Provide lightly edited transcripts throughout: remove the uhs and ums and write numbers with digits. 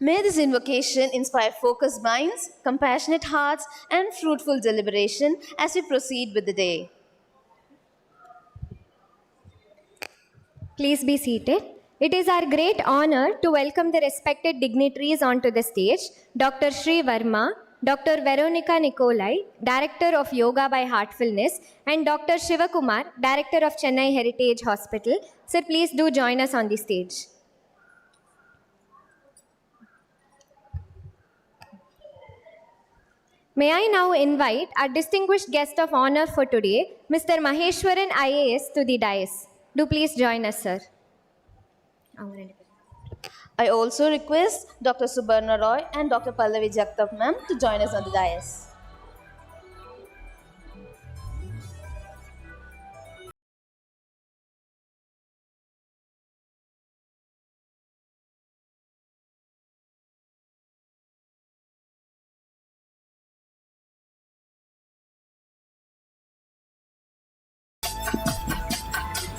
May this invocation inspire focused minds, compassionate hearts, and fruitful deliberation as we proceed with the day. Please be seated. It is our great honor to welcome the respected dignitaries onto the stage, Dr. Shreevarma, Dr. Veronica Nicolai, Director of Yoga by Heartfulness, and Dr. Shivakumar, Director of Chennai Heritage Hospital. Sir, please do join us on the stage. May I now invite our distinguished guest of honor for today, Mr. Maheshwaran IAS, to the dais. Do please join us, sir. I also request Dr. Subarna Roy and Dr. Pallavi Jagtap ma'am to join us on the dais.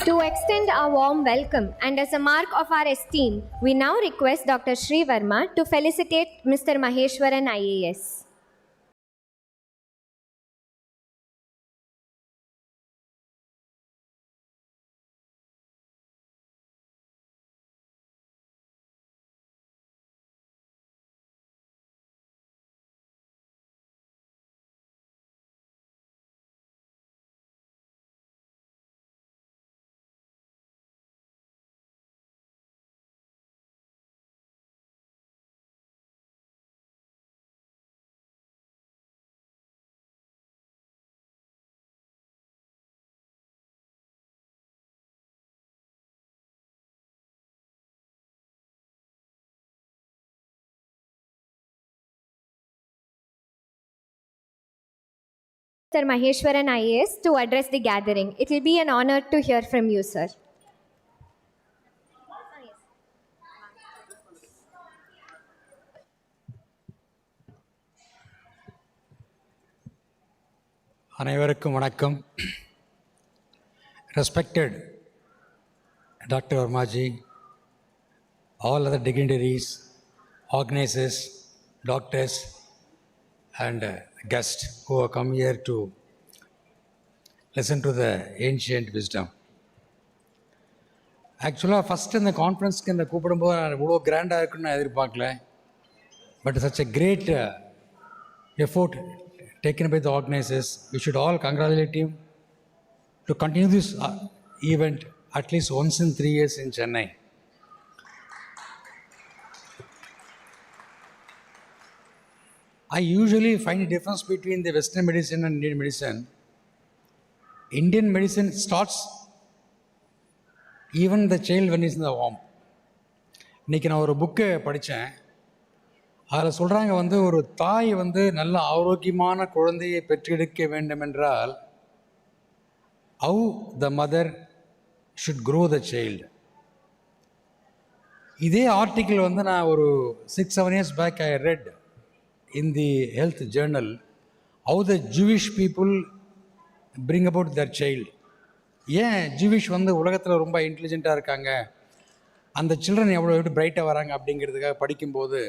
To extend a warm welcome and as a mark of our esteem, we now request Dr. Shreevarma to felicitate Mr. Maheshwaran IAS. Mr. Maheshwaran IAS to address the gathering. It will be an honor to hear from you, sir. அனைவருக்கும் வணக்கம். Respected Dr. Varmaji, all other dignitaries, organizers, doctors, and guests who have come here to listen to the ancient wisdom. ஆக்சுவலாக first இந்த கான்ஃபரன்ஸ்க்கு இந்த கூப்பிடும்போது நான் இவ்வளோ கிராண்டாக இருக்குன்னு நான் எதிர்பார்க்கல. But such a great effort taken by the organizers. We should all congratulate him to continue this event at least once in 3 years in Chennai. I usually find a difference between the Western medicine and Indian medicine. Indian medicine starts even the child when he's in the womb. இன்றைக்கி நான் ஒரு book படித்தேன். அதில் சொல்கிறாங்க ஒரு தாய் நல்ல ஆரோக்கியமான குழந்தையை பெற்றெடுக்க வேண்டும் என்றால் how the mother should grow the child. இதே ஆர்டிக்கிள் நான் ஒரு 6-7 years back I read in the health journal how the Jewish people bring about their child. ஏன் ஜூவிஷ் உலகத்தில் ரொம்ப இன்டெலிஜென்ட்டாக இருக்காங்க, அந்த சில்ட்ரன் எப்படி பிரைட்டாக வராங்க அப்படிங்கிறதுக்காக படிக்கும்போது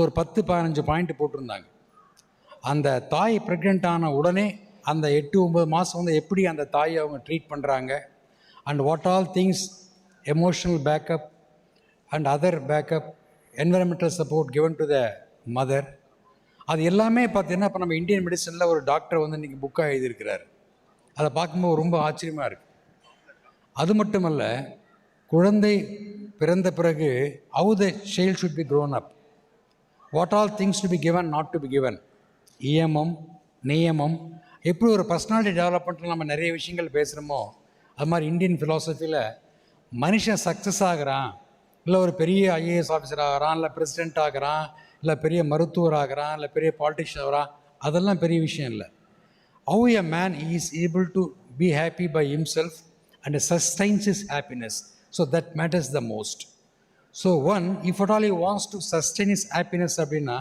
ஒரு 10-15 பாயிண்ட் போட்டிருந்தாங்க. அந்த தாய் ப்ரெக்னென்ட் ஆன உடனே அந்த 8-9 மாதம் எப்படி அந்த தாயை அவங்க ட்ரீட் பண்ணுறாங்க, and what all things emotional backup and other backup, environmental support given to the mother, அது எல்லாமே பார்த்தீங்கன்னா இப்போ நம்ம இந்தியன் மெடிசனில் ஒரு டாக்டர் இன்றைக்கி புக்காக எழுதியிருக்கிறார். அதை பார்க்கும்போது ரொம்ப ஆச்சரியமாக இருக்குது. அது மட்டுமல்ல, குழந்தை பிறந்த பிறகு how the child should be grown up, what all things to be given, not to be given, இயமம் நியமம், எப்படி ஒரு பர்சனாலிட்டி டெவலப்மெண்ட்டில் நம்ம நிறைய விஷயங்கள் பேசுகிறோமோ அது மாதிரி இந்தியன் ஃபிலாசபியில் மனுஷன் சக்ஸஸ் ஆகிறான், இல்லை ஒரு பெரிய ஐஏஎஸ் ஆஃபீஸர் ஆகிறான், இல்லை பிரசிடெண்ட் ஆகிறான், இல்லை பெரிய மருத்துவர் ஆகிறான், இல்லை பெரிய பாலிட்டிஷியன் ஆகிறான், அதெல்லாம் பெரிய விஷயம் இல்லை. How a man is able to be happy by himself and sustains his happiness, so that matters the most. So one, if at all he wants to sustain his happiness அப்படின்னா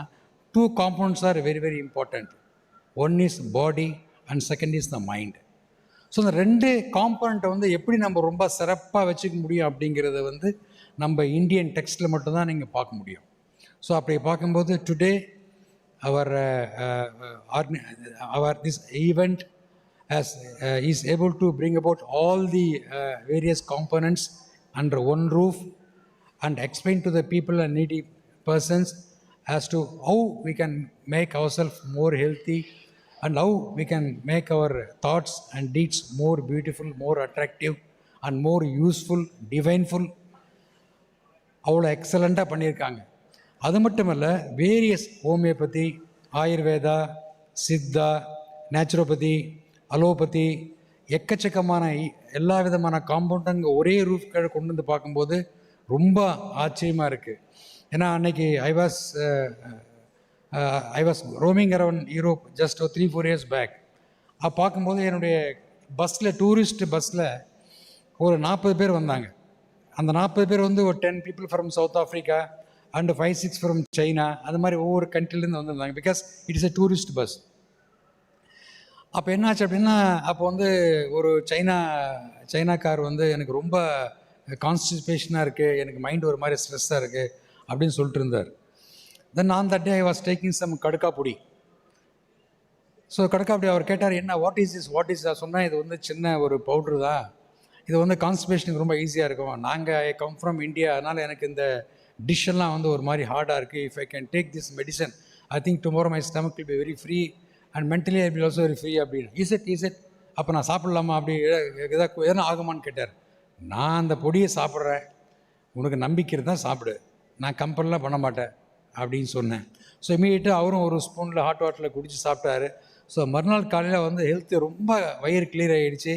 2 components are very very important. One is body and second is the mind. So இந்த 2 காம்பனண்ட்டை எப்படி நம்ம ரொம்ப சிறப்பாக வச்சுக்க முடியும் அப்படிங்கிறத நம்ம இந்தியன் டெக்ஸ்ட்டில் மட்டும்தான் நீங்கள் பார்க்க முடியும். ஸோ அப்படி பார்க்கும்போது today this event is able to bring about all the various components under one roof and explain to the people and needy persons as to how we can make ourselves more healthy and how we can make our thoughts and deeds more beautiful, more attractive and more useful, divineful. அவ்வளோ எக்ஸலண்ட்டாக பண்ணியிருக்காங்க. அது மட்டும் இல்லை, various homeopathy, Ayurveda, Siddha, naturopathy, allopathy, எக்கச்சக்கமான எல்லா விதமான காம்பவுண்டுங்க ஒரே ரூஃப் கீழே கொண்டு வந்து பார்க்கும்போது ரொம்ப ஆச்சரியமாக இருக்குது. ஏன்னா அன்னைக்கு I was roaming around Europe just 3-4 years back. பார்க்கும்போது என்னுடைய பஸ்ஸில், டூரிஸ்ட் பஸ்ஸில் ஒரு 40 பேர் வந்தாங்க. அந்த 40 பேர் வந்து ஒரு 10 people from south Africa and 5-6 from China, அது மாதிரி ஒவ்வொரு கண்ட்ரிலேருந்து வந்திருந்தாங்க. Because it is a tourist bus. அப்போ என்னாச்சு அப்படின்னா, அப்போ வந்து ஒரு சைனாக்கார் வந்து எனக்கு ரொம்ப கான்ஸ்டிபேஷனாக இருக்குது, எனக்கு மைண்ட் ஒரு மாதிரி ஸ்ட்ரெஸ்ஸாக இருக்குது அப்படின்னு சொல்லிட்டு இருந்தார். Then on that day I was taking some கடுக்காப்பொடி. ஸோ கடுக்காப்பொடி அவர் கேட்டார், என்ன வாட் இஸ் சொன்னால், இது வந்து சின்ன ஒரு பவுட்ரு தான், இது வந்து கான்ஸ்டிபேஷனுக்கு ரொம்ப ஈஸியாக இருக்கும். நாங்கள் ஐ கம் ஃப்ரம் இந்தியா, அதனால் எனக்கு இந்த டிஷ்ஷெல்லாம் வந்து ஒரு மாதிரி ஹார்டாக இருக்குது. If I can take this medicine I think tomorrow my stomach will be very free and mentally I will also very free அப்படின்னு. இஸ் இட் அப்போ நான் சாப்பிட்லாமா, அப்படி எதனா ஆகுமான்னு கேட்டார். நான் அந்த பொடியை சாப்பிட்றேன், உனக்கு நம்பிக்கை தான் சாப்பிடு, நான் கம்பல்லாம் பண்ண மாட்டேன் அப்படின்னு சொன்னேன். ஸோ இமீடியட்டாக அவரும் ஒரு ஸ்பூனில் ஹாட் வாட்டரில் குடித்து சாப்பிட்டாரு. ஸோ மறுநாள் காலையில் வந்து ஹெல்த்து ரொம்ப வயிறு கிளியர் ஆகிடுச்சு,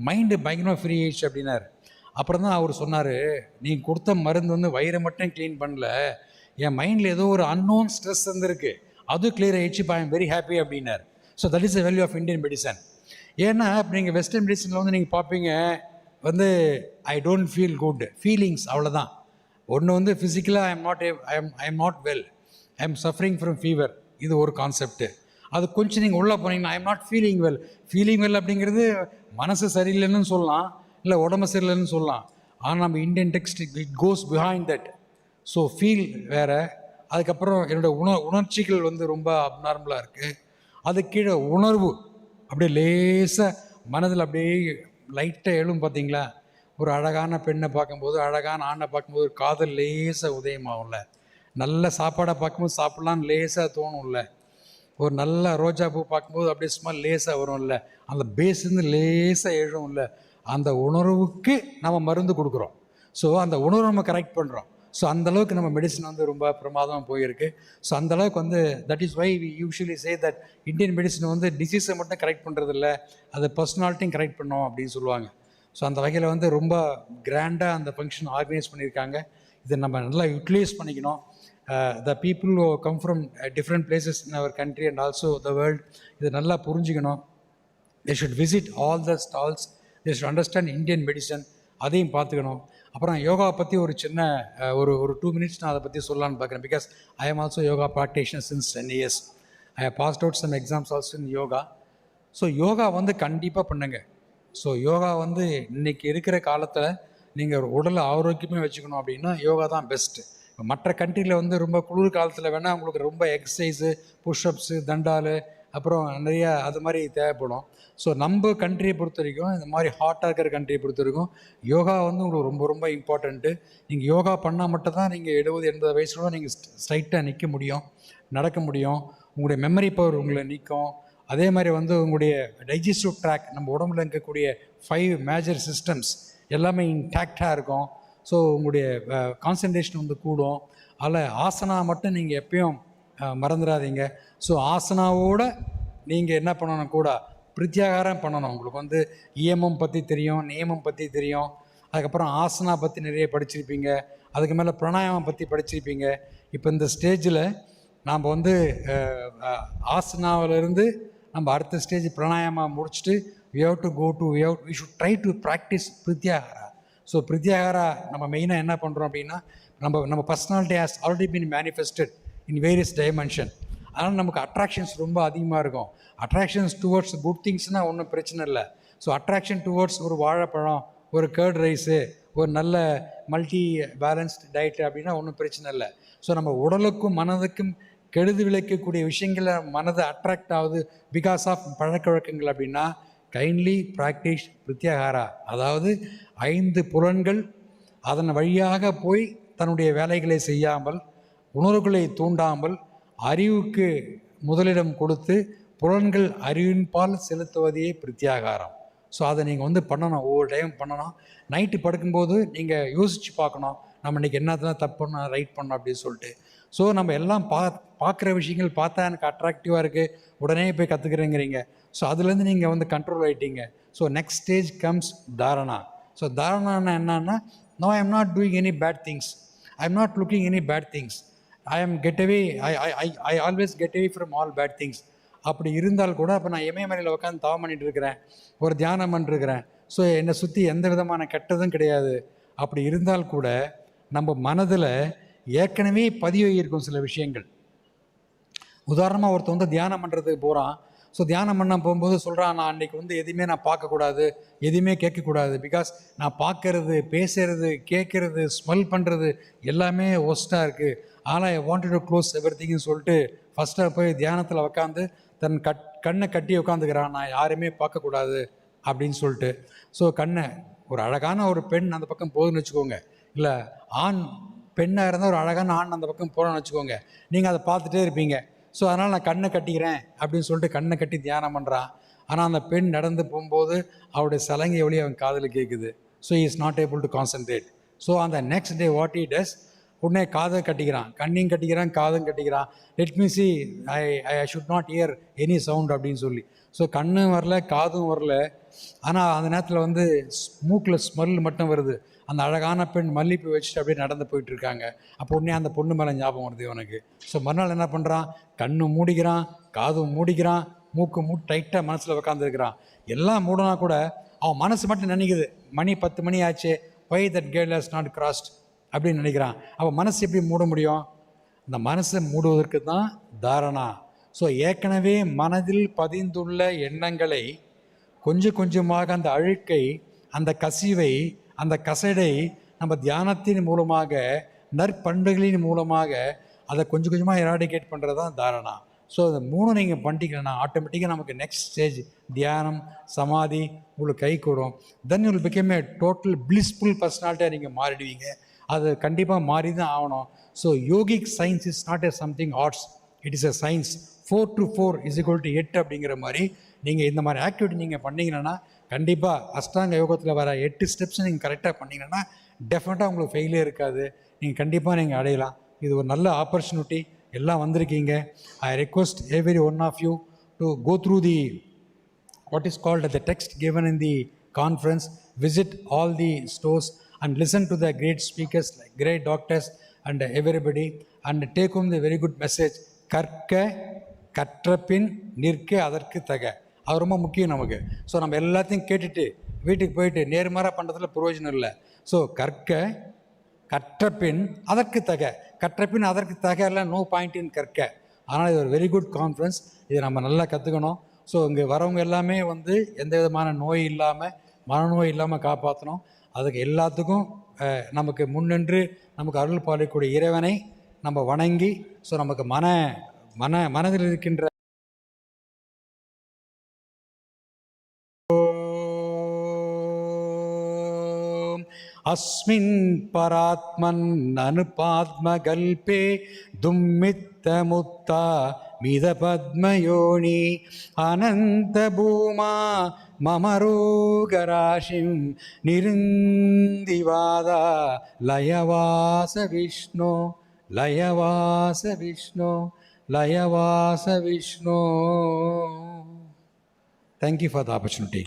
மைண்டு பயங்கரமாக ஃப்ரீ ஆகிடுச்சு அப்படின்னாரு. அப்புறம் தான் அவர் சொன்னார், நீங்கள் கொடுத்த மருந்து வந்து வயிறை மட்டும் க்ளீன் பண்ணல, என் மைண்டில் ஏதோ ஒரு அன்னோன் ஸ்ட்ரெஸ் வந்துருக்கு, அதுவும் கிளியர் ஆகிடுச்சு, ஐ எம் வெரி ஹாப்பி அப்படின்னார். So that is the value of Indian medicine. ஏன்னா இப்போ நீங்கள் வெஸ்டர்ன் மெடிசனில் வந்து நீங்கள் பார்ப்பீங்க வந்து I don't feel good, feelings அவ்வளோதான். ஒன்று வந்து ஃபிசிக்கலாக I am not well, I am suffering from fever, இது ஒரு கான்செப்ட்டு. அது கொஞ்சம் நீங்கள் உள்ளே போனீங்கன்னா I am not feeling well அப்படிங்கிறது மனசு சரியில்லைன்னு சொல்லலாம், இல்லை உடம்பு சரியில்லைன்னு சொல்லலாம். ஆனால் நம்ம Indian text it goes behind that. So feel வேறு, அதுக்கப்புறம் என்னோடய உணர்ச்சிகள் வந்து ரொம்ப அப்நார்மலாக இருக்குது. அது கீழே உணர்வு அப்படியே லேசாக மனதில் அப்படியே லைட்டாக எழும் பார்த்தீங்களா. ஒரு அழகான பெண்ணை பார்க்கும்போது, அழகான ஆணை பார்க்கும்போது ஒரு காதல் லேசாக உதயமாகும்ல, நல்ல சாப்பாடை பார்க்கும்போது சாப்பிட்லான்னு லேசாக தோணும்ல, ஒரு நல்ல ரோஜா பூ பார்க்கும்போது அப்படியே ஸ்மெல் லேசாக வரும்ல, அந்த பேஸ்லேருந்து லேசாக எழும்ல, அந்த உணர்வுக்கு நம்ம மருந்து கொடுக்குறோம். ஸோ அந்த உணர்வை நம்ம கரெக்ட் பண்ணுறோம். ஸோ அந்தளவுக்கு நம்ம மெடிசன் வந்து ரொம்ப பிரமாதமாக போயிருக்கு. ஸோ அந்தளவுக்கு வந்து that is why we usually say that Indian medicine வந்து டிசீஸை மட்டும் கரெக்ட் பண்ணுறதில்ல, அது பர்சனாலிட்டியும் கரெக்ட் பண்ணோம் அப்படின்னு சொல்லுவாங்க. ஸோ அந்த வகையில் வந்து ரொம்ப கிராண்டாக அந்த ஃபங்க்ஷன் ஆர்கனைஸ் பண்ணியிருக்காங்க. இதை நம்ம நல்லா யூட்டிலைஸ் பண்ணிக்கணும். The people who come from different places in our country and also the world, இதை நல்லா புரிஞ்சுக்கணும். They should visit all the stalls, they should understand Indian medicine, அதையும் பார்த்துக்கணும். அப்புறம் யோகா பற்றி ஒரு சின்ன ஒரு 2 minutes நான் அதை பற்றி சொல்லலான்னு பார்க்குறேன். Because I am also yoga practitioner since 10 years. I have passed out some exams also in yoga. So yoga வந்து கண்டிப்பாக பண்ணுங்க. ஸோ யோகா வந்து இன்றைக்கி இருக்கிற காலத்தில் நீங்கள் உடலை ஆரோக்கியமாக வச்சுக்கணும் அப்படின்னா யோகா தான் பெஸ்ட்டு. மற்ற கண்ட்ரியில் வந்து ரொம்ப குளிர் காலத்தில் வேணால் உங்களுக்கு ரொம்ப எக்ஸசைஸு, புஷ்அப்ஸு, தண்டால், அப்புறம் நிறையா அது மாதிரி தேவைப்படும். ஸோ நம்ம கண்ட்ரியை பொறுத்த வரைக்கும், இந்த மாதிரி ஹாட்டாக இருக்கிற கண்ட்ரியை பொறுத்த வரைக்கும் யோகா வந்து உங்களுக்கு ரொம்ப ரொம்ப இம்பார்ட்டண்ட்டு. நீங்கள் யோகா பண்ணால் மட்டும்தான் நீங்கள் 70-80 வயசுல நீங்கள் ஸ்ட்ரைட்டாக நிற்க முடியும், நடக்க முடியும். உங்களுடைய மெமரி பவர் உங்களை நிற்கும். அதே மாதிரி வந்து உங்களுடைய டைஜஸ்டிவ் ட்ராக், நம்ம உடம்புல இருக்கக்கூடிய 5 மேஜர் சிஸ்டம்ஸ் எல்லாமே இன்டாக்டாக இருக்கும். ஸோ உங்களுடைய கான்சன்ட்ரேஷன் வந்து கூடும். அதில் ஆசனா மட்டும் நீங்கள் எப்பயும் மறந்துடாதீங்க. ஸோ ஆசனாவோட நீங்கள் என்ன பண்ணணும் கூட பிரத்யாகாரம் பண்ணணும். உங்களுக்கு வந்து இயமம் பற்றி தெரியும், நியமம் பற்றி தெரியும், அதுக்கப்புறம் ஆசனா பற்றி நிறைய படிச்சிருப்பீங்க, அதுக்கு மேலே பிராணாயாமம் பற்றி படிச்சிருப்பீங்க. இப்போ இந்த ஸ்டேஜில் நாம் வந்து ஆசனாவிலேருந்து நம்ம அடுத்த ஸ்டேஜ் பிராணாயாமா முடிச்சுட்டு we should try to practice pratyahara. So pratyahara நம்ம மெயினாக என்ன பண்ணுறோம் அப்படின்னா, நம்ம personality has already been manifested in various dimension. அதனால் நமக்கு அட்ராக்ஷன்ஸ் ரொம்ப அதிகமாக இருக்கும். அட்ராக்ஷன்ஸ் டுவர்ட்ஸ் குட் திங்ஸ்னால் ஒன்றும் பிரச்சனை இல்லை. ஸோ அட்ராக்ஷன் டுவர்ட்ஸ் ஒரு வாழைப்பழம், ஒரு கர்ட் ரைஸு, ஒரு நல்ல மல்டி பேலன்ஸ்டு டயட் அப்படின்னா ஒன்றும் பிரச்சனை இல்லை. ஸோ நம்ம உடலுக்கும் மனதுக்கும் கெடுதி விளைக்கக்கூடிய விஷயங்களை மனது அட்ராக்ட் ஆகுது பிகாஸ் ஆஃப் பழக்க வழக்கங்கள் அப்படின்னா கைண்ட்லி ப்ராக்டிஸ் பிரத்யாகாரா, அதாவது 5 புலன்கள் அதன் வழியாக போய் தன்னுடைய வேலைகளை செய்யாமல், உணர்வுகளை தூண்டாமல், அறிவுக்கு முதலிடம் கொடுத்து புலன்கள் அறிவின்பால் செலுத்துவதையே பிரத்யாகாரம். ஸோ அதை நீங்கள் பண்ணணும், ஒவ்வொரு டைம் பண்ணணும். நைட்டு படுக்கும்போது நீங்கள் யோசித்து பார்க்கணும், நம்ம இன்றைக்கி என்னதான் தப்பு பண்ணோம் ரைட் பண்ணோம் அப்படின்னு சொல்லிட்டு. ஸோ நம்ம எல்லாம் பார்க்குற விஷயங்கள் பார்த்தா எனக்கு அட்ராக்டிவாக இருக்குது, உடனே போய் கற்றுக்குறேங்கிறீங்க. ஸோ அதுலேருந்து நீங்கள் கண்ட்ரோல் ஆகிட்டீங்க. ஸோ நெக்ஸ்ட் ஸ்டேஜ் கம்ஸ் தாரணா. ஸோ தாரணான்னா என்னன்னா, no I am not doing any bad things, I am not looking any bad things, I am get away, I always get away from all bad things. அப்படி இருந்தால் கூட அப்போ நான் இமயமலையில் உட்காந்து தவம் பண்ணிட்டு இருக்கிறேன், ஒரு தியானம் பண்ணிருக்கிறேன். ஸோ என்னை சுற்றி எந்த விதமான கெட்டதும் கிடையாது. அப்படி இருந்தால் கூட நம்ம மனதில் ஏற்கனவே பதிவாகியிருக்கும் சில விஷயங்கள். உதாரணமாக ஒருத்தர் தியானம் பண்ணுறதுக்கு போகிறான். ஸோ தியானம் பண்ண போகும்போது சொல்கிறான், நான் அன்றைக்கி எதுவுமே நான் பார்க்கக்கூடாது, எதுவுமே கேட்கக்கூடாது, பிகாஸ் நான் பார்க்கறது, பேசுறது, கேட்குறது, ஸ்மெல் பண்ணுறது எல்லாமே ஒஸ்ட்டாக இருக்குது. ஆனால் I wanted to close every திங்னு சொல்லிட்டு ஃபஸ்ட்டாக போய் தியானத்தில் உட்காந்து தன் கண்ணை கட்டி உட்காந்துக்கிறான், நான் யாருமே பார்க்கக்கூடாது அப்படின்னு சொல்லிட்டு. ஸோ ஒரு அழகான ஒரு பெண் அந்த பக்கம் போகுதுன்னு வச்சுக்கோங்க, இல்லை ஆண் பெண்ணாக இருந்தால் ஒரு அழகான ஆண் அந்த பக்கம் போகிறோன்னு வச்சுக்கோங்க, நீங்கள் அதை பார்த்துட்டே இருப்பீங்க. ஸோ அதனால் நான் கண்ணை கட்டிக்கிறேன் அப்படின்னு சொல்லிட்டு கண்ணை கட்டி தியானம் பண்ணுறான். ஆனால் அந்த பெண் நடந்து போகும்போது அவருடைய சலங்கை ஒளி அவன் காதில் கேட்குது. So he is not able to concentrate. So அந்த next day what he does, உடனே காதை கட்டிக்கிறான், கண்ணையும் கட்டிக்கிறான், காதும் கட்டிக்கிறான். Let me see, I should not hear any sound அப்படின்னு சொல்லி. ஸோ கண்ணும் வரல, காதும் வரல. ஆனால் அந்த நேரத்தில் மூக்கில் ஸ்மெல் மட்டும் வருது. அந்த அழகான பெண் மல்லிப்பூ வச்சுட்டு அப்படியே நடந்து போயிட்டுருக்காங்க. அப்போ உடனே அந்த பொண்ணு மேலே ஞாபகம் வருது இவனுக்கு. ஸோ மறுநாள் என்ன பண்ணுறான், கண்ணு மூடிக்கிறான், காதும் மூடிக்கிறான், மூக்கு டைட்டாக மனசில் உட்காந்துருக்கிறான். எல்லாம் மூடனா கூட அவன் மனசு மட்டும் நினைக்குது, மணி 10 மணி ஆச்சு, why that girl has not crossed அப்படின்னு நினைக்கிறான். அப்போ மனசு எப்படி மூட முடியும்? அந்த மனசை மூடுவதற்கு தான் தாரணா. ஸோ ஏற்கனவே மனதில் பதிந்துள்ள எண்ணங்களை கொஞ்சம் கொஞ்சமாக, அந்த அழுக்கை, அந்த கசிவை, அந்த கசடை நம்ம தியானத்தின் மூலமாக, நற்பண்புகளின் மூலமாக அதை கொஞ்சம் கொஞ்சமாக எராடிகேட் பண்ணுறது தான் தாரணா. ஸோ அதை 3 நீங்கள் பண்ணிட்டீங்கன்னா ஆட்டோமேட்டிக்காக நமக்கு நெக்ஸ்ட் ஸ்டேஜ் தியானம், சமாதி உங்களுக்கு கை கூடும். Then you will become a total blissful பர்சனாலிட்டியாக நீங்கள் மாறிடுவீங்க. அது கண்டிப்பாக மாறி தான் ஆகணும். So yogic science is not a something arts, it is a science. 4 to 4 = 8 அப்படிங்கிற மாதிரி நீங்கள் இந்த மாதிரி ஆக்டிவிட்டி நீங்கள் பண்ணிங்கன்னா கண்டிப்பாக அஷ்டாங்க யோகத்தில் வர 8 ஸ்டெப்ஸ் நீங்கள் கரெக்டாக பண்ணிங்கன்னா டெஃபினட்டாக உங்களுக்கு ஃபெயிலே இருக்காது. நீங்கள் கண்டிப்பாக நீங்கள் அடையலாம். இது ஒரு நல்ல ஆப்பர்ச்சுனிட்டி. எல்லாம் வந்திருக்கீங்க. I request every one of you to go through the what is called the text given in the conference, visit all the stores and listen to the great speakers, like great doctors and everybody, and take home the very good message. கற்க கற்றபின் நிற்க அதற்கு தக. அது ரொம்ப முக்கியம் நமக்கு. So நம்ம எல்லாத்தையும் கேட்டுட்டு வீட்டுக்கு போயிட்டு நேர்மாறாக பண்ணுறதுல பிரயோஜனம் இல்லை. ஸோ கற்க கற்றபின் அதற்கு தக, கற்றபின் அதற்கு தக எல்லாம் நோ பாயிண்ட் இன் கற்க. ஆனால் இது ஒரு வெரி குட் கான்ஃபரன்ஸ், இதை நம்ம நல்லா கற்றுக்கணும். ஸோ இங்கே வரவங்க எல்லாமே எந்த விதமான நோய் இல்லாமல், மனநோய் இல்லாமல் காப்பாற்றணும். அதுக்கு எல்லாத்துக்கும் நமக்கு முன்னின்று நமக்கு அருள் பாலிக்கூடிய இறைவனை நம்ம வணங்கி, ஸோ நமக்கு மனதில் இருக்கின்ற அஸ்மின் பராத்மன் அனுபாத்மகல்பே தும்மித்தமுத்தா மித பத்மயோனி அனந்த பூமா மமரோகராசிம் நிருந்திவாதா லயவாச Vishnu லயவாச Vishnu லயவாச Vishnu. Thank you for the opportunity.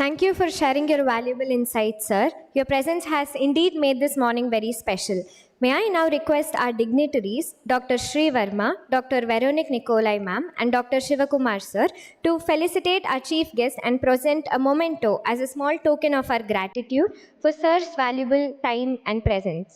Thank you for sharing your valuable insights, sir. Your presence has indeed made this morning very special. May I now request our dignitaries, Dr. Shreevarma, Dr. Veronica Nikolai ma'am, and Dr. Shivakumar sir, to felicitate our chief guest and present a memento as a small token of our gratitude for sir's valuable time and presence.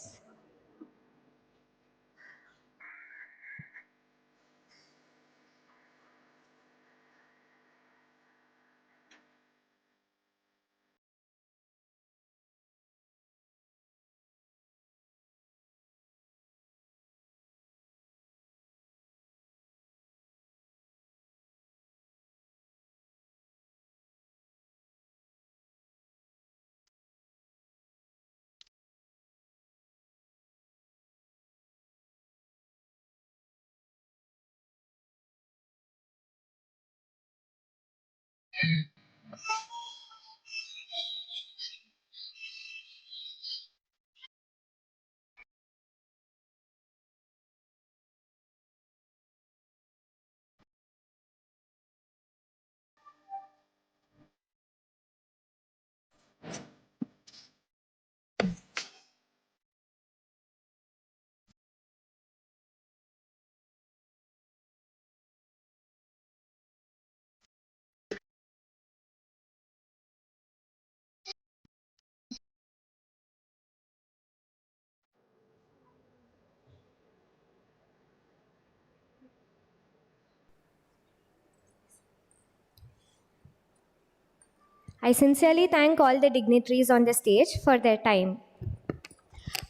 I sincerely thank all the dignitaries on the stage for their time.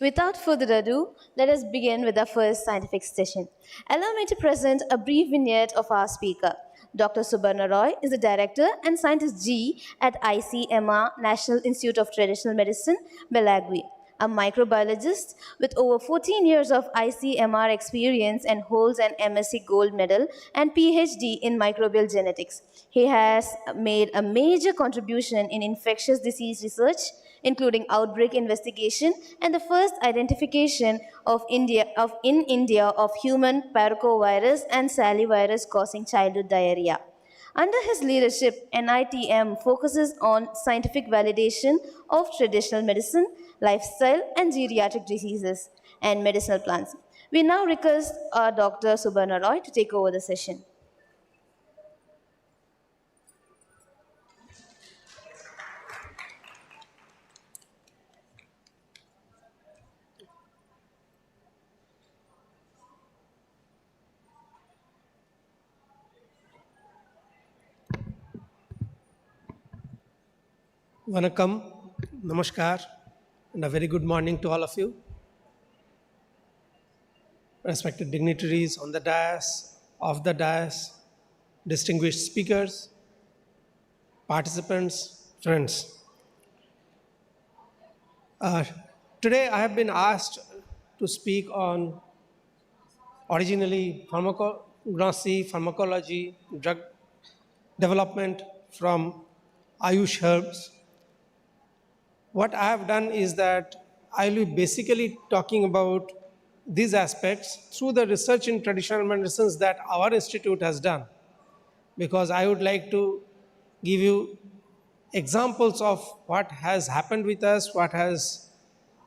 Without further ado, let us begin with our first scientific session. Allow me to present a brief vignette of our speaker. Dr. Subarna Roy is the Director and Scientist G at ICMR National Institute of Traditional Medicine, Belagui, a microbiologist with over 14 years of ICMR experience and holds an MSc Gold Medal and PhD in microbial genetics. He has made a major contribution in infectious disease research, including outbreak investigation and the first identification in India of human paracovirus and sallivirus causing childhood diarrhea. Under his leadership, NITM focuses on scientific validation of traditional medicine, lifestyle, and geriatric diseases and medicinal plants. We now request our Dr. Subarna Roy to take over the session. Vanakkam, Namaskar, and a very good morning to all of you. Respected dignitaries on the dais, off the dais, distinguished speakers, participants, friends. Today I have been asked to speak on originally pharmacognosy, pharmacology, drug development from Ayush herbs. What I have done is that I will be basically talking about these aspects through the research in traditional medicines that our institute has done, because I would like to give you examples of what has happened with us, what has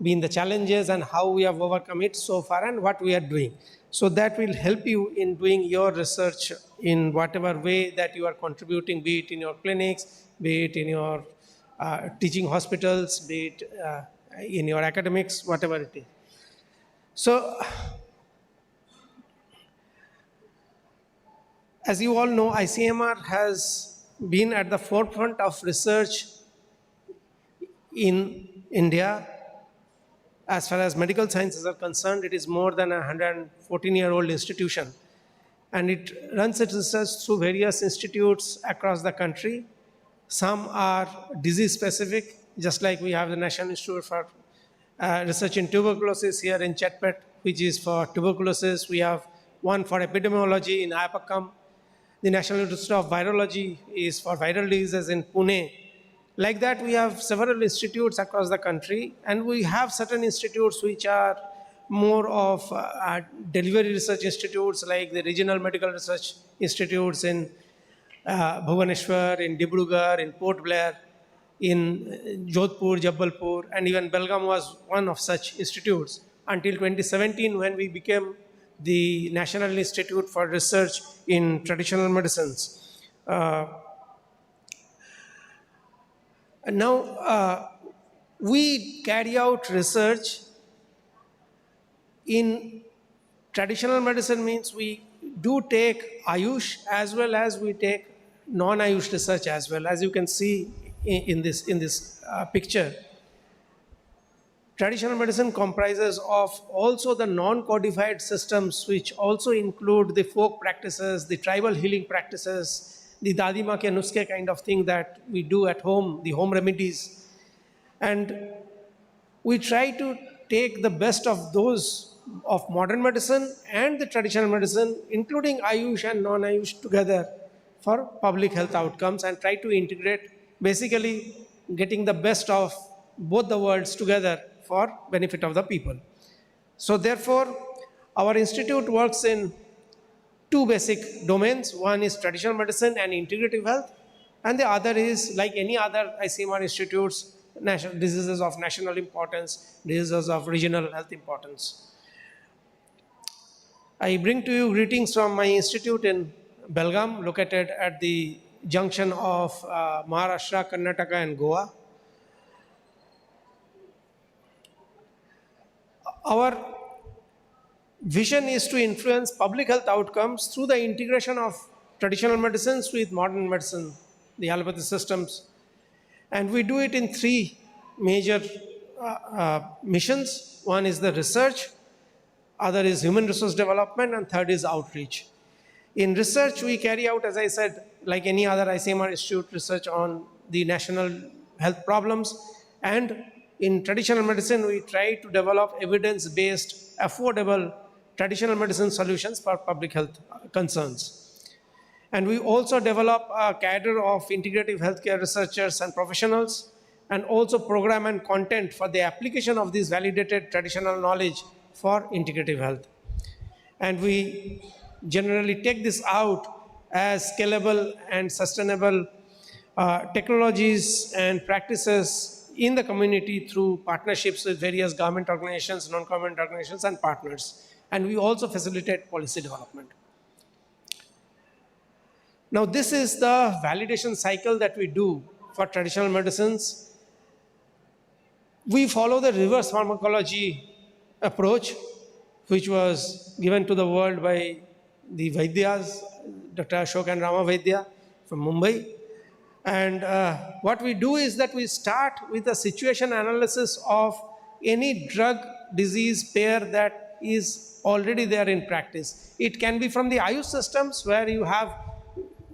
been the challenges and how we have overcome it so far and what we are doing. So that will help you in doing your research in whatever way that you are contributing, be it in your clinics, be it in your teaching hospitals, be it in your academics, whatever it is. So, as you all know, ICMR has been at the forefront of research in India. As far as medical sciences are concerned, it is more than a 114-year-old institution. And it runs its research through various institutes across the country. Some are disease-specific, just like we have the National Institute for Research in Tuberculosis here in Chetpet, which is for tuberculosis. We have one for epidemiology in Ayapakkam. The National Institute of Virology is for viral diseases in Pune. Like that, we have several institutes across the country, and we have certain institutes which are more of delivery research institutes, like the regional medical research institutes in Bhubaneswar, in Dibrugarh, in Port Blair, in Jodhpur, Jabalpur, and even Belgaum was one of such institutes until 2017, when we became the National Institute for Research in Traditional Medicines. Now, we carry out research in traditional medicine, means we do take Ayush as well as we take non-Ayush research as well. As you can see in this picture, traditional medicine comprises of also the non-codified systems, which also include the folk practices, the tribal healing practices, the dadi maa ke nuske kind of thing that we do at home, the home remedies. And we try to take the best of those of modern medicine and the traditional medicine, including Ayush and non-Ayush together, for public health outcomes and try to integrate, basically getting the best of both the worlds together for benefit of the people. So therefore, our institute works in two basic domains. One is traditional medicine and integrative health, and the other is, like any other ICMR institutes, national diseases of national importance, diseases of regional health importance. I bring to you greetings from my institute in Belgaum, located at the junction of Maharashtra, Karnataka, and Goa. Our vision is to influence public health outcomes through the integration of traditional medicines with modern medicine, the allopathy systems. And we do it in three major missions. One is the research, other is human resource development, and third is outreach. In research, we carry out, as I said, like any other ICMR institute, research on the national health problems. And in traditional medicine, we try to develop evidence-based, affordable traditional medicine solutions for public health concerns. And we also develop a cadre of integrative healthcare researchers and professionals, and also program and content for the application of this validated traditional knowledge for integrative health. And we generally take this out as scalable and sustainable technologies and practices in the community through partnerships with various government organizations, non-government organizations, and partners. And we also facilitate policy development. Now, this is the validation cycle that we do for traditional medicines. We follow the reverse pharmacology approach, which was given to the world by the Vaidyas, Dr. Ashok and Rama Vaidya from Mumbai. And what we do is that we start with a situation analysis of any drug disease pair that is already there in practice. It can be from the Ayush systems, where you have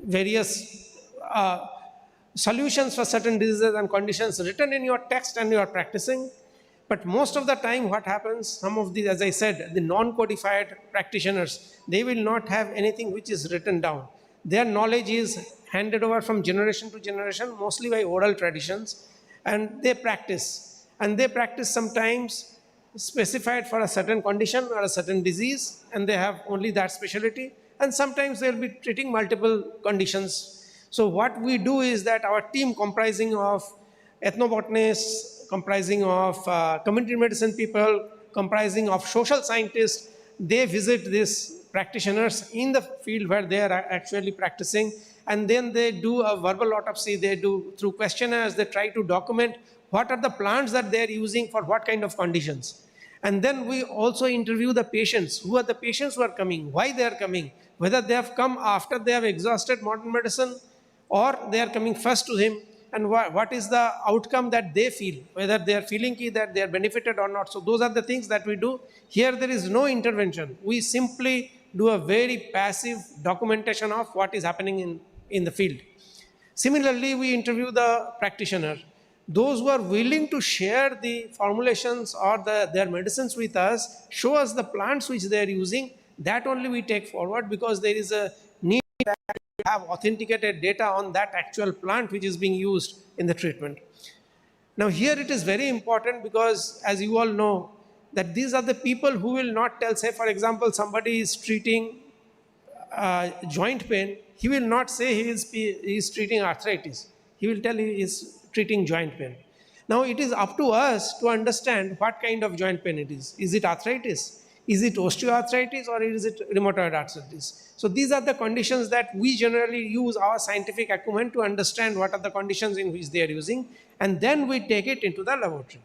various solutions for certain diseases and conditions written in your text and you are practicing. But most of the time what happens, some of these, as I said, the non-codified practitioners, they will not have anything which is written down. Their knowledge is handed over from generation to generation, mostly by oral traditions, and they practice. And they practice sometimes specified for a certain condition or a certain disease, and they have only that specialty. And sometimes they'll be treating multiple conditions. So what we do is that our team, comprising of ethnobotanists, comprising of community medicine people, comprising of social scientists, they visit these practitioners in the field where they are actually practicing, and then they do a verbal autopsy. They do, through questionnaires, they try to document what are the plants that they are using for what kind of conditions. And then we also interview the patients. Who are the patients who are coming? Why they are coming? Whether they have come after they have exhausted modern medicine, or they are coming first to him, and what is the outcome that they feel, whether they are feeling that they are benefited or not. So those are the things that we do. Here there is no intervention. We simply do a very passive documentation of what is happening in the field. Similarly, we interview the practitioner. Those who are willing to share the formulations or their medicines with us, show us the plants which they are using, that only we take forward, because there is a need to have authenticated data on that actual plant which is being used in the treatment. Now here it is very important, because as you all know, that these are the people who will not tell, say for example, somebody is treating joint pain, he will not say he is treating arthritis. He will tell he is treating joint pain. Now it is up to us to understand what kind of joint pain it is. Is it arthritis? Is it osteoarthritis, or is it rheumatoid arthritis? So these are the conditions that we generally use our scientific acumen to understand what are the conditions in which they are using, and then we take it into the laboratory.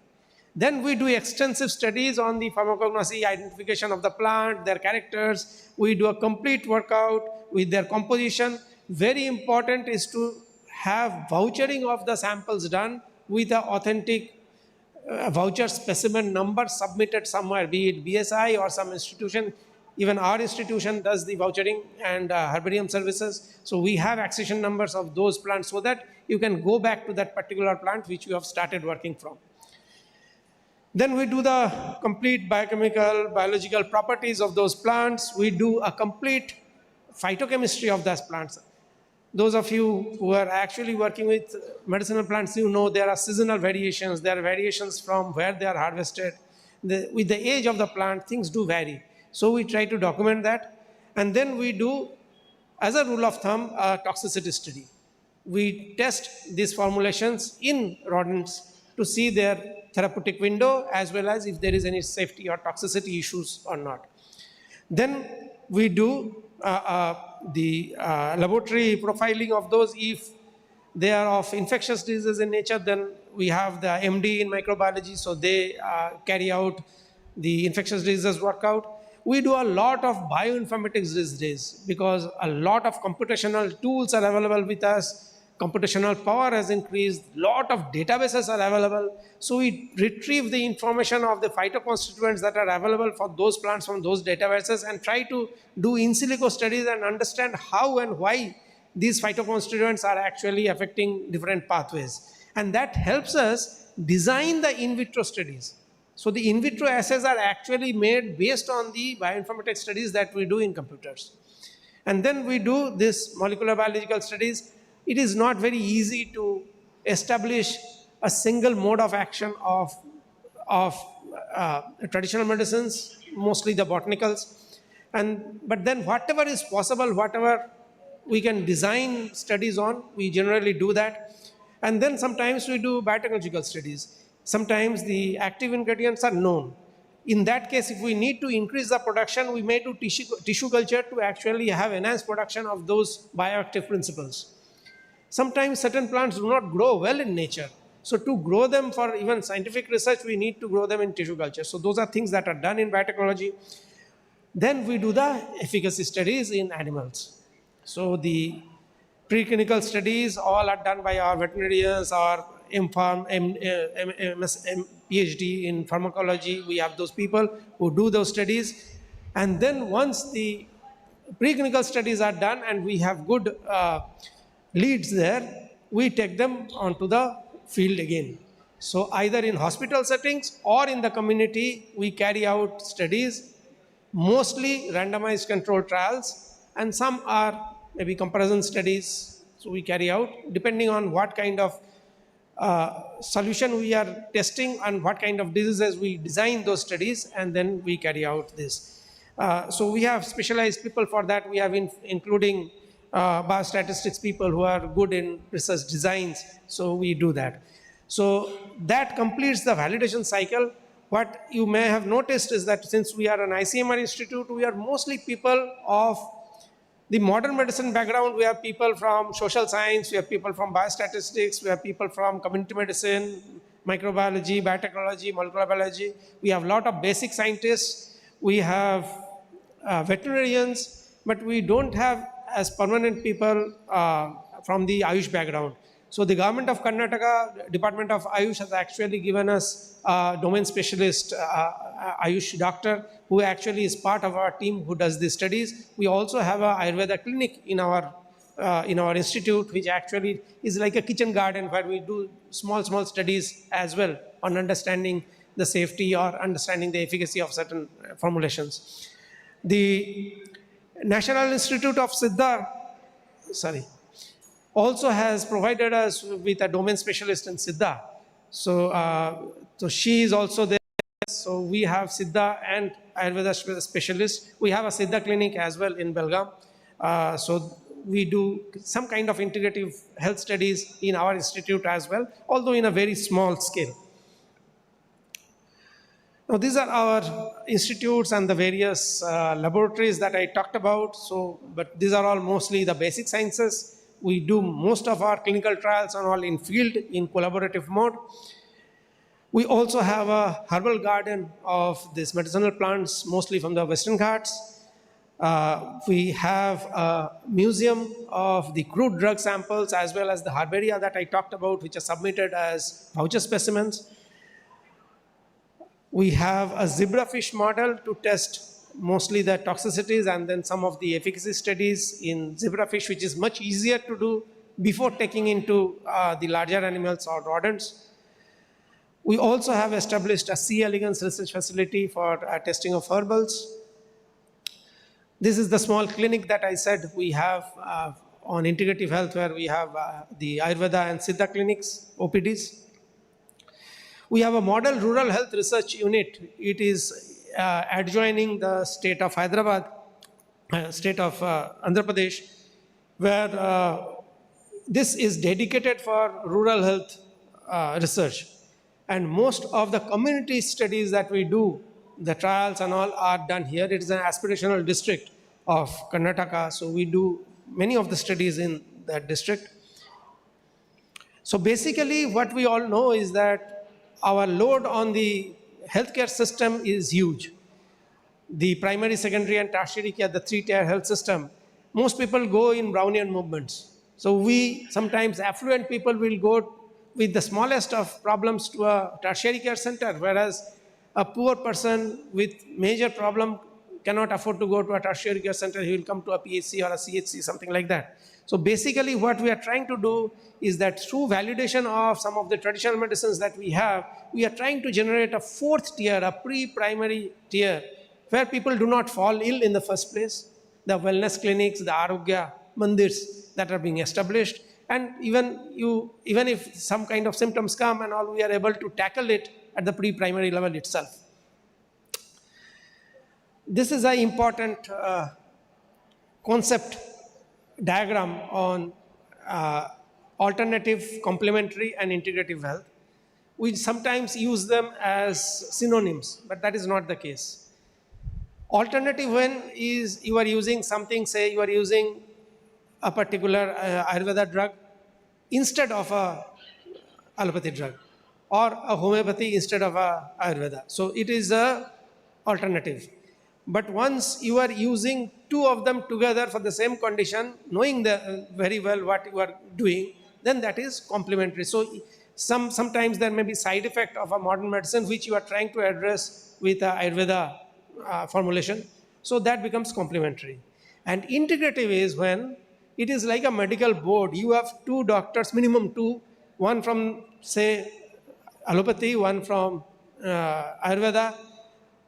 Then we do extensive studies on the pharmacognosy, identification of the plant, their characters. We do a complete workout with their composition. Very important is to have vouchering of the samples done with an authentic voucher specimen number submitted somewhere, be it BSI or some institution. Even our institution does the vouchering and herbarium services. So we have accession numbers of those plants, so that you can go back to that particular plant which you have started working from. Then we do the complete biochemical, biological properties of those plants. We do a complete phytochemistry of those plants. Those of you who are actually working with medicinal plants, you know there are seasonal variations. There are variations from where they are harvested. With the age of the plant, things do vary. So we try to document that. And then we do, as a rule of thumb, a toxicity study. We test these formulations in rodents to see their therapeutic window as well as if there is any safety or toxicity issues or not. Then we do the laboratory profiling of those. If they are of infectious diseases in nature, then we have the MD in microbiology, so they carry out the infectious diseases workout. We do a lot of bioinformatics these days because a lot of computational tools are available with us. Computational power has increased, lot of databases are available. So we retrieve the information of the phytoconstituents that are available for those plants from those databases and try to do in silico studies and understand how and why these phytoconstituents are actually affecting different pathways. And that helps us design the in vitro studies. So the in vitro assays are actually made based on the bioinformatics studies that we do in computers. And then we do this molecular biological studies. It is not very easy to establish a single mode of action of traditional medicines, mostly the botanicals. But then whatever is possible, whatever we can design studies on, we generally do that. And then sometimes we do biotechnological studies. Sometimes the active ingredients are known. In that case, if we need to increase the production, we may do tissue culture to actually have enhanced production of those bioactive principles. Sometimes certain plants do not grow well in nature. So to grow them for even scientific research, we need to grow them in tissue culture. So those are things that are done in biotechnology. Then we do the efficacy studies in animals. So the preclinical studies all are done by our veterinarians, our MPharm, PhD in pharmacology. We have those people who do those studies. And then once the preclinical studies are done and we have good leads there, we take them onto the field again. So either in hospital settings or in the community, we carry out studies, mostly randomized controlled trials, and some are maybe comparison studies. So we carry out depending on what kind of solution we are testing and what kind of diseases we design those studies, and then we carry out this. So we have specialized people for that. We have including biostatistics people who are good in research designs, so we do that. So that completes the validation cycle. What you may have noticed is that since we are an ICMR institute, we are mostly people of the modern medicine background. We have people from social science, we have people from biostatistics, we have people from community medicine, microbiology, biotechnology, molecular biology. We have a lot of basic scientists. We have veterinarians, but we don't have as permanent people from the Ayush background. So the government of Karnataka, Department of Ayush has actually given us a domain specialist, Ayush doctor, who actually is part of our team who does these studies. We also have a Ayurveda clinic in our institute, which actually is like a kitchen garden where we do small studies as well on understanding the safety or understanding the efficacy of certain formulations. The National Institute of Siddha, also has provided us with a domain specialist in Siddha. So, so she is also there. So we have Siddha and Ayurveda specialists. We have a Siddha clinic as well in Belgaum. So we do some kind of integrative health studies in our institute as well, although in a very small scale. Now these are our institutes and the various laboratories that I talked about. So, but these are all mostly the basic sciences. We do most of our clinical trials and all in field in collaborative mode. We also have a herbal garden of these medicinal plants, mostly from the Western Ghats. We have a museum of the crude drug samples as well as the herbaria that I talked about, which are submitted as voucher specimens. We have a zebrafish model to test mostly the toxicities and then some of the efficacy studies in zebrafish, which is much easier to do before taking into the larger animals or rodents. We also have established a C. elegans research facility for testing of herbals. This is the small clinic that I said we have on integrative health, where we have the Ayurveda and Siddha clinics, OPDs. We have a model rural health research unit. It is adjoining the state of Hyderabad, state of Andhra Pradesh, where this is dedicated for rural health research. And most of the community studies that we do, the trials and all, are done here. It is an aspirational district of Karnataka, so we do many of the studies in that district. So basically what we all know is that our load on the healthcare system is huge. The primary, secondary and tertiary care, the three-tier health system, most people go in Brownian movements. So we, sometimes affluent people will go with the smallest of problems to a tertiary care center, whereas a poor person with major problem cannot afford to go to a tertiary care center. He will come to a PHC or a CHC, something like that. So basically what we are trying to do is that through validation of some of the traditional medicines that we have, we are trying to generate a fourth tier, a pre-primary tier, where people do not fall ill in the first place. The wellness clinics, the Arogya mandirs that are being established, and even if some kind of symptoms come and all, we are able to tackle it at the pre-primary level itself. This is an important concept diagram on alternative, complementary and integrative health. We sometimes use them as synonyms, but that is not the case. Alternative when is you are using something, say you are using a particular Ayurveda drug instead of a allopathy drug, or a homeopathy instead of a Ayurveda. So it is a alternative. But once you are using two of them together for the same condition, knowing very well what you are doing, then that is complementary. So sometimes there may be side effect of a modern medicine which you are trying to address with a Ayurveda formulation. So that becomes complementary. And integrative is when it is like a medical board. You have two doctors, minimum two, one from say allopathy, one from Ayurveda.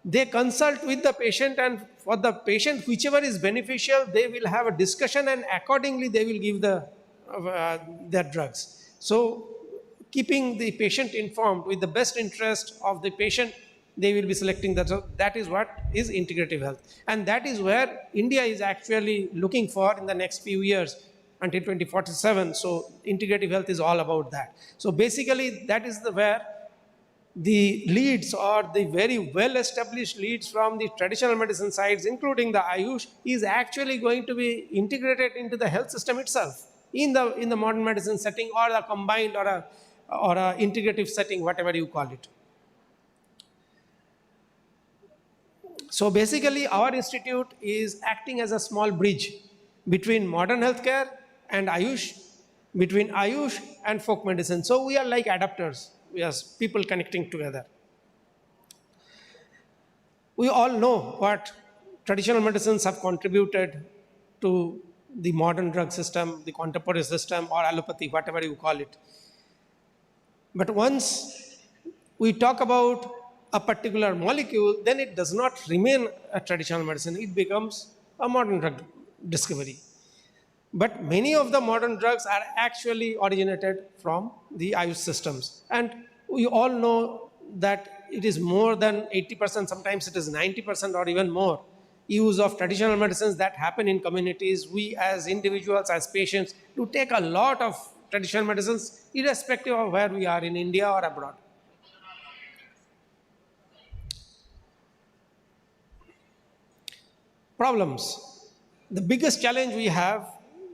They consult with the patient, and for the patient, whichever is beneficial, they will have a discussion, and accordingly they will give their drugs. So keeping the patient informed with the best interest of the patient, they will be selecting that. So that is what is integrative health. And that is where India is actually looking for in the next few years until 2047. So integrative health is all about that. So basically that is where the leads, or the very well established leads from the traditional medicine sides, including the Ayush, is actually going to be integrated into the health system itself in the modern medicine setting, or a combined or a integrative setting, whatever you call it. So basically our institute is acting as a small bridge between modern healthcare and Ayush, between Ayush and folk medicine. So we are like adapters. We are people connecting together. We all know what traditional medicines have contributed to the modern drug system, the contemporary system, or allopathy, whatever you call it. But once we talk about a particular molecule, then it does not remain a traditional medicine. It becomes a modern drug discovery. But many of the modern drugs are actually originated from the Ayush systems. And we all know that it is more than 80%, sometimes it is 90% or even more, use of traditional medicines that happen in communities. We as individuals, as patients, do take a lot of traditional medicines, irrespective of where we are, in India or abroad. Problems. The biggest challenge we have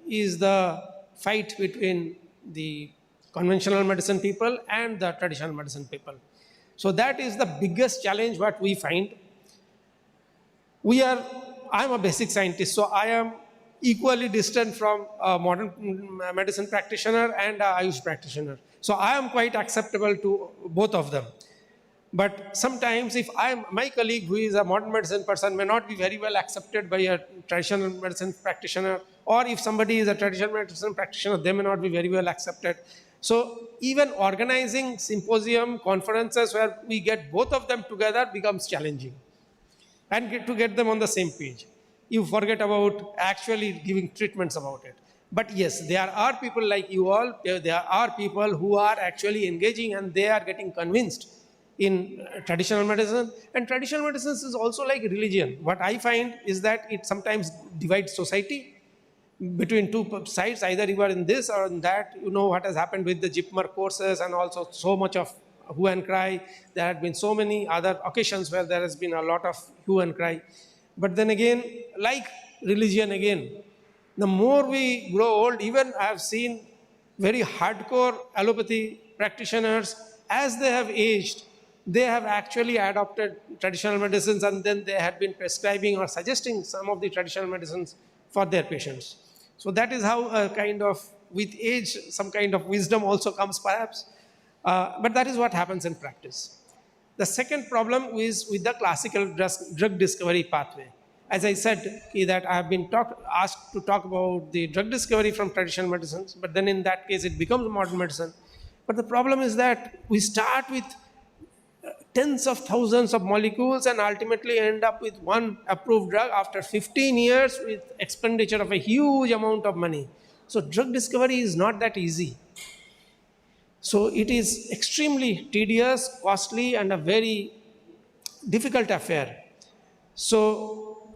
is the fight between the conventional medicine people and the traditional medicine people. So that is the biggest challenge what we find. I am a basic scientist, so I am equally distant from a modern medicine practitioner and a Ayush practitioner. So I am quite acceptable to both of them. But sometimes if my colleague who is a modern medicine person may not be very well accepted by a traditional medicine practitioner, or if somebody is a traditional medicine practitioner, they may not be very well accepted. So even organizing symposium, conferences where we get both of them together becomes challenging, and to get them on the same page. You forget about actually giving treatments about it. But yes, there are people like you all, there are people who are actually engaging and they are getting convinced in traditional medicine. And traditional medicine is also like religion. What I find is that it sometimes divides society between two sides. Either you are in this or in that. You know what has happened with the JIPMER courses, and also so much of hue and cry. There have been so many other occasions where there has been a lot of hue and cry. But then again, like religion again, the more we grow old, even I have seen very hardcore allopathy practitioners, as they have aged, they have actually adopted traditional medicines, and then they have been prescribing or suggesting some of the traditional medicines for their patients. So that is how a kind of, with age, some kind of wisdom also comes perhaps. But that is what happens in practice. The second problem is with the classical drug discovery pathway. As I said, that I have been asked to talk about the drug discovery from traditional medicines, but then in that case it becomes modern medicine. But the problem is that we start with tens of thousands of molecules and ultimately end up with one approved drug after 15 years with expenditure of a huge amount of money. So drug discovery is not that easy. So it is extremely tedious, costly, and a very difficult affair. So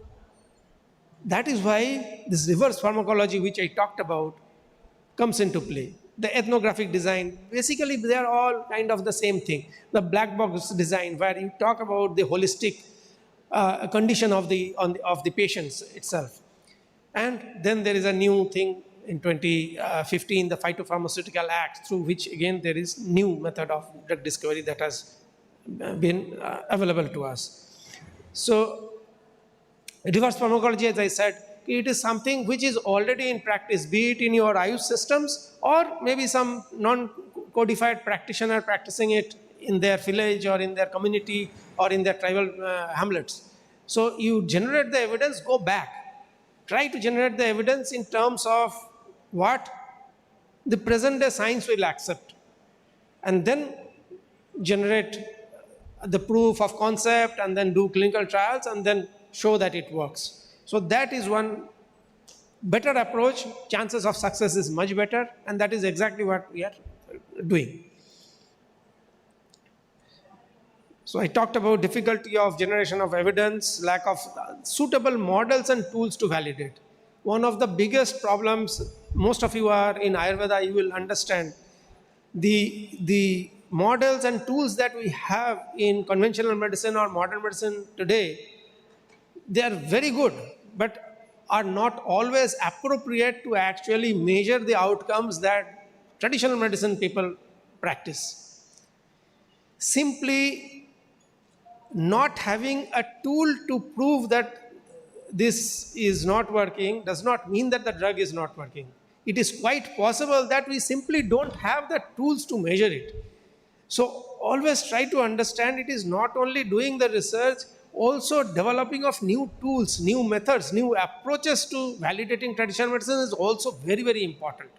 that is why this reverse pharmacology, which I talked about, comes into play. The ethnographic design, basically they are all kind of the same thing. The black box design, where you talk about the holistic condition of the patients itself. And then there is a new thing in 2015, the Phytopharmaceutical Act, through which again there is new method of drug discovery that has been available to us. So reverse pharmacology, as I said, it is something which is already in practice, be it in your Ayush systems or maybe some non-codified practitioner practicing it in their village or in their community or in their tribal hamlets. So you generate the evidence, go back. Try to generate the evidence in terms of what the present day science will accept, and then generate the proof of concept and then do clinical trials and then show that it works. So that is one better approach. Chances of success is much better, and that is exactly what we are doing. So I talked about difficulty of generation of evidence, lack of suitable models and tools to validate. One of the biggest problems, most of you are in Ayurveda, you will understand, the models and tools that we have in conventional medicine or modern medicine today, they are very good, but are not always appropriate to actually measure the outcomes that traditional medicine people practice. Simply not having a tool to prove that this is not working does not mean that the drug is not working. It is quite possible that we simply don't have the tools to measure it. So always try to understand, it is not only doing the research, also developing of new tools, new methods, new approaches to validating traditional medicine is also very, very important.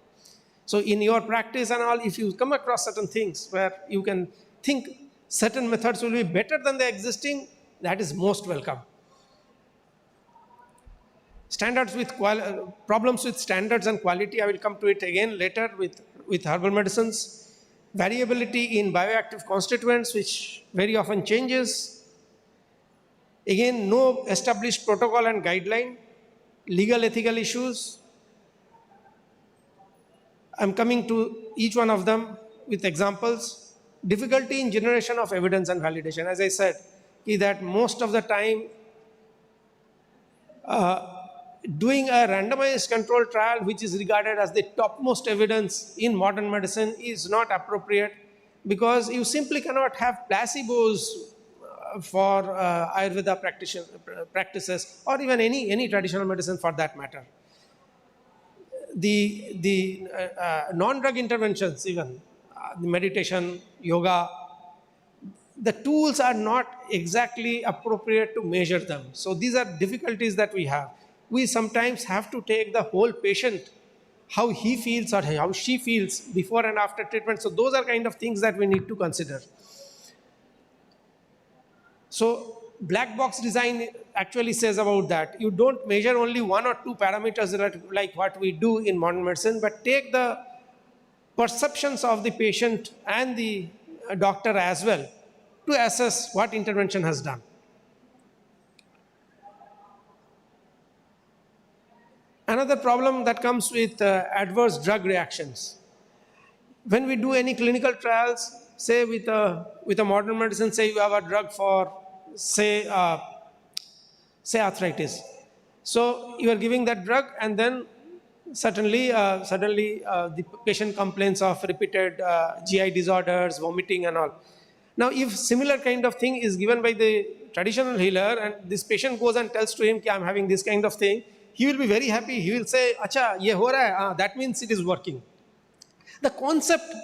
So in your practice and all, if you come across certain things where you can think certain methods will be better than the existing, that is most welcome. Standards with problems with standards and quality, I will come to it again later with herbal medicines. Variability in bioactive constituents, which very often changes. Again, no established protocol and guideline. Legal ethical issues. I'm coming to each one of them with examples. Difficulty in generation of evidence and validation. As I said, is that most of the time doing a randomized controlled trial, which is regarded as the topmost evidence in modern medicine, is not appropriate, because you simply cannot have placebos for Ayurveda practices, or even any traditional medicine for that matter. The non-drug interventions, even the meditation, yoga, the tools are not exactly appropriate to measure them. So these are difficulties that we have. We sometimes have to take the whole patient, how he feels or how she feels before and after treatment. So those are kind of things that we need to consider. So black box design actually says about that. You don't measure only one or two parameters like what we do in modern medicine, but take the perceptions of the patient and the doctor as well to assess what intervention has done. Another problem that comes with adverse drug reactions. When we do any clinical trials, say with a modern medicine, say you have a drug for, say arthritis. So you are giving that drug, and then suddenly the patient complains of repeated GI disorders, vomiting and all. Now, if similar kind of thing is given by the traditional healer, and this patient goes and tells to him, I'm having this kind of thing, he will be very happy. He will say, Acha, ye ho raha hai, that means it is working. The concept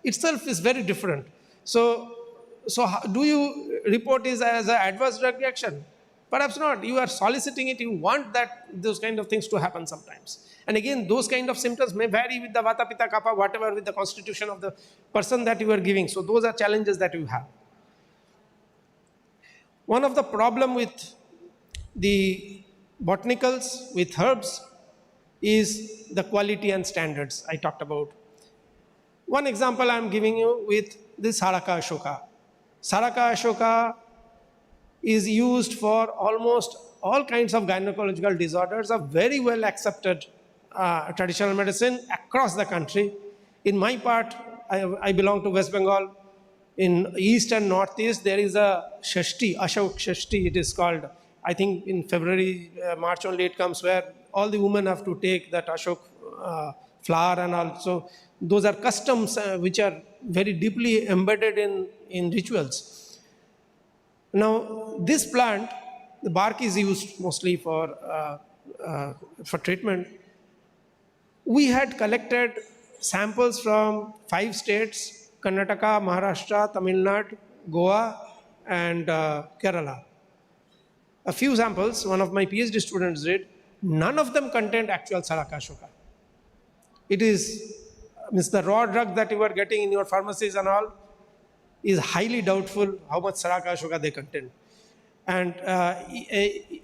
itself is very different. So do you report this as an adverse drug reaction? Perhaps not. You are soliciting it. You want those kind of things to happen sometimes. And again, those kind of symptoms may vary with the Vata, Pitta, Kapha, whatever, with the constitution of the person that you are giving. So those are challenges that you have. One of the problem with the botanicals, with herbs, is the quality and standards I talked about. One example I am giving you with this Saraka Ashoka. Saraka Ashoka is used for almost all kinds of gynecological disorders, of very well accepted traditional medicine across the country. In my part, I belong to West Bengal. In east and northeast, there is a Shashti, Ashok Shashti it is called. I think in February, March only it comes, where all the women have to take that Ashok flower, and also those are customs which are very deeply embedded in rituals. Now, this plant, the bark is used mostly for treatment. We had collected samples from 5 states, Karnataka, Maharashtra, Tamil Nadu, Goa, and Kerala. A few samples, one of my PhD students did, none of them contained actual Saraka Ashoka. It is, the raw drug that you are getting in your pharmacies and all is highly doubtful how much Saraka Ashoka they contain. And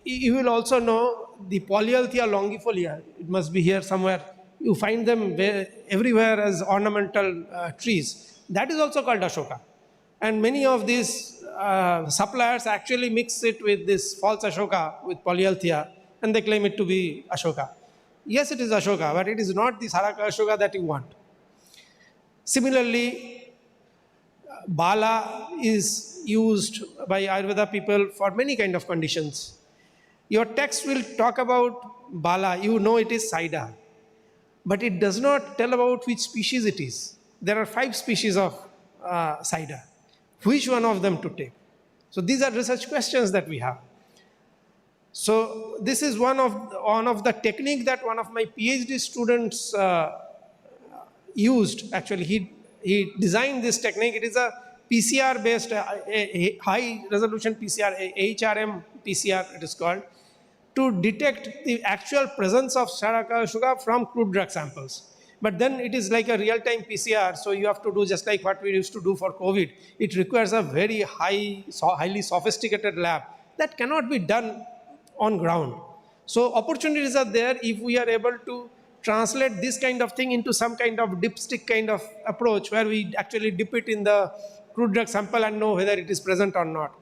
you will also know the Polyalthia longifolia, it must be here somewhere. You find them everywhere as ornamental trees. That is also called Ashoka. And many of these suppliers actually mix it with this false Ashoka, with Polyalthia, and they claim it to be Ashoka. Yes, it is Ashoka, but it is not the Saraka Ashoka that you want. Similarly, Bala is used by Ayurveda people for many kind of conditions. Your text will talk about Bala, you know it is Saida, but it does not tell about which species it is. There are 5 species of Saida. Which one of them to take? So these are research questions that we have. So this is one of the technique that one of my PhD students used. Actually, he designed this technique. It is a PCR based, a high resolution PCR, HRM PCR it is called, to detect the actual presence of Saraka Ashoka from crude drug samples. But then it is like a real-time PCR, so you have to do just like what we used to do for COVID. It requires a very highly sophisticated lab that cannot be done on ground. So opportunities are there if we are able to translate this kind of thing into some kind of dipstick kind of approach, where we actually dip it in the crude drug sample and know whether it is present or not.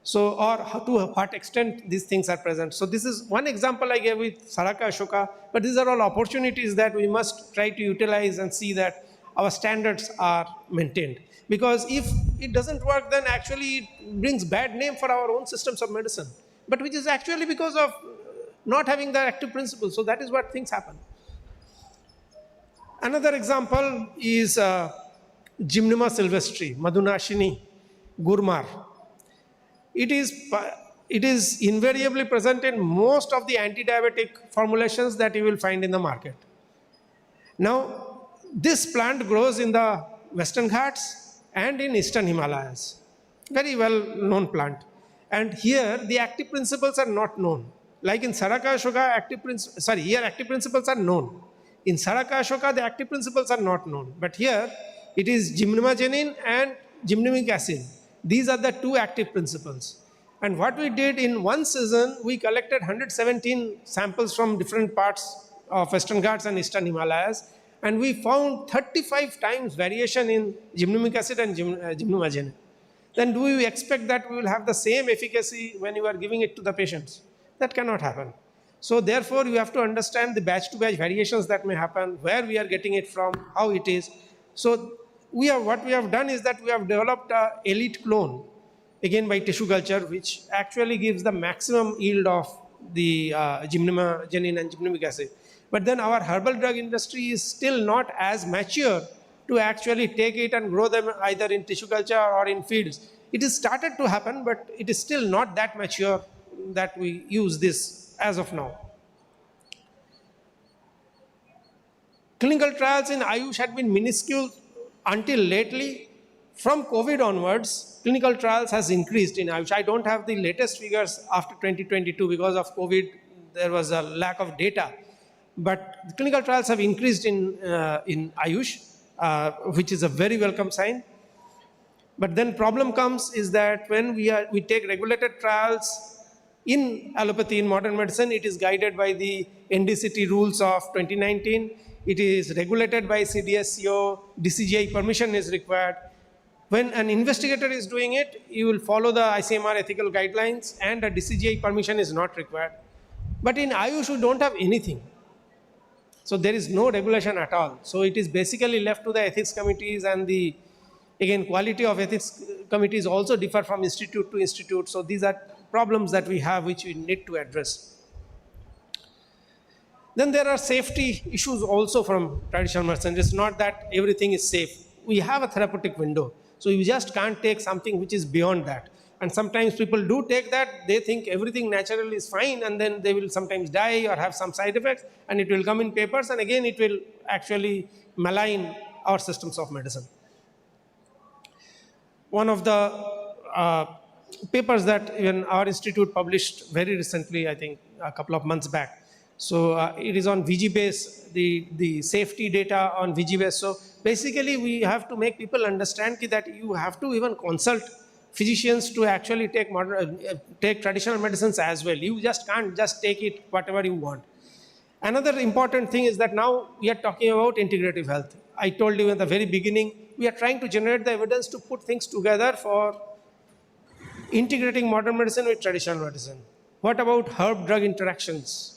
So, or to what extent these things are present. So this is one example I gave with Saraka Ashoka, but these are all opportunities that we must try to utilize and see that our standards are maintained. Because if it doesn't work, then actually it brings bad name for our own systems of medicine, but which is actually because of not having the active principle. So that is what things happen. Another example is Gymnema sylvestri, Madhunashini, Gurmar. It is invariably present in most of the anti-diabetic formulations that you will find in the market. Now, this plant grows in the Western Ghats and in Eastern Himalayas. Very well known plant. And here, the active principles are not known. Like in Saraka Ashoka, here active principles are known. In Saraka Ashoka, the active principles are not known. But here, it is gymnemagenin and gymnemic acid. These are the 2 active principles. And what we did in one season, we collected 117 samples from different parts of Western Ghats and Eastern Himalayas, and we found 35 times variation in gymnamic acid and gymnomagenin. Then do you expect that we will have the same efficacy when you are giving it to the patients? That cannot happen. So therefore, you have to understand the batch-to-batch variations that may happen, where we are getting it from, how it is. So what we have done is that we have developed an elite clone, again by tissue culture, which actually gives the maximum yield of the gymnomagenin and gymnamic acid. But then our herbal drug industry is still not as mature to actually take it and grow them either in tissue culture or in fields. It has started to happen, but it is still not that mature that we use this as of now. Clinical trials in Ayush had been minuscule until lately. From COVID onwards, clinical trials has increased in Ayush. I don't have the latest figures after 2022 because of COVID, there was a lack of data. But the clinical trials have increased in Ayush, which is a very welcome sign. But then problem comes is that when we take regulated trials in allopathy, in modern medicine, it is guided by the NDCT rules of 2019. It is regulated by CDSCO, DCGI permission is required. When an investigator is doing it, you will follow the ICMR ethical guidelines and a DCGI permission is not required. But in Ayush, we don't have anything. So there is no regulation at all. So it is basically left to the ethics committees, and the, again, quality of ethics committees also differ from institute to institute. So these are problems that we have which we need to address. Then there are safety issues also from traditional medicine. It's not that everything is safe. We have a therapeutic window. So you just can't take something which is beyond that. And sometimes people do take that, they think everything natural is fine, and then they will sometimes die or have some side effects, and it will come in papers, and again it will actually malign our systems of medicine. One of the papers that even our institute published very recently, I think a couple of months back. So it is on VG-base, the safety data on VG-base. So basically we have to make people understand that you have to even consult physicians to actually take traditional medicines as well. You just can't just take it whatever you want. Another important thing is that now we are talking about integrative health. I told you at the very beginning, we are trying to generate the evidence to put things together for integrating modern medicine with traditional medicine. What about herb-drug interactions?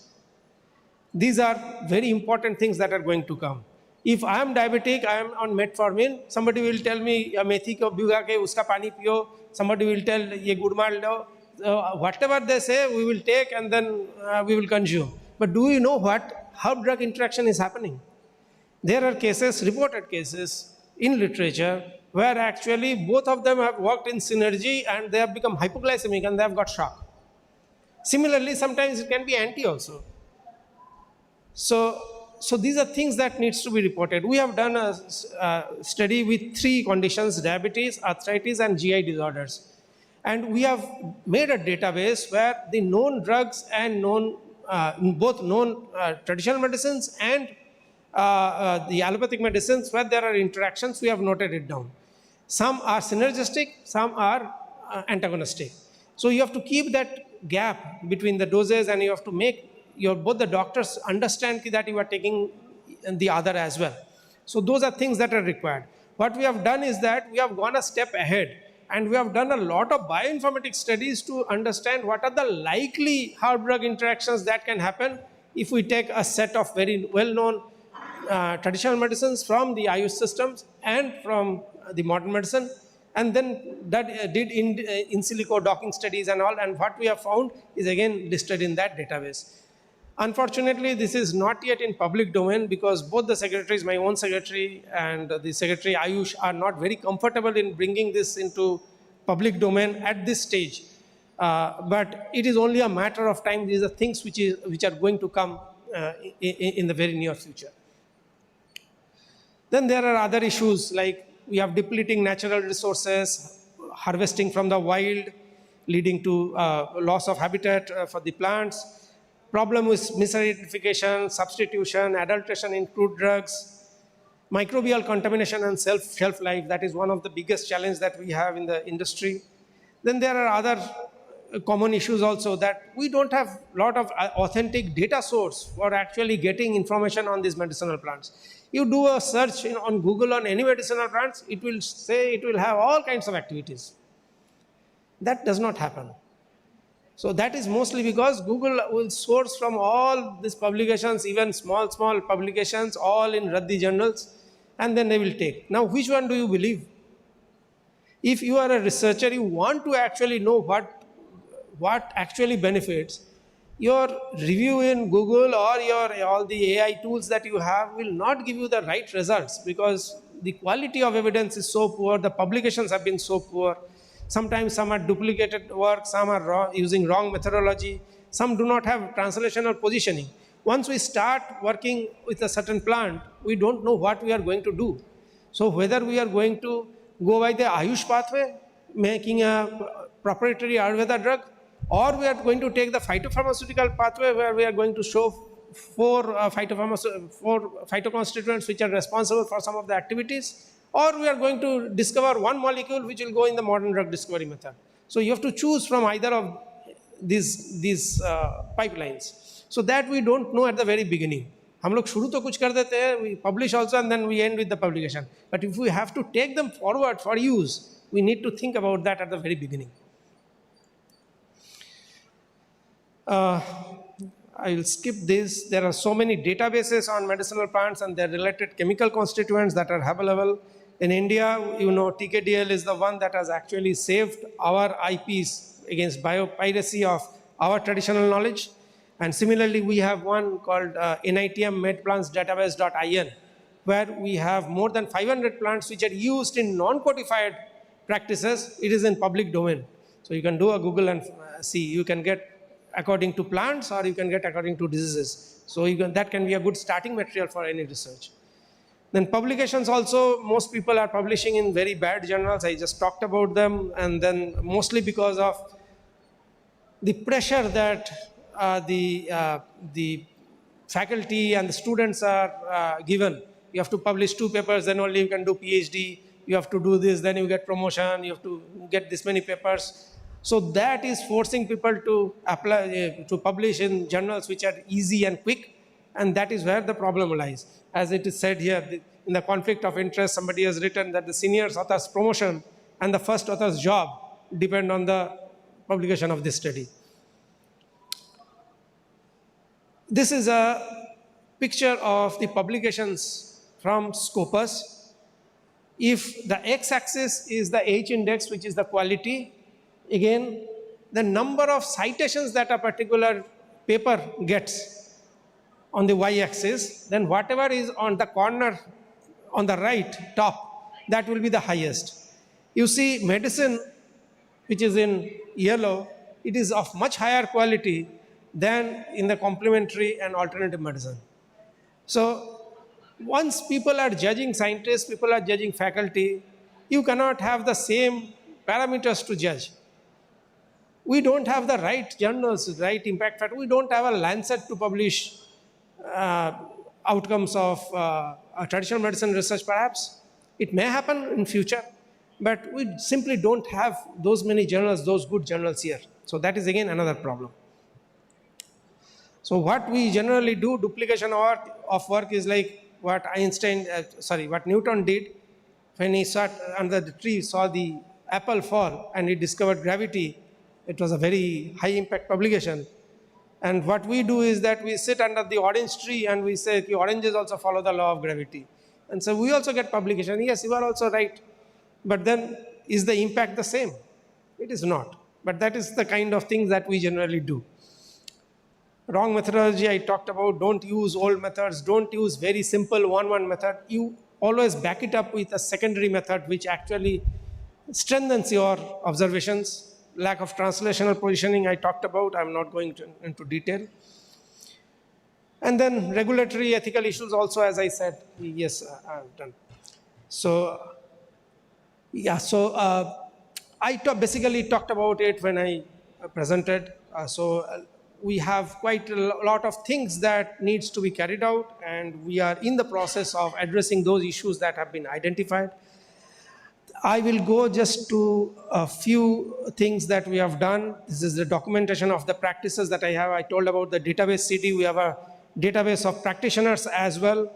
These are very important things that are going to come. If I am diabetic, I am on metformin, somebody will tell me, methi ko bhiga ke uska pani piyo, somebody will tell, ye gudmal lo. Whatever they say, we will take and then we will consume. But do you know what herb-drug interaction is happening? There are cases, reported cases in literature, where actually both of them have worked in synergy and they have become hypoglycemic and they have got shock. Similarly, sometimes it can be anti also. So these are things that needs to be reported. We have done a study with 3 conditions: diabetes, arthritis, and GI disorders. And we have made a database where the known drugs and both known traditional medicines and the allopathic medicines, where there are interactions, we have noted it down. Some are synergistic, some are antagonistic. So you have to keep that gap between the doses, and you have to make both the doctors understand that you are taking the other as well. So those are things that are required. What we have done is that we have gone a step ahead, and we have done a lot of bioinformatics studies to understand what are the likely herb-drug interactions that can happen if we take a set of very well-known traditional medicines from the Ayush systems and from the modern medicine, and then that did in silico docking studies and all, and what we have found is again listed in that database. Unfortunately, this is not yet in public domain because both the secretaries, my own secretary and the secretary Ayush, are not very comfortable in bringing this into public domain at this stage. But it is only a matter of time. These are things which are going to come in the very near future. Then there are other issues like we have depleting natural resources, harvesting from the wild, leading to loss of habitat for the plants. Problem with misidentification, substitution, adulteration in crude drugs, microbial contamination and shelf life. That is one of the biggest challenges that we have in the industry. Then there are other common issues also, that we don't have a lot of authentic data source for actually getting information on these medicinal plants. You do a search on Google on any medicinal plants, it will say it will have all kinds of activities. That does not happen. So that is mostly because Google will source from all these publications, even small publications, all in Raddi journals, and then they will take. Now, which one do you believe? If you are a researcher, you want to actually know what actually benefits, your review in Google or all the AI tools that you have will not give you the right results, because the quality of evidence is so poor, the publications have been so poor. Sometimes some are duplicated work, some are using wrong methodology, some do not have translational positioning. Once we start working with a certain plant, we don't know what we are going to do. So whether we are going to go by the Ayush pathway, making a proprietary Ayurveda drug, or we are going to take the phytopharmaceutical pathway, where we are going to show four phytoconstituents which are responsible for some of the activities, or we are going to discover one molecule which will go in the modern drug discovery method. So you have to choose from either of these pipelines. So that we don't know at the very beginning. हम लोग शुरू तो कुछ कर देते हैं, we publish also and then we end with the publication. But if we have to take them forward for use, we need to think about that at the very beginning. I will skip this. There are so many databases on medicinal plants and their related chemical constituents that are available. In India, you know, TKDL is the one that has actually saved our IPs against biopiracy of our traditional knowledge. And similarly, we have one called NITM medplantsdatabase.in, where we have more than 500 plants which are used in non-codified practices. It is in public domain. So you can do a Google and see. You can get according to plants, or you can get according to diseases. So that can be a good starting material for any research. Then publications also, most people are publishing in very bad journals. I just talked about them. And then mostly because of the pressure that the faculty and the students are given. You have to publish 2 papers, then only you can do PhD. You have to do this, then you get promotion. You have to get this many papers. So that is forcing people to apply to publish in journals which are easy and quick, and that is where the problem lies. As it is said here, in the conflict of interest, somebody has written that the senior author's promotion and the first author's job depend on the publication of this study. This is a picture of the publications from Scopus. If the x-axis is the H index, which is the quality, again, the number of citations that a particular paper gets on the y-axis, then whatever is on the corner on the right top, that will be the highest. You see medicine, which is in yellow, it is of much higher quality than in the complementary and alternative medicine. So once people are judging scientists, people are judging faculty, you cannot have the same parameters to judge. We don't have the right journals, right impact factor. We don't have a Lancet to publish outcomes of traditional medicine research perhaps. It may happen in future, but we simply don't have those many journals, those good journals here. So that is again another problem. So what we generally do, duplication of work is like what what Newton did when he sat under the tree, saw the apple fall, and he discovered gravity. It was a very high impact publication. And what we do is that we sit under the orange tree and we say, the oranges also follow the law of gravity. And so we also get publication. Yes, you are also right. But then is the impact the same? It is not. But that is the kind of things that we generally do. Wrong methodology I talked about. Don't use old methods. Don't use very simple 1-1 method. You always back it up with a secondary method which actually strengthens your observations. Lack of translational positioning I talked about. I'm not going into detail. And then regulatory ethical issues also, as I said. Yes, I've done. So, yeah, so I basically talked about it when I presented. We have quite a lot of things that needs to be carried out, and we are in the process of addressing those issues that have been identified. I will go just to a few things that we have done. This is the documentation of the practices that I have. I told about the database CD. We have a database of practitioners as well.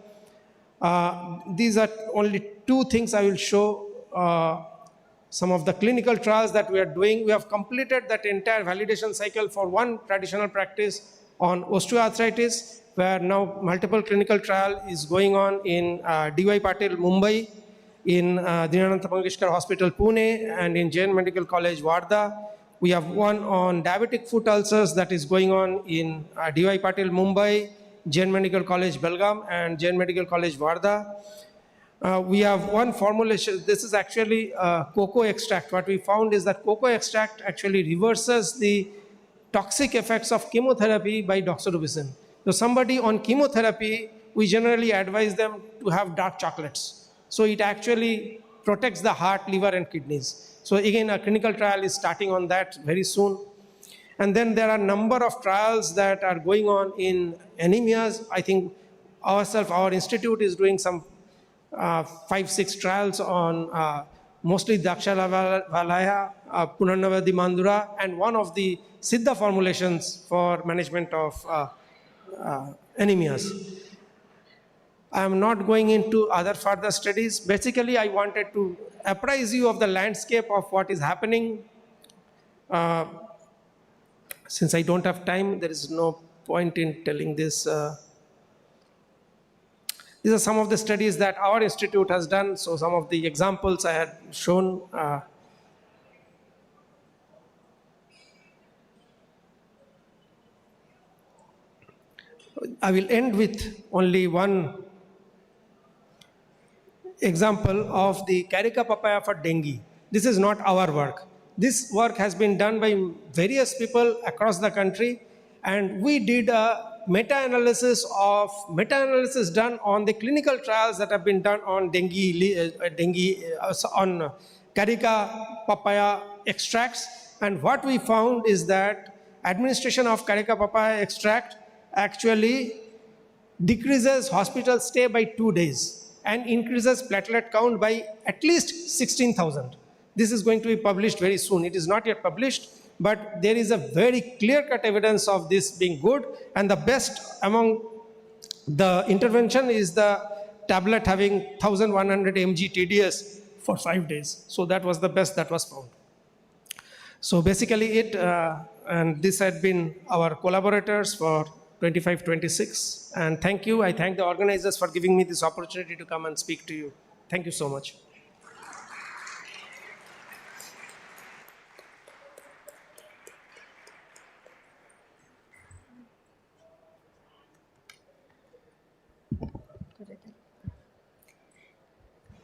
These are only two things I will show. Some of the clinical trials that we are doing. We have completed that entire validation cycle for one traditional practice on osteoarthritis, where now multiple clinical trial is going on in DY Patil, Mumbai, in Dinananta Mangeshkar Hospital, Pune, and in Jain Medical College, Wardha. We have one on diabetic foot ulcers that is going on in DY Patil, Mumbai, Jain Medical College, Belgaum, and Jain Medical College, Wardha. We have one formulation. This is actually cocoa extract. What we found is that cocoa extract actually reverses the toxic effects of chemotherapy by doxorubicin. So somebody on chemotherapy, we generally advise them to have dark chocolates. So it actually protects the heart, liver, and kidneys. So again, a clinical trial is starting on that very soon. And then there are a number of trials that are going on in anemias. I think our institute is doing some 5-6 trials on mostly Dakshavalaya, Punarnavadi Mandura, and one of the Siddha formulations for management of anemias. I am not going into other further studies. Basically, I wanted to apprise you of the landscape of what is happening. Since I don't have time, there is no point in telling this. These are some of the studies that our institute has done. So some of the examples I had shown. I will end with only one example of the carica papaya for dengue. This is not our work. This work has been done by various people across the country, and we did a meta-analysis done on the clinical trials that have been done on on carica papaya extracts. And what we found is that administration of carica papaya extract actually decreases hospital stay by 2 days and increases platelet count by at least 16,000. This is going to be published very soon. It is not yet published, but there is a very clear-cut evidence of this being good, and the best among the intervention is the tablet having 1100 mg TDS for 5 days. So that was the best that was found. So basically and this had been our collaborators for 25-26, and thank you. I thank the organizers for giving me this opportunity to come and speak to you. Thank you so much.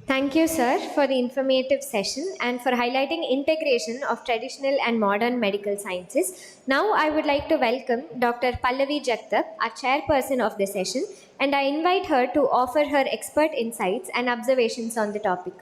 Thank you, sir, for the informative session and for highlighting integration of traditional and modern medical sciences. Now, I would like to welcome Dr. Pallavi Jagtap, our chairperson of the session, and I invite her to offer her expert insights and observations on the topic.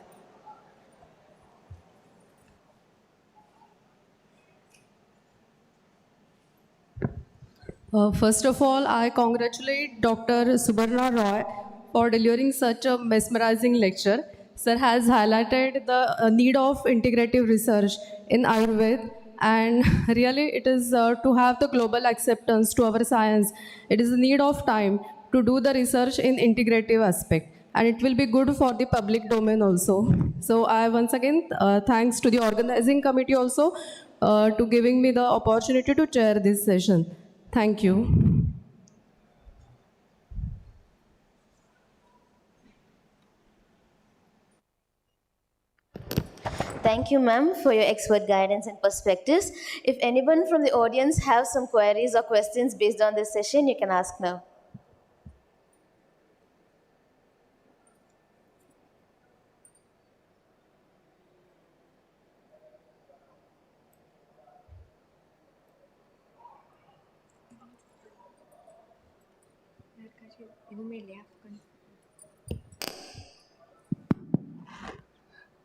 First of all, I congratulate Dr. Subarna Roy for delivering such a mesmerizing lecture. Sir has highlighted the need of integrative research in Ayurveda, and really it is to have the global acceptance to our science. It is the need of time to do the research in integrative aspect, and it will be good for the public domain also. So I once again thanks to the organizing committee also to giving me the opportunity to chair this session. Thank you. Thank you, ma'am, for your expert guidance and perspectives. If anyone from the audience has some queries or questions based on this session, you can ask now.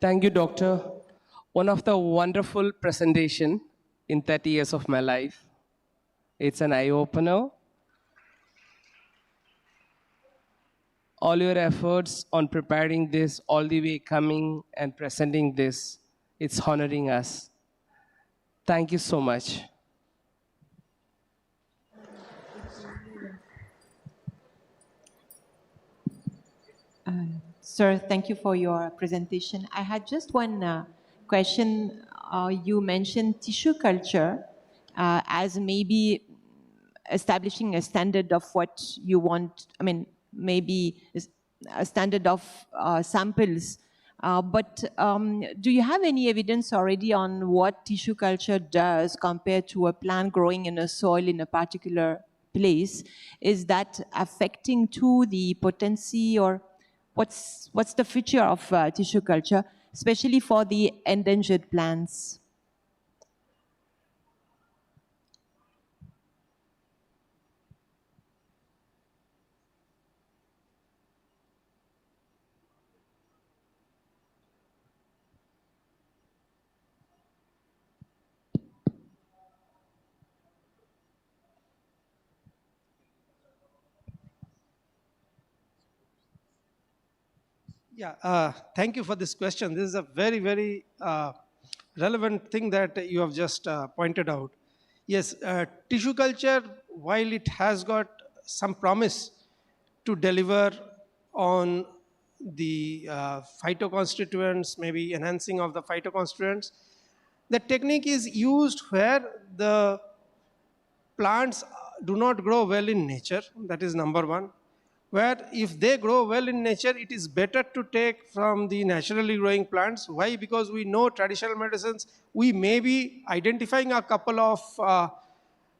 Thank you, Doctor. One of the wonderful presentation in 30 years of my life. It's an eye-opener. all your efforts on preparing this, all the way coming and presenting this. It's honoring us. Thank you so much. Sir, thank you for your presentation. I had just one question. You mentioned tissue culture as maybe establishing a standard of what you want, I mean, maybe a standard of samples. But do you have any evidence already on what tissue culture does compared to a plant growing in a soil in a particular place? Is that affecting to the potency, or what's the future of tissue culture, especially for the endangered plants? Yeah, thank you for this question. This is a very, very relevant thing that you have just pointed out. Yes, tissue culture, while it has got some promise to deliver on the phytoconstituents, maybe enhancing of the phytoconstituents, the technique is used where the plants do not grow well in nature. That is number one. Where if they grow well in nature, it is better to take from the naturally growing plants. Why? Because we know traditional medicines, we may be identifying a couple of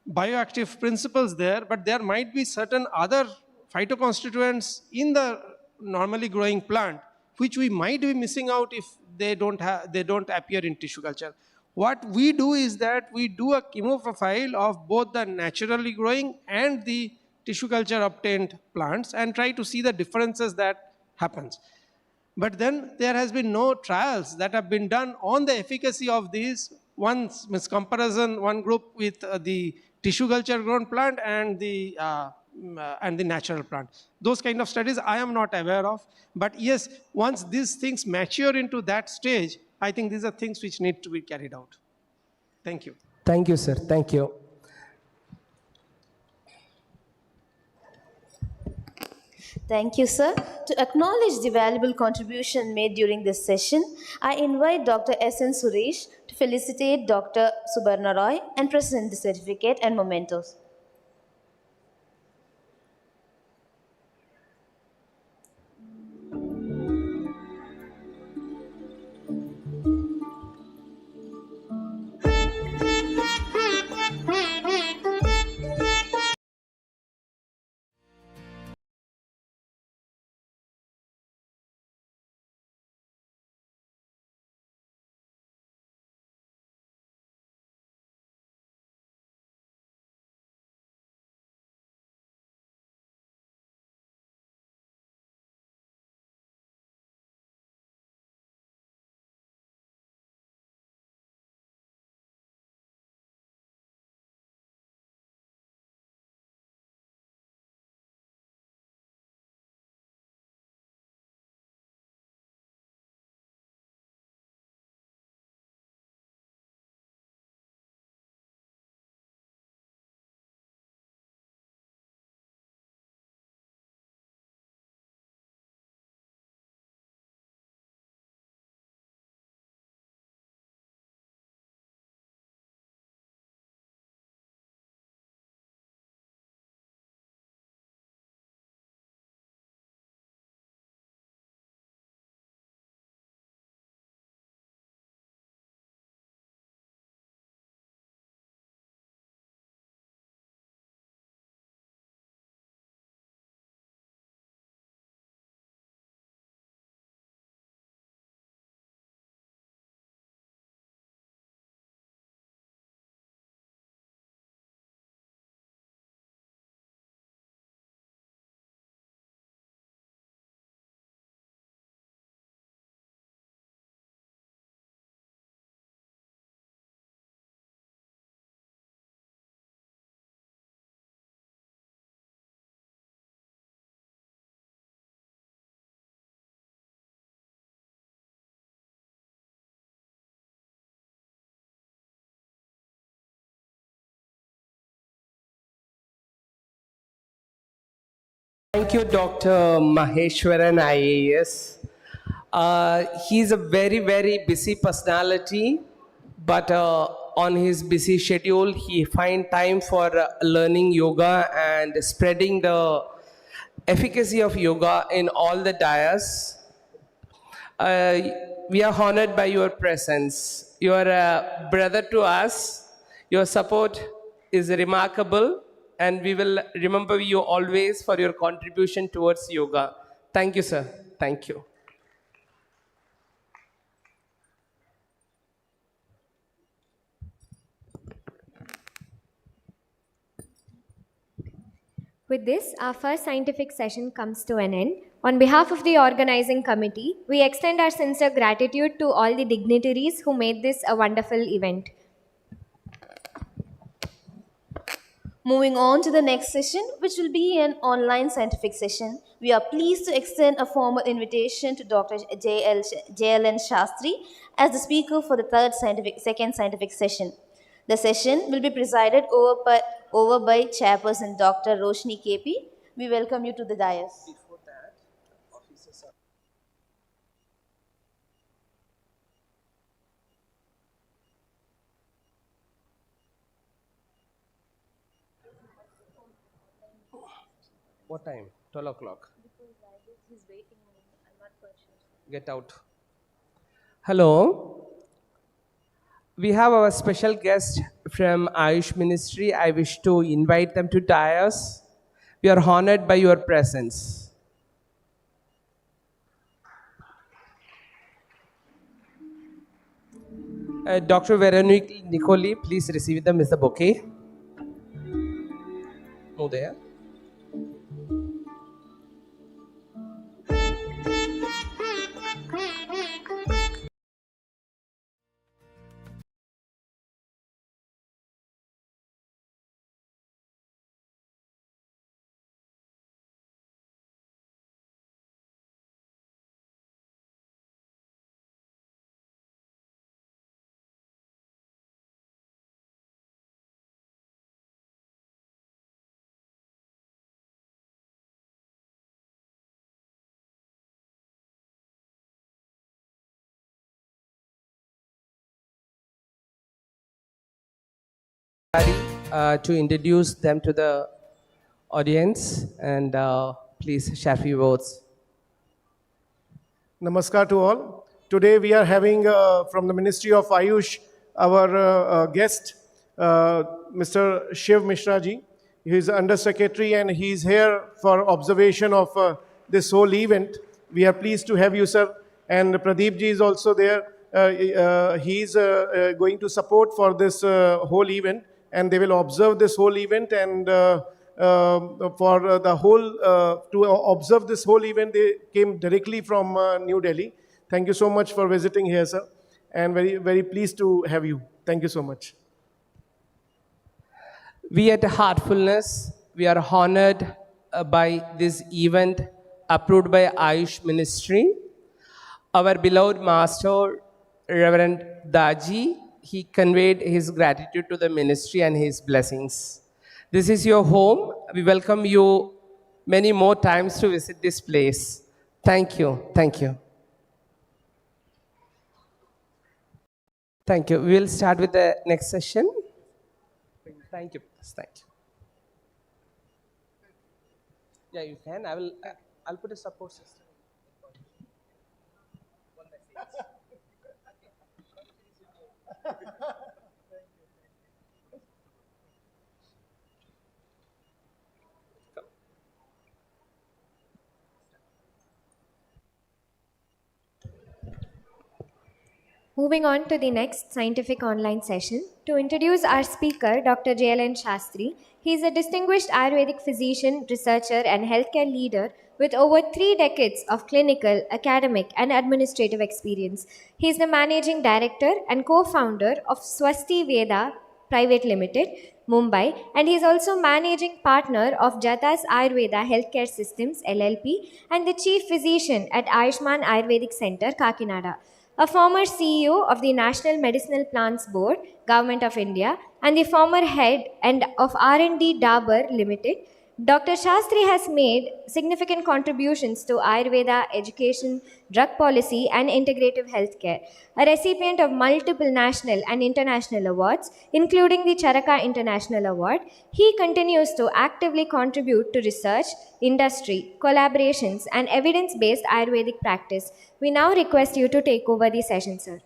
bioactive principles there, but there might be certain other phytoconstituents in the normally growing plant which we might be missing out if they don't appear in tissue culture. What we do is that we do a chemoprofile of both the naturally growing and the tissue culture obtained plants and try to see the differences that happens. But then there has been no trials that have been done on the efficacy of these. One comparison, one group with the tissue culture grown plant and the natural plant. Those kind of studies I am not aware of. But yes, once these things mature into that stage, I think these are things which need to be carried out. Thank you. Thank you, sir. Thank you. Thank you, sir. To acknowledge the valuable contribution made during this session, I invite Dr. S.N. Suresh to felicitate Dr. Subarna Roy and present the certificate and mementos. Thank you, Dr. Maheshwaran IAS. He's a very, very busy personality, but on his busy schedule, he find time for learning yoga and spreading the efficacy of yoga in all the dayas. We are honored by your presence. You are a brother to us. Your support is remarkable, and we will remember you always for your contribution towards yoga. Thank you, sir. Thank you. With this, our first scientific session comes to an end. On behalf of the organizing committee, we extend our sincere gratitude to all the dignitaries who made this a wonderful event. Moving on to the next session, which will be an online scientific session, we are pleased to extend a formal invitation to Dr. JLN Shastri as the speaker for the second scientific session. The session will be presided over by Chairperson Dr. Roshni KP. We welcome you to the dais. What time? 12 o'clock. Get out. Hello. We have our special guest from Ayush Ministry. I wish to invite them to dais. We are honored by your presence. Dr. Veronique Nicoli, please receive them as the bouquet. Oh, there. To introduce them to the audience, and please share few words. Namaskar to all. Today we are having from the Ministry of Ayush our guest, Mr. Shiv Mishra ji. He is Under Secretary and he is here for observation of this whole event. We are pleased to have you, sir. And Pradeep ji is also there. He is going to support for this whole event, and they will observe this whole event. And for the whole, to observe this whole event, they came directly from New Delhi. Thank you so much for visiting here, sir. And very, very pleased to have you. Thank you so much. We at Heartfulness, we are honored by this event approved by Ayush Ministry. Our beloved Master, Reverend Daji, he conveyed his gratitude to the ministry and his blessings. This is your home. We welcome you many more times to visit this place. Thank you. Thank you. Thank you. We will start with the next session. Thank you. Thank you. Yeah, you can. I'll put a support system. Moving on to the next scientific online session, to introduce our speaker, Dr. Jayarooba Shastri. He is a distinguished Ayurvedic physician, researcher, and healthcare leader with over 3 decades of clinical, academic, and administrative experience. He is the managing director and co-founder of Swasti Veda Private Limited, Mumbai, and he is also managing partner of Jatas Ayurveda Healthcare Systems, LLP, and the chief physician at Ayushman Ayurvedic Center, Kakinada. A former CEO of the National Medicinal Plants Board, Government of India, and the former head of R&D Dabur Limited, Dr. Shastri has made significant contributions to Ayurveda education, drug policy, and integrative healthcare. A recipient of multiple national and international awards, including the Charaka International Award, he continues to actively contribute to research, industry, collaborations, and evidence based Ayurvedic practice. We now request you to take over the session, sir.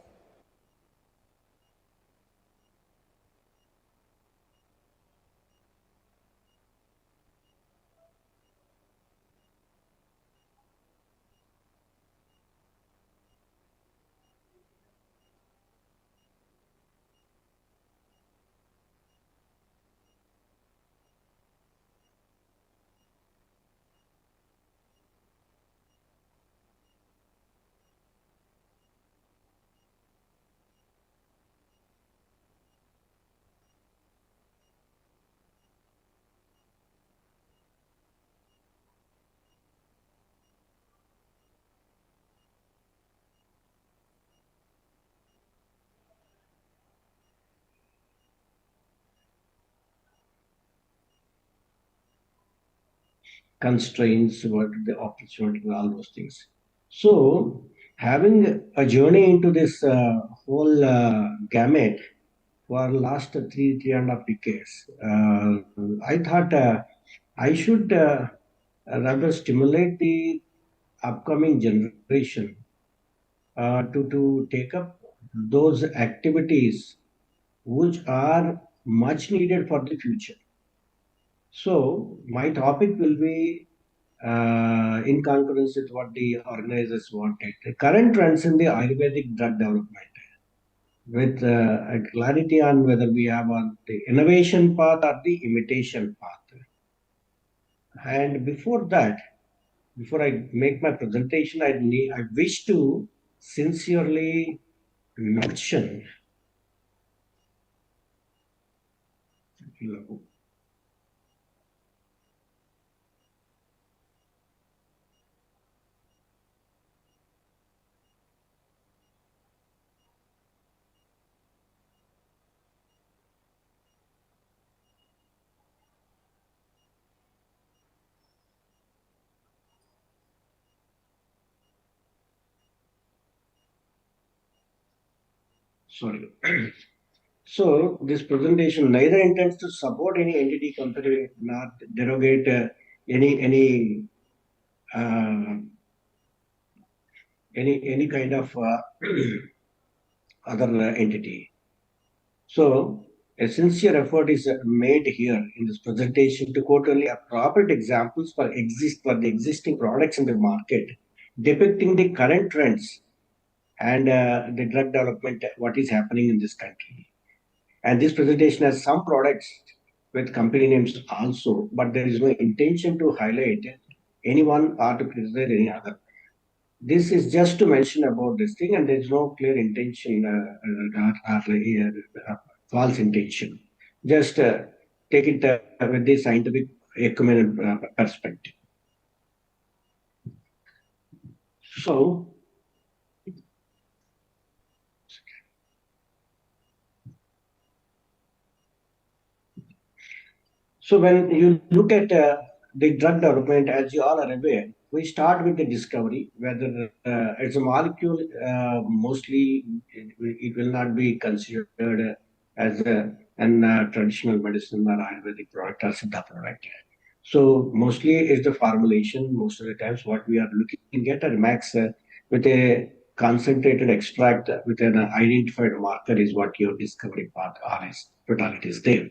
constraints, what the opportunity, all those things. So, having a journey into this whole gamut for last 3.5 decades, I thought I should rather stimulate the upcoming generation to take up those activities which are much needed for the future. So my topic will be in concurrence with what the organizers wanted. The current trends in the Ayurvedic drug development, with a clarity on whether we have on the innovation path or the imitation path. And before that, before I make my presentation, I wish to sincerely mention. Sorry. So this presentation neither intends to support any entity, company, nor derogate any kind of other entity. So a sincere effort is made here in this presentation to quote only appropriate examples for the existing products in the market, depicting the current trends and the drug development, what is happening in this country. And this presentation has some products with company names also, but there is no intention to highlight anyone or to criticize any other. This is just to mention about this thing, and there is no clear intention or false intention. Just take it with the scientific acumen perspective. So when you look at the drug development, as you all are aware, we start with the discovery, whether it's a molecule, mostly it will not be considered as a traditional medicine or Ayurvedic product or Siddha product. So mostly it's the formulation, most of the times what we are looking at a max with a concentrated extract with an identified marker is what your discovery part is, totality is there.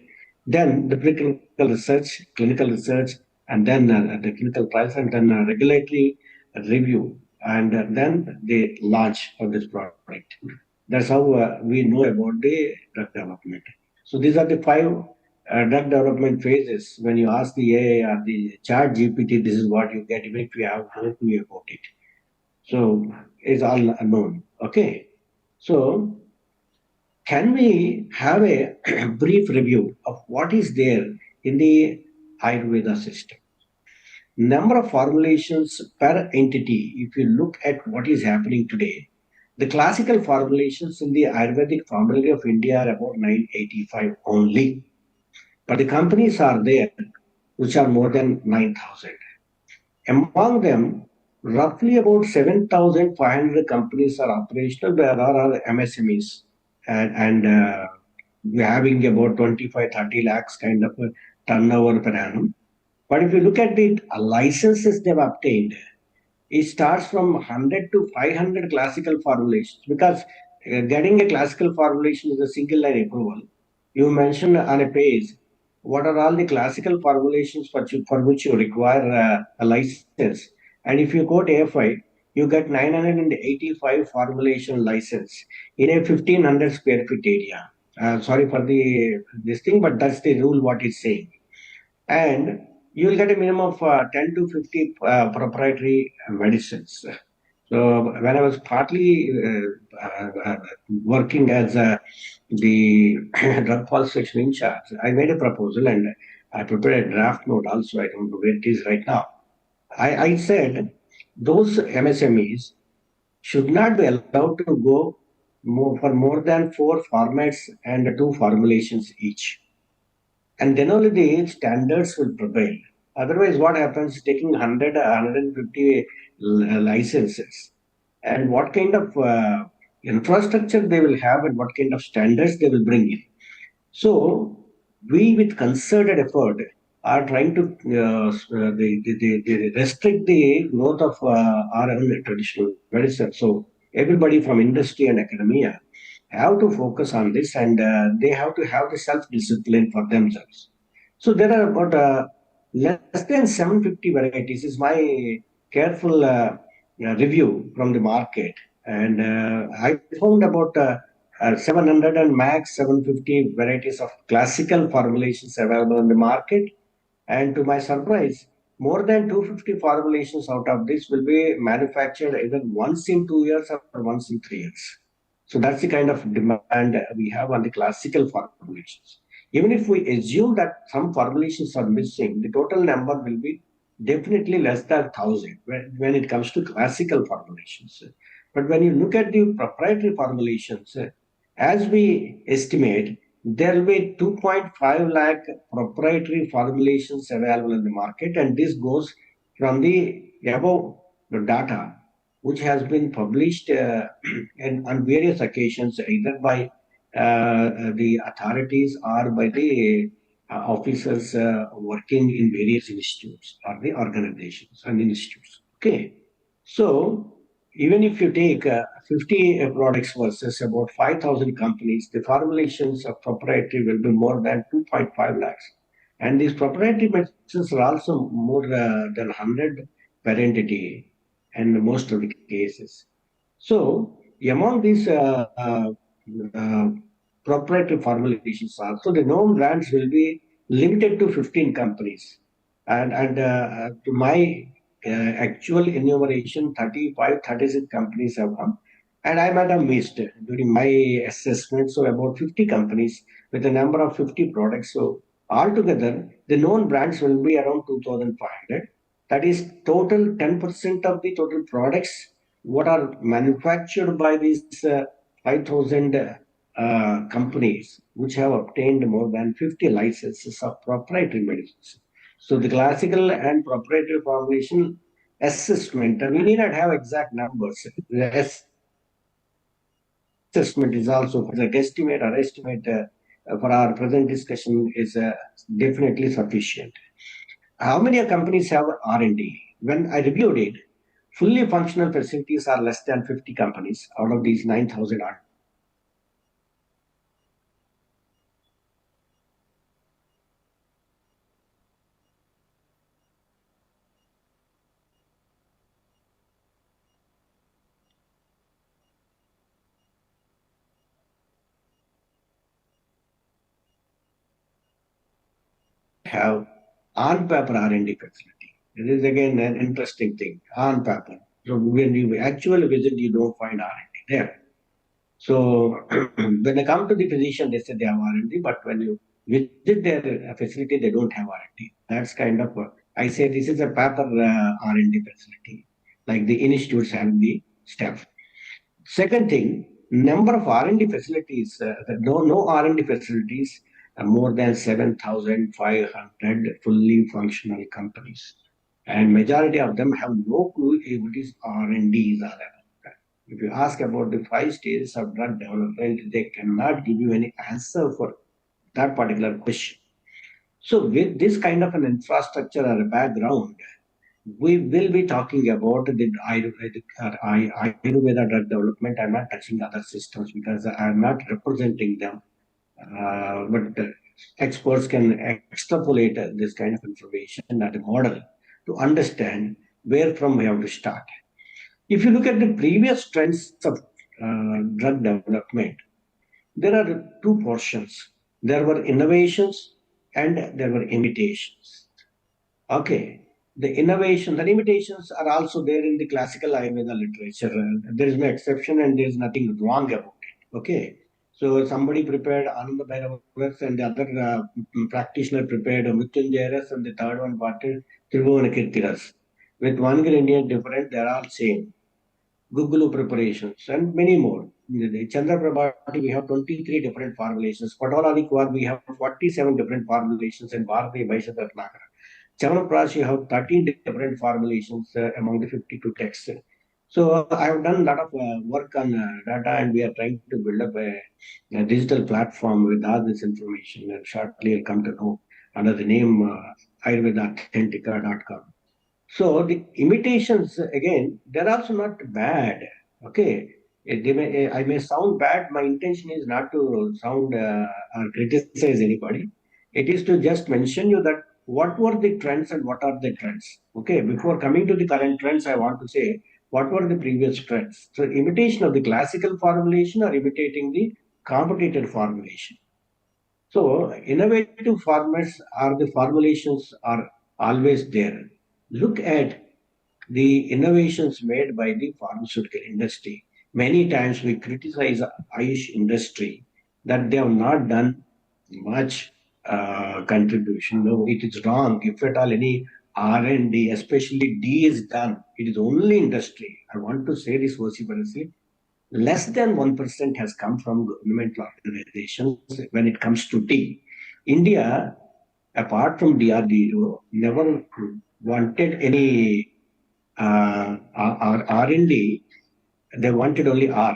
Then the preclinical research, clinical research, and then the clinical trials, and then regulatory review, and then the launch of this product. That's how we know about the drug development. So these are the 5 drug development phases. When you ask the AI or the chat GPT, this is what you get, even if you have no clue about it. So it's all known. Okay. So can we have a brief review of what is there in the Ayurveda system? Number of formulations per entity, if you look at what is happening today, the classical formulations in the Ayurvedic formulary of India are about 985 only. But the companies are there which are more than 9,000. Among them, roughly about 7,500 companies are operational, there are MSMEs, and we're having about 25-30 lakhs kind of a turnover per annum. But if you look at the licenses they've obtained, it starts from 100 to 500 classical formulations, because getting a classical formulation is a single line approval. You mentioned on a page what are all the classical formulations for which you require a license. And if you go to AFI, you get 985 formulation license in a 1500 square feet area. Sorry for this thing, but that's the rule what it's saying. And you will get a minimum of 10 to 50 proprietary medicines. So when I was partly working as the drug policy section in charge, I made a proposal and I prepared a draft note also. I don't know where it is right now. I said those MSMEs should not be allowed to go for more than 4 formats and 2 formulations each. And then only the standards will prevail. Otherwise, what happens taking 100, 150 licenses, and what kind of infrastructure they will have and what kind of standards they will bring in. So, we with concerted effort are trying to restrict the growth of our own traditional medicine. So, everybody from industry and academia have to focus on this, and they have to have the self-discipline for themselves. So there are about less than 750 varieties is my careful review from the market. And I found about 700 and max 750 varieties of classical formulations available in the market. And to my surprise, more than 250 formulations out of this will be manufactured either once in 2 years or once in 3 years. So that's the kind of demand we have on the classical formulations. Even if we assume that some formulations are missing, the total number will be definitely less than 1,000 when it comes to classical formulations. But when you look at the proprietary formulations, as we estimate, there will be 2.5 lakh proprietary formulations available in the market, and this goes from the above data which has been published on various occasions, either by the authorities or by the officers working in various institutes or the organizations and institutes. Okay, so even if you take 50 products versus about 5,000 companies, the formulations of proprietary will be more than 2.5 lakhs. And these proprietary medicines are also more than 100 per entity in most of the cases. So among these proprietary formulations also, the known brands will be limited to 15 companies. And to my actual enumeration, 35, 36 companies have come. And I might have missed during my assessment, so about 50 companies with a number of 50 products. So altogether, the known brands will be around 2,500. That is total 10% of the total products what are manufactured by these 5,000 companies which have obtained more than 50 licenses of proprietary medicines. So the classical and proprietary formulation assessment, and we need not have exact numbers. The assessment is also the guesstimate or estimate for our present discussion is definitely sufficient. How many companies have R&D? When I reviewed it, fully functional facilities are less than 50 companies out of these 9,000 R&D. Have on paper R&D facility. It is again an interesting thing, on paper. So when you actually visit, you don't find R&D there. So when they come to the physician, they say they have R&D, but when you visit their facility, they don't have R&D. That's kind of, I say this is a paper R&D facility, like the institutes have the staff. Second thing, number of R&D facilities, no R&D facilities more than 7,500 fully functional companies. And majority of them have no clue what is R&D is all about. If you ask about the 5 stages of drug development, they cannot give you any answer for that particular question. So with this kind of an infrastructure or a background, we will be talking about the Ayurveda drug development. I'm not touching other systems because I'm not representing them. But experts can extrapolate this kind of information at a model to understand where from we have to start. If you look at the previous trends of drug development, there are two portions. There were innovations and there were imitations. Okay. The limitations are also there in the classical Ayurveda literature. There is no exception and there is nothing wrong about it. Okay. So somebody prepared Ananda Bhairavaras and the other practitioner prepared Mrityunjayaras and the third one parted Tribhuvana Kirtiras. With one ingredient different, they are all same. Gugulu preparations and many more. In the Chandra Prabhati, we have 23 different formulations. Patoladi Kwar, we have 47 different formulations in Bharati Vaishatratnakara. Chavanprash, you have 13 different formulations among the 52 texts. So I have done a lot of work on data and we are trying to build up a digital platform with all this information and shortly will come to know under the name ayurvedaauthentica.com. So the imitations, again, they're also not bad. Okay. I may sound bad. My intention is not to sound or criticize anybody. It is to just mention you that what were the trends and what are the trends. Okay. Before coming to the current trends, I want to say what were the previous trends. So imitation of the classical formulation or imitating the competitor formulation. So innovative formats are the formulations are always there. Look at the innovations made by the pharmaceutical industry. Many times we criticize Ayush industry that they have not done much contribution. No, it is wrong. If at all any R&D, especially D is done, it is only industry. I want to say this vociferously. Less than 1% has come from governmental organizations when it comes to tea. India, apart from DRDO, never wanted any R&D. They wanted only R,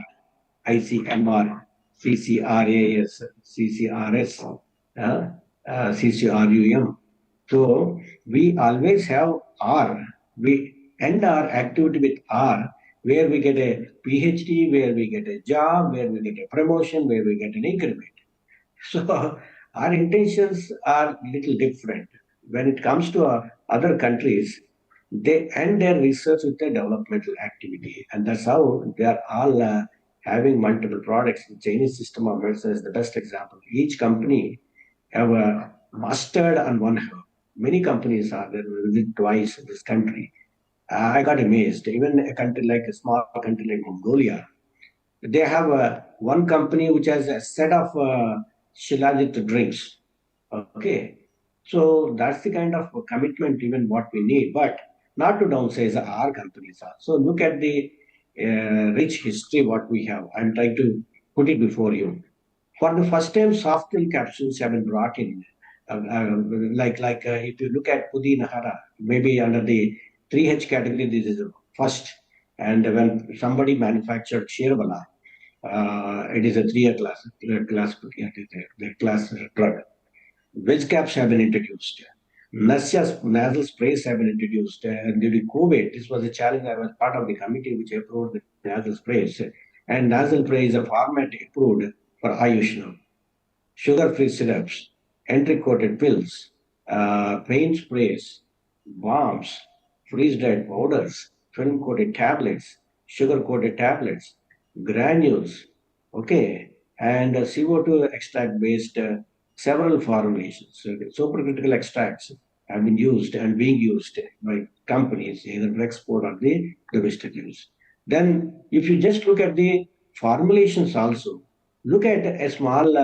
ICMR, CCRAS, CCRS, CCRUM. So we always have R. We end our activity with R, where we get a PhD, where we get a job, where we get a promotion, where we get an increment. So our intentions are little different. When it comes to other countries, they end their research with a developmental activity, and that's how they are all having multiple products. The Chinese system of medicine is the best example. Each company have a mustard on one herb. Many companies are there. We visit twice in this country. I got amazed. Even a small country like Mongolia, they have one company which has a set of Shilajit drinks. Okay. So that's the kind of commitment even what we need, but not to downsize our companies are. So look at the rich history what we have. I'm trying to put it before you. For the first time, soft gel capsules have been brought in. If you look at Pudina Hara, maybe under the 3H category, this is the first. And when somebody manufactured Shreevarma, it is a 3A class drug. Wedge caps have been introduced. Nasal sprays have been introduced. And during COVID, this was a challenge. I was part of the committee which approved the nasal sprays. And nasal spray is a format approved for Ayush now. Sugar-free syrups, entry-coated pills, pain sprays, bombs, freeze-dried powders, film-coated tablets, sugar-coated tablets, granules, okay, and CO2 extract-based several formulations. So supercritical extracts have been used and being used by companies, either for export or the domestic use. Then, if you just look at the formulations also, look at a small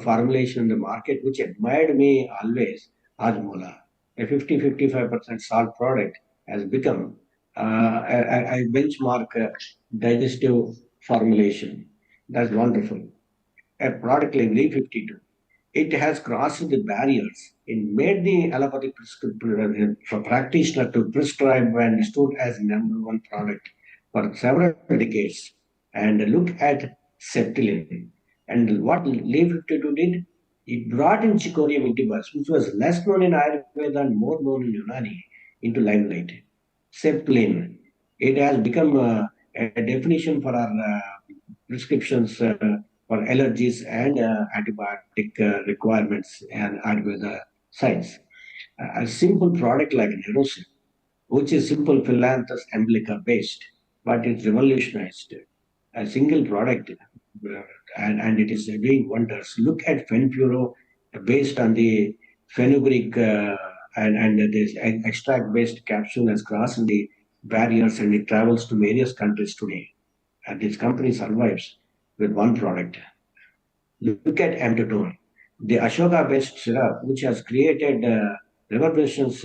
formulation in the market which admired me always, Hajmola. A 50-55% salt product has become a benchmark digestive formulation. That's wonderful. A product like V52. it has crossed the barriers. It made the allopathic practitioner to prescribe and stood as number one product for several decades. And look at Septilin. And what Leaf 52 did, it brought in Chicoria intibus, which was less known in Ayurveda and more known in Unani, into limelight. Septilin. It has become a definition for our prescriptions for allergies and antibiotic requirements and Ayurveda science. A simple product like Nerosin, which is simple Philanthus umbilica based, but it's revolutionized. A single product and it is doing wonders. Look at Fenfuro based on the fenugreek and this extract based capsule has crossed the barriers and it travels to various countries today. And this company survives with one product. Look at Amtotone, the Ashoka based syrup, which has created reverberations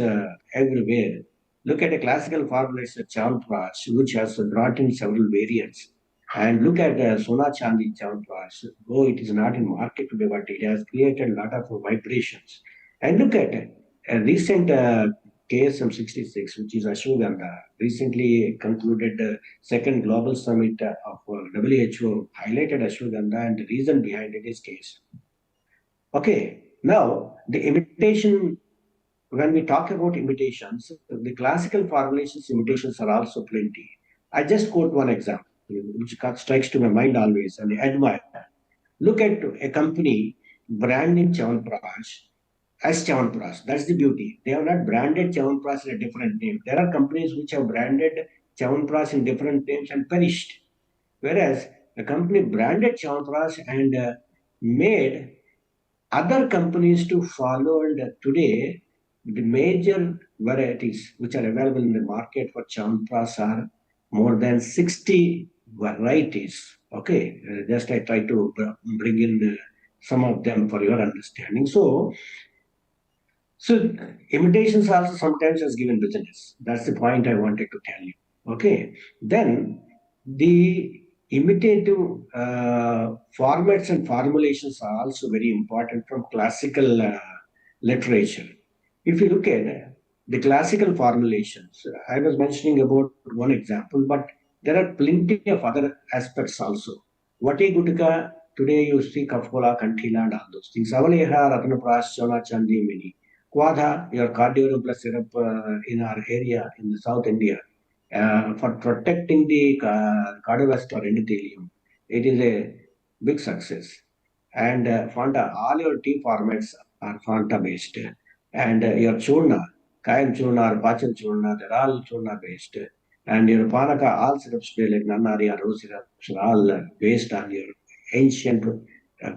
everywhere. Look at a classical formulation Chyawanprash, which has brought in several variants. And look at Sona Chandi Chyawanprash. Though it is not in market today, but it has created a lot of vibrations. And look at a recent KSM 66, which is Ashwagandha, recently concluded the second global summit of WHO, highlighted Ashwagandha, and the reason behind it is case. Okay, now the imitation, when we talk about imitations, the classical formulations imitations are also plenty. I just quote one example, which strikes to my mind always, and I admire. Look at a company branding Chyawanprash as Chyawanprash. That's the beauty. They have not branded Chyawanprash in a different name. There are companies which have branded Chyawanprash in different names and perished. Whereas the company branded Chyawanprash and made other companies to follow. And today, the major varieties which are available in the market for Chyawanprash are more than 60 varieties. Okay, just I try to bring in some of them for your understanding. So imitations also sometimes has given business. That's the point I wanted to tell you. Okay, then the imitative formats and formulations are also very important from classical literature. If you look at the classical formulations, I was mentioning about one example, but there are plenty of other aspects also. Vati Gutka, today you see Kafkola, Kantila, and all those things. Avaleha, Ratnaprash, Chona, Chandi, Mini. Quadha, your cardiovascular syrup in our area in the South India, for protecting the cardiovascular endothelium. It is a big success. And Fanta, all your tea formats are Fanta based. And your churna, Kayam churna or Pachal churna, they're all churna based. And your Panaka, all syrups today like Nanari or rose syrups are all based on your ancient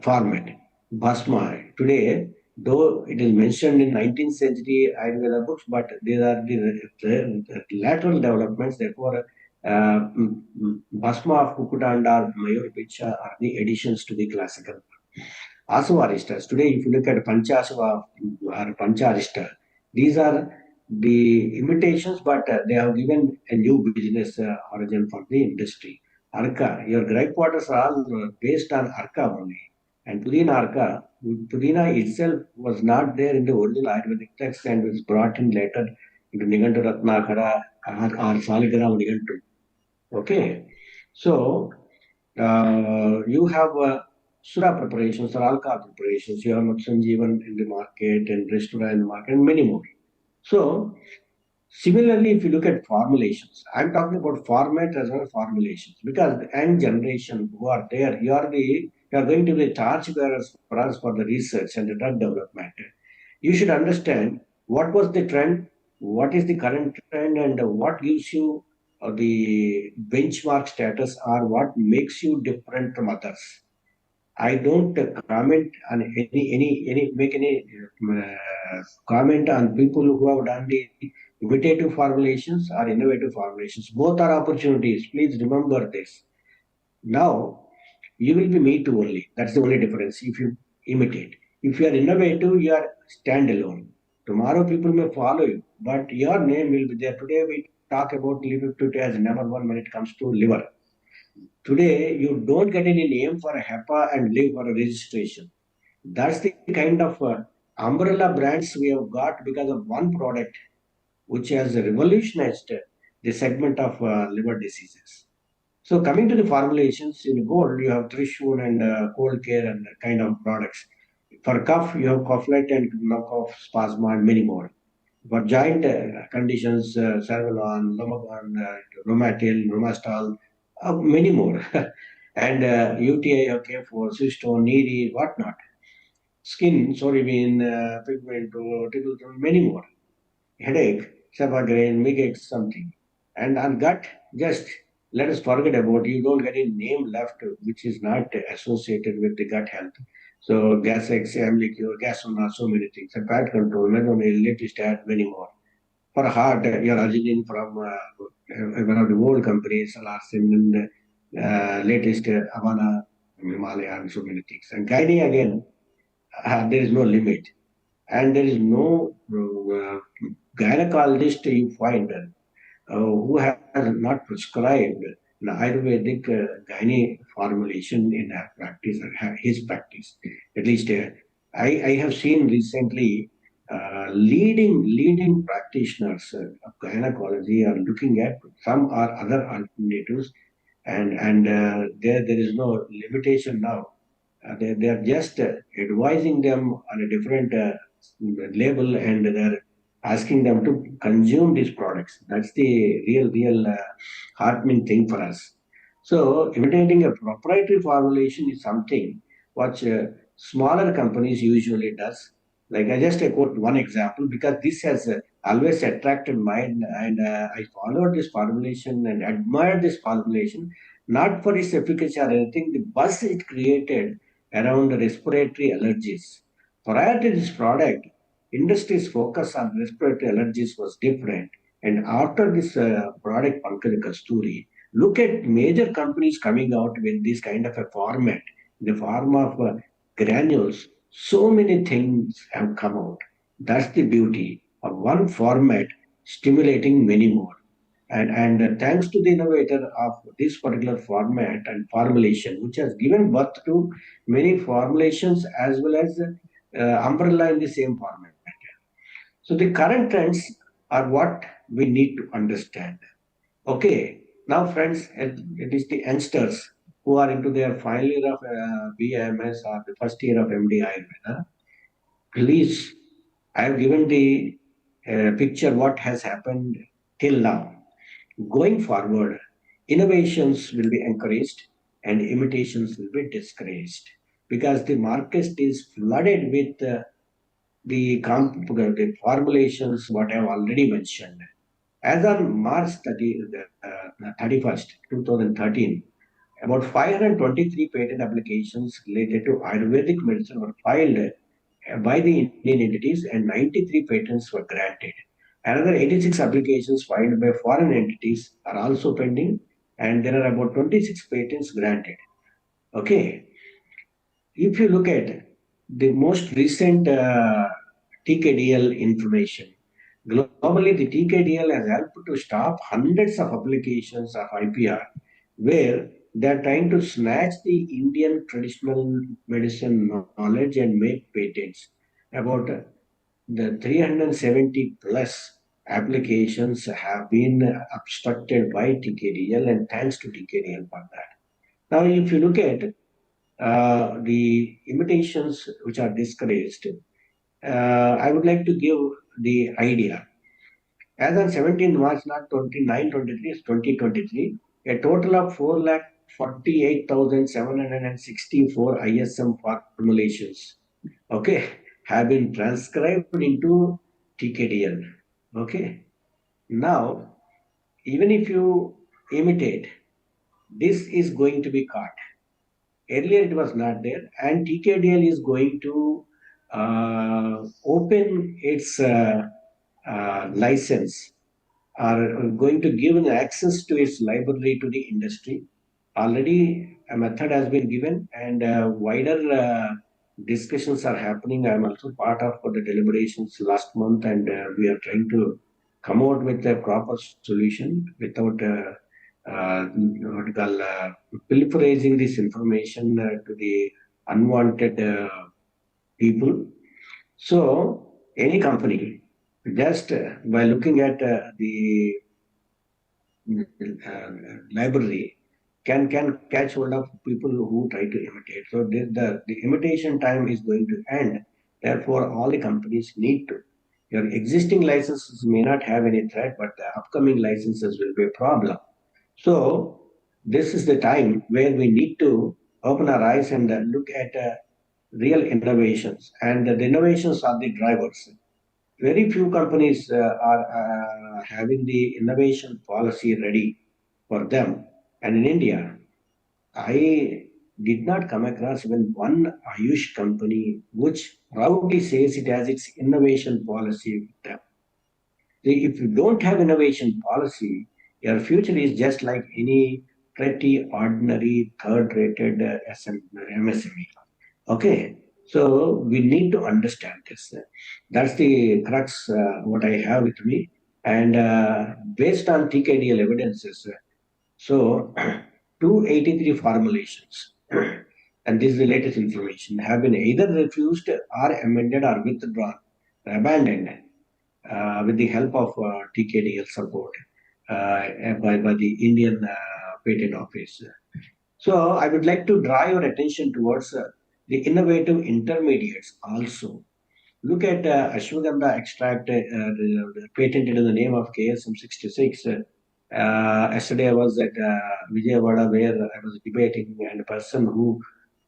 format. Bhasma, today, though it is mentioned in 19th century Ayurveda books, but these are the lateral developments. Therefore, Bhasma of Kukutanda or Mayur Picha are the additions to the classical. Asavarishtas. Today, if you look at Panchasava or Pancharishta, these are the imitations, but they have given a new business origin for the industry. Arka, your gripe waters are all based on Arka only. And Pudina Arka, Pudina itself was not there in the original Ayurvedic text and was brought in later into Nigantu Ratnakara or Saligram Nigantu. Okay, so you have Sura preparations or alcohol preparations, you have Matsanjeevan in the market and Restura in the market and many more. So, similarly, if you look at formulations, I'm talking about format as well as formulations because the young generation who are there, you are going to be torchbearers for us for the research and the drug development. You should understand what was the trend, what is the current trend, and what gives you the benchmark status or what makes you different from others. I don't comment on any comment on people who have done the imitative formulations or innovative formulations. Both are opportunities. Please remember this. Now, you will be me too only. That's the only difference if you imitate. If you are innovative, you are standalone. Tomorrow people may follow you, but your name will be there. Today we talk about liver as number one when it comes to liver. Today, you don't get any name for a HEPA and live for a registration. That's the kind of umbrella brands we have got because of one product which has revolutionized the segment of liver diseases. So coming to the formulations, in gold, you have Trishul and cold care and kind of products. For cough, you have Coughlite and knockoff, Spasma, and many more. For joint conditions, Cervalon, Lomagon, Romatil, Romastol, many more. And UTI, okay, for cystone, Needy, whatnot. Skin, Soribin, pigment, many more. Headache, Cefagrain, Migax, something. And on gut, just let us forget about, you don't get any name left which is not associated with the gut health. So gas X, Amlicure, Gasona, so many things. And fat control, Menomil, latest add many more. For heart, your arginine from one of the old companies, Larsen, and latest Havana, Himalaya, and so many things. And gynae again, there is no limit. And there is no gynecologist you find who has not prescribed an Ayurvedic gynae formulation in her practice or his practice. At least I have seen recently leading practitioners of gynecology are looking at some or other alternatives, and there is no limitation now. They are just advising them on a different label, and they're asking them to consume these products. That's the real heartening thing for us. So imitating a proprietary formulation is something what smaller companies usually does. Like I just quote one example because this has always attracted mine, and I followed this formulation and admired this formulation, not for its efficacy or anything, the buzz it created around respiratory allergies. Prior to this product, industry's focus on respiratory allergies was different. And after this product, Pankaj Kasturi, look at major companies coming out with this kind of a format, the form of granules. So many things have come out. That's the beauty of one format stimulating many more. And thanks to the innovator of this particular format and formulation, which has given birth to many formulations as well as umbrella in the same format. So the current trends are what we need to understand. Okay, now friends, it is the youngsters who are into their final year of BMS or the first year of MD Ayurveda. Please, I have given the picture what has happened till now. Going forward, innovations will be encouraged and imitations will be discouraged because the market is flooded with the formulations what I have already mentioned. As on March 31st, 2013, about 523 patent applications related to Ayurvedic medicine were filed by the Indian entities and 93 patents were granted. Another 86 applications filed by foreign entities are also pending, and there are about 26 patents granted. Okay, if you look at the most recent TKDL information, globally the TKDL has helped to stop hundreds of applications of IPR where they are trying to snatch the Indian traditional medicine knowledge and make patents. About the 370 plus applications have been obstructed by TKDL, and thanks to TKDL for that. Now, if you look at the imitations which are discouraged, I would like to give the idea. As on 17 March, not 29, 23, 2023, a total of 4,48,764 ISM formulations, okay, have been transcribed into TKDL. Okay. Now, even if you imitate, this is going to be caught. Earlier it was not there, and TKDL is going to open its license, are going to give an access to its library to the industry. Already a method has been given, and wider discussions are happening. I am also part of the deliberations last month, and we are trying to come out with a proper solution without what you call proliferating this information to the unwanted people. So any company, just by looking at the library, can catch hold of people who try to imitate. So the imitation time is going to end. Therefore, all the companies need to. Your existing licenses may not have any threat, but the upcoming licenses will be a problem. So this is the time where we need to open our eyes and look at real innovations. And the innovations are the drivers. Very few companies are having the innovation policy ready for them. And in India, I did not come across even one Ayush company which proudly says it has its innovation policy with them. If you don't have innovation policy, your future is just like any pretty ordinary third-rated MSME. Okay, so we need to understand this. That's the crux what I have with me, and based on TKDL evidences, so 283 formulations, and this is the latest information, have been either refused or amended or withdrawn, abandoned with the help of TKDL support by the Indian Patent Office. So I would like to draw your attention towards the innovative intermediates also. Look at ashwagandha extract patented in the name of KSM 66. Yesterday I was at Vijayawada where I was debating, and a person who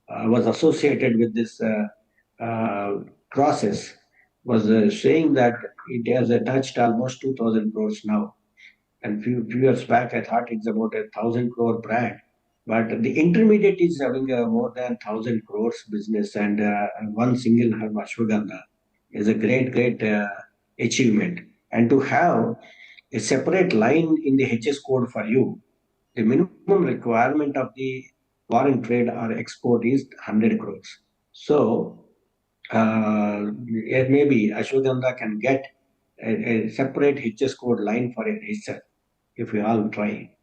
was associated with this process was saying that it has touched almost 2,000 crores now. And few years back, I thought it's about 1,000 crore brand. But the intermediate is having more than 1,000 crores business, and one single herb ashwagandha is a great achievement. And to have a separate line in the HS code for you, the minimum requirement of the foreign trade or export is 100 crores. So maybe ashwagandha can get a separate HS code line for itself if we all try.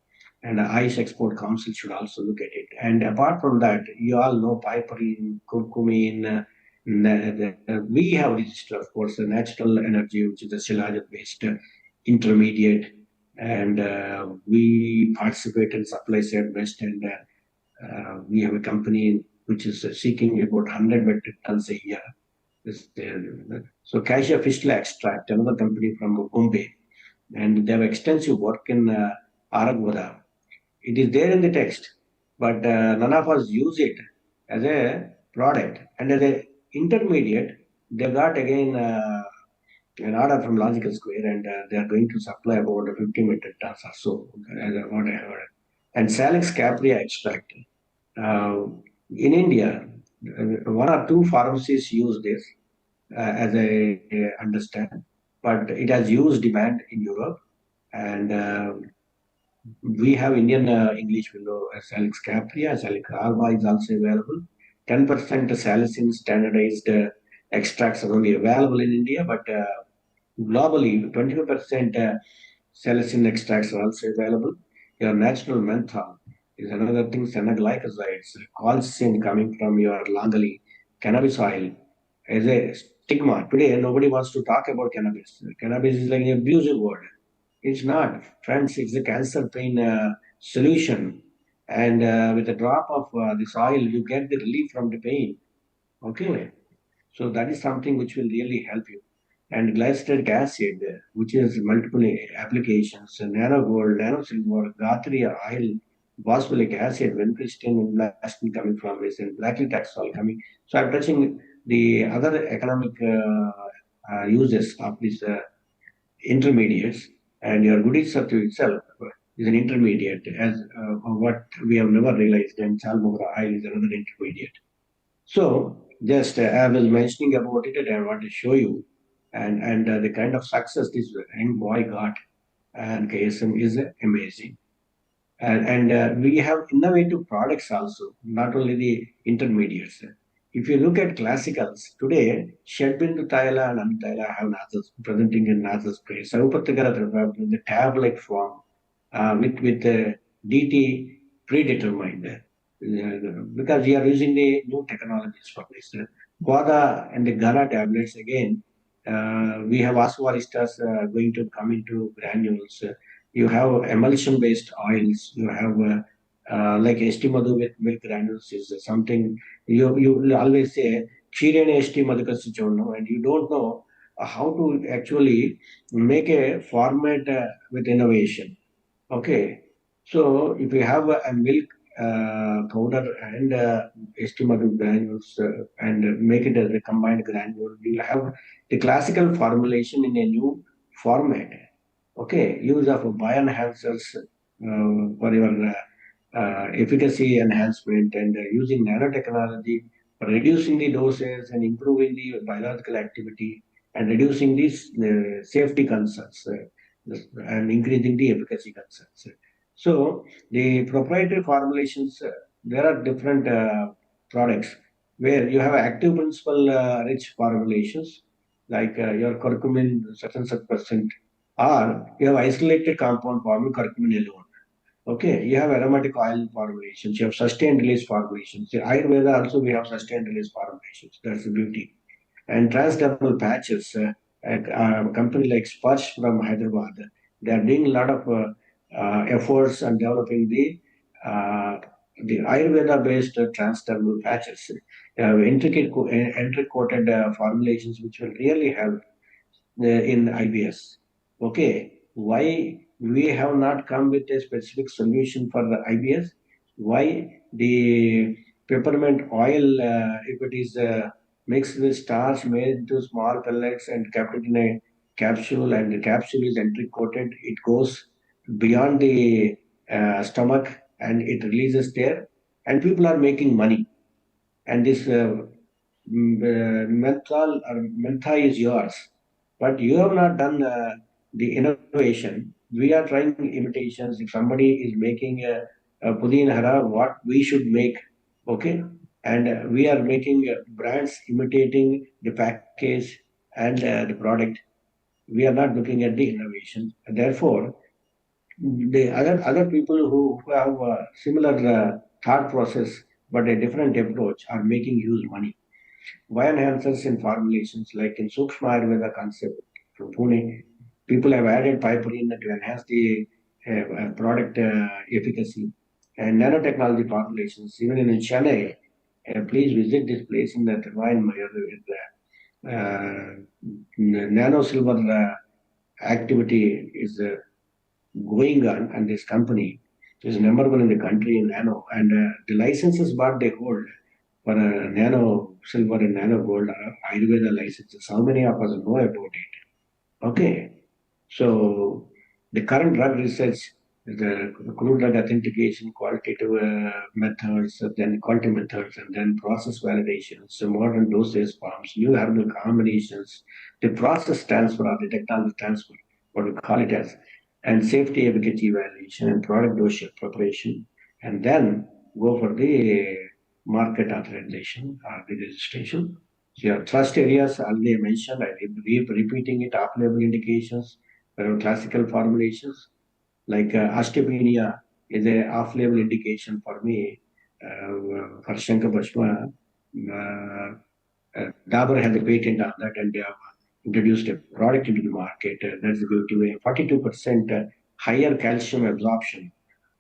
And the Ayush Export Council should also look at it. And apart from that, you all know piperine, curcumin. We have registered, of course, the natural energy, which is a shilajit-based intermediate, and we participate in supply side best, and we have a company which is seeking about 100 metric tons a year. So Cassia Fistula Extract, another company from Bombay, and they have extensive work in Arogya. It is there in the text, but none of us use it as a product. And as an intermediate, they got again an order from Logical Square, and they are going to supply about 50 metric tons or so, what I heard. And Salix caprea extract. In India, one or two pharmacies use this, as I understand, but it has huge demand in Europe, and we have Indian English below Salix caprea. Salix alba is also available. 10% salicin standardized extracts are only available in India, but globally 25% salicin extracts are also available. Your natural menthol is another thing, senaglycosides, colchicine coming from your langali, cannabis oil as a stigma. Today, nobody wants to talk about cannabis. Cannabis is like an abusive word. It's not. Friends, it's a cancer pain solution. And with a drop of this oil, you get the relief from the pain. Okay. So that is something which will really help you. And glyceric acid, which is multiple applications, nanogold, nanosilver, gathria oil, bosphoric acid, vincristine, and blastin coming from this, and blacklitaxol coming. So I'm touching the other economic uses of these intermediates, and your Gudisattu itself is an intermediate, as what we have never realized, and Salmogra oil is another intermediate. So just I was mentioning about it, and I want to show you, and the kind of success this young boy got, and KSM is amazing. And we have innovative products also, not only the intermediates. If you look at classicals, today, Shedbindu Thaila and Amthaila have nasals, presenting in nasal spray. Sarupathagara in the tablet form, with DT predetermined. Because we are using the new technologies for this. Guada and the Ghana tablets again. We have aswaristas going to come into granules. You have emulsion-based oils. You have like estimadu with milk granules is something you will always say Chirene estimadu kasichono, and you don't know how to actually make a format with innovation. Okay, so if you have a milk powder and estimable granules and make it as a combined granule, you have the classical formulation in a new format. Okay, use of bioenhancers for your efficacy enhancement and using nanotechnology for reducing the doses and improving the biological activity and reducing these safety concerns and increasing the efficacy concerns. So the proprietary formulations, there are different products where you have active principle rich formulations like your curcumin certain such percent, or you have isolated compound forming curcumin alone. Okay, you have aromatic oil formulations, you have sustained release formulations. In Ayurveda also we have sustained release formulations. That's the beauty. And transdermal patches, a company like Sparsh from Hyderabad, they are doing a lot of efforts on developing the Ayurveda-based transdermal patches. They have intricate, entry-coated formulations which will really help in IBS. Okay, why we have not come with a specific solution for the IBS? Why the peppermint oil, if it is mixed with starch, made into small pellets and kept it in a capsule, and the capsule is entry coated, it goes beyond the stomach and it releases there, and people are making money. And this menthol or mentha is yours, but you have not done the innovation. We are trying imitations. If somebody is making a pudin hara, what we should make, okay? And we are making brands imitating the package and the product. We are not looking at the innovation. And therefore, the other people who have a similar thought process but a different approach are making huge money. Bioenhancers in formulations, like in Sukshma Ayurveda concept from Pune, people have added piperine to enhance the product efficacy. And nanotechnology formulations, even in Chennai, please visit this place in the Trivine Mayor with nano silver activity is going on, and this company is number one in the country in nano, and the licenses what they hold for nano silver and nano gold are Ayurveda licenses. How many of us know about it? Okay, so the current drug research, the crude drug authentication, qualitative methods, then quality methods, and then process validations, so modern dosage forms, new herbal combinations, the process transfer or the technology transfer, what we call it as, and safety efficacy evaluation and product dosage preparation, and then go for the market authorization or the registration. So your trust areas already mentioned, I keep repeating it, off-label indications, classical formulations, like osteopenia is a off-label indication for me. For Shankar Bhashma, Dabur has a patent on that, and they have introduced a product into the market that's going to be 42% higher calcium absorption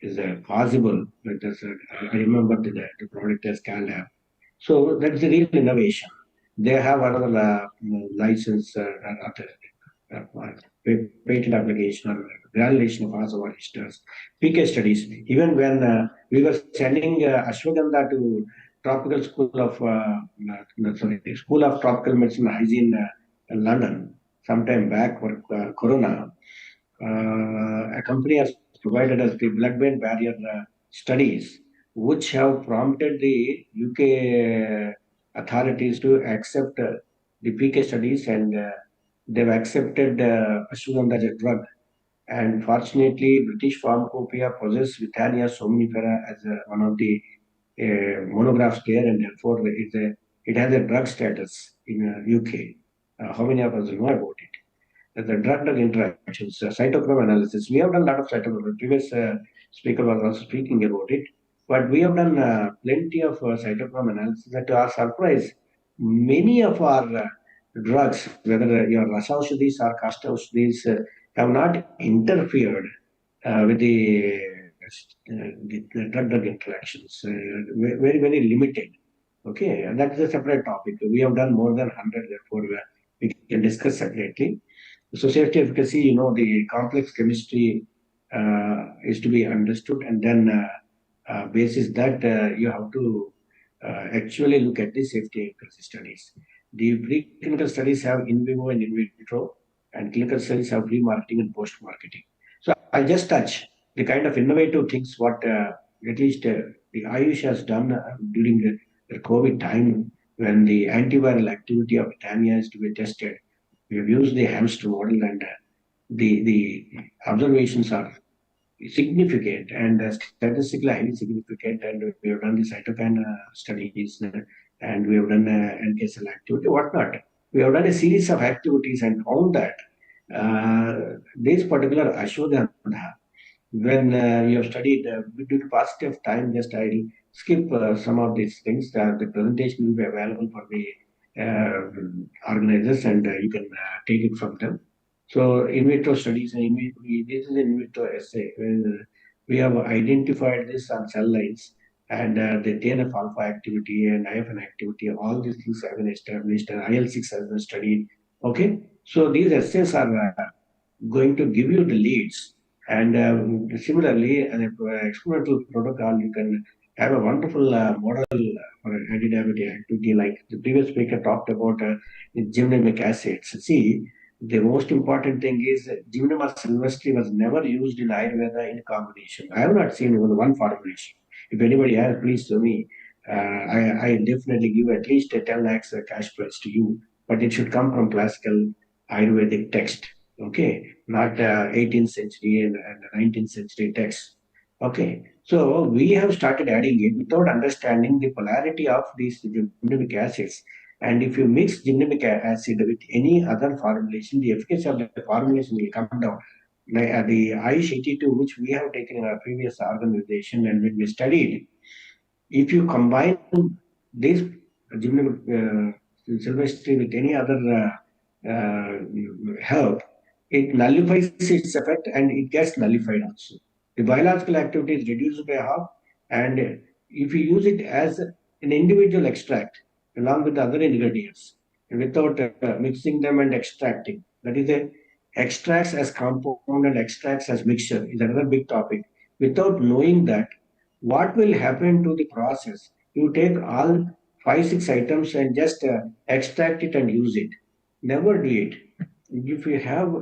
is possible. I remember the product as Calab. So that's the real innovation. They have another license, patent application or granulation of azovaristas, PK studies. Even when we were sending ashwagandha to tropical school of tropical medicine and hygiene in London sometime back for corona, a company has provided us the blood-brain barrier studies, which have prompted the UK authorities to accept the PK studies, and they've accepted ashwagandha as a drug. And fortunately, British Pharmacopoeia possesses Withania somnifera as one of the monographs there, and therefore it has a drug status in UK. How many of us know about it? The drug-drug interactions, cytochrome analysis. We have done a lot of cytochrome. The previous speaker was also speaking about it. But we have done plenty of cytochrome analysis. And to our surprise, many of our drugs, whether your Rasaushadis or Kastaushadis, have not interfered with the drug-drug interactions. Very, very limited. Okay, and that is a separate topic. We have done more than 100, therefore we can discuss separately. So safety efficacy, the complex chemistry is to be understood, and then basis that you have to actually look at the safety efficacy studies. The preclinical studies have in vivo and in vitro, and clinical studies have pre-marketing and post-marketing. So I'll just touch the kind of innovative things what at least the Ayush has done during the COVID time when the antiviral activity of Tanya is to be tested. We have used the hamster model, and the observations are significant and statistically highly significant. And we have done the cytokine studies, and we have done NK cell activity, whatnot. We have done a series of activities and found that this particular Ashwagandha, when you have studied, due to paucity of time, just I'll skip some of these things. The presentation will be available for the organizers, and you can take it from them. So in vitro studies, and this is an in vitro assay. We have identified this on cell lines, and the TNF alpha activity and IFN activity, all these things have been established, and IL-6 has been studied. Okay, so these assays are going to give you the leads. And similarly, an experimental protocol, you can have a wonderful model for antidiabetic activity, like the previous speaker talked about gymnamic acids. See, the most important thing is Gymnema sylvestri was never used in Ayurveda in combination. I have not seen even one formulation. If anybody has, please tell me. I definitely give at least a 10 lakhs cash prize to you, but it should come from classical Ayurvedic text. Okay, not 18th century and 19th century texts. Okay, so we have started adding it without understanding the polarity of these gymnamic acids. And if you mix gymnamic acid with any other formulation, the efficacy of the formulation will come down. The Ayush 82, which we have taken in our previous organization, and when we studied, if you combine this gymnamic sylvestri with any other herb, it nullifies its effect and it gets nullified also. The biological activity is reduced by half, and if you use it as an individual extract along with the other ingredients without mixing them and extracting, that is a extracts as compound and extracts as mixture is another big topic. Without knowing that, what will happen to the process? You take all 5-6 items and just extract it and use it. Never do it. If you have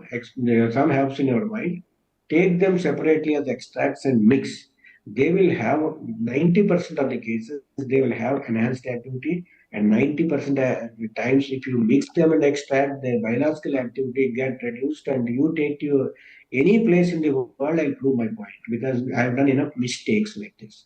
some herbs in your mind, take them separately as extracts and mix. They will have 90% of the cases, they will have enhanced activity, and 90% of the times, if you mix them and extract, the biological activity get reduced, and you take to any place in the world, I'll prove my point because I have done enough mistakes like this.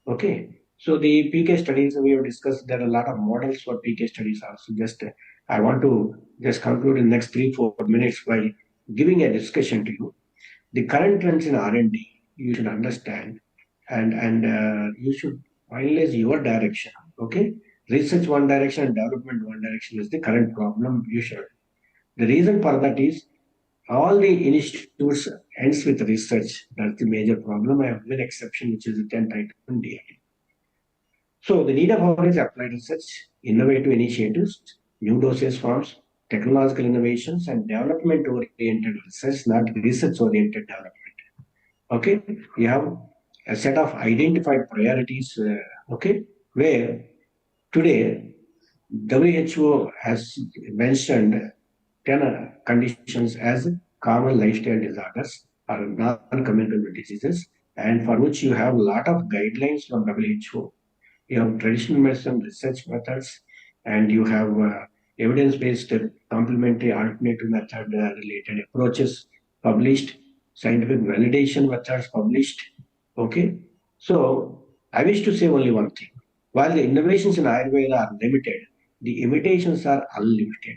Okay. So the PK studies we have discussed, there are a lot of models for PK studies also. Just I want to just conclude in the next 3-4 minutes by giving a discussion to you. The current trends in R&D, you should understand, and you should finalize your direction. Okay, research one direction and development one direction is the current problem. You should. The reason for that is all the institutes ends with research. That's the major problem. I have one exception, which is the 10th item DIT. So the need of hour is applied research, innovative initiatives, new dosage forms, technological innovations, and development-oriented research, not research-oriented development. Okay, we have a set of identified priorities. Okay, where today WHO has mentioned 10 conditions as common lifestyle disorders or non-communicable diseases, and for which you have a lot of guidelines from WHO. You have traditional medicine research methods, and you have evidence-based complementary alternative method related approaches published, scientific validation methods published. Okay, so I wish to say only one thing. While the innovations in Ayurveda are limited, the imitations are unlimited.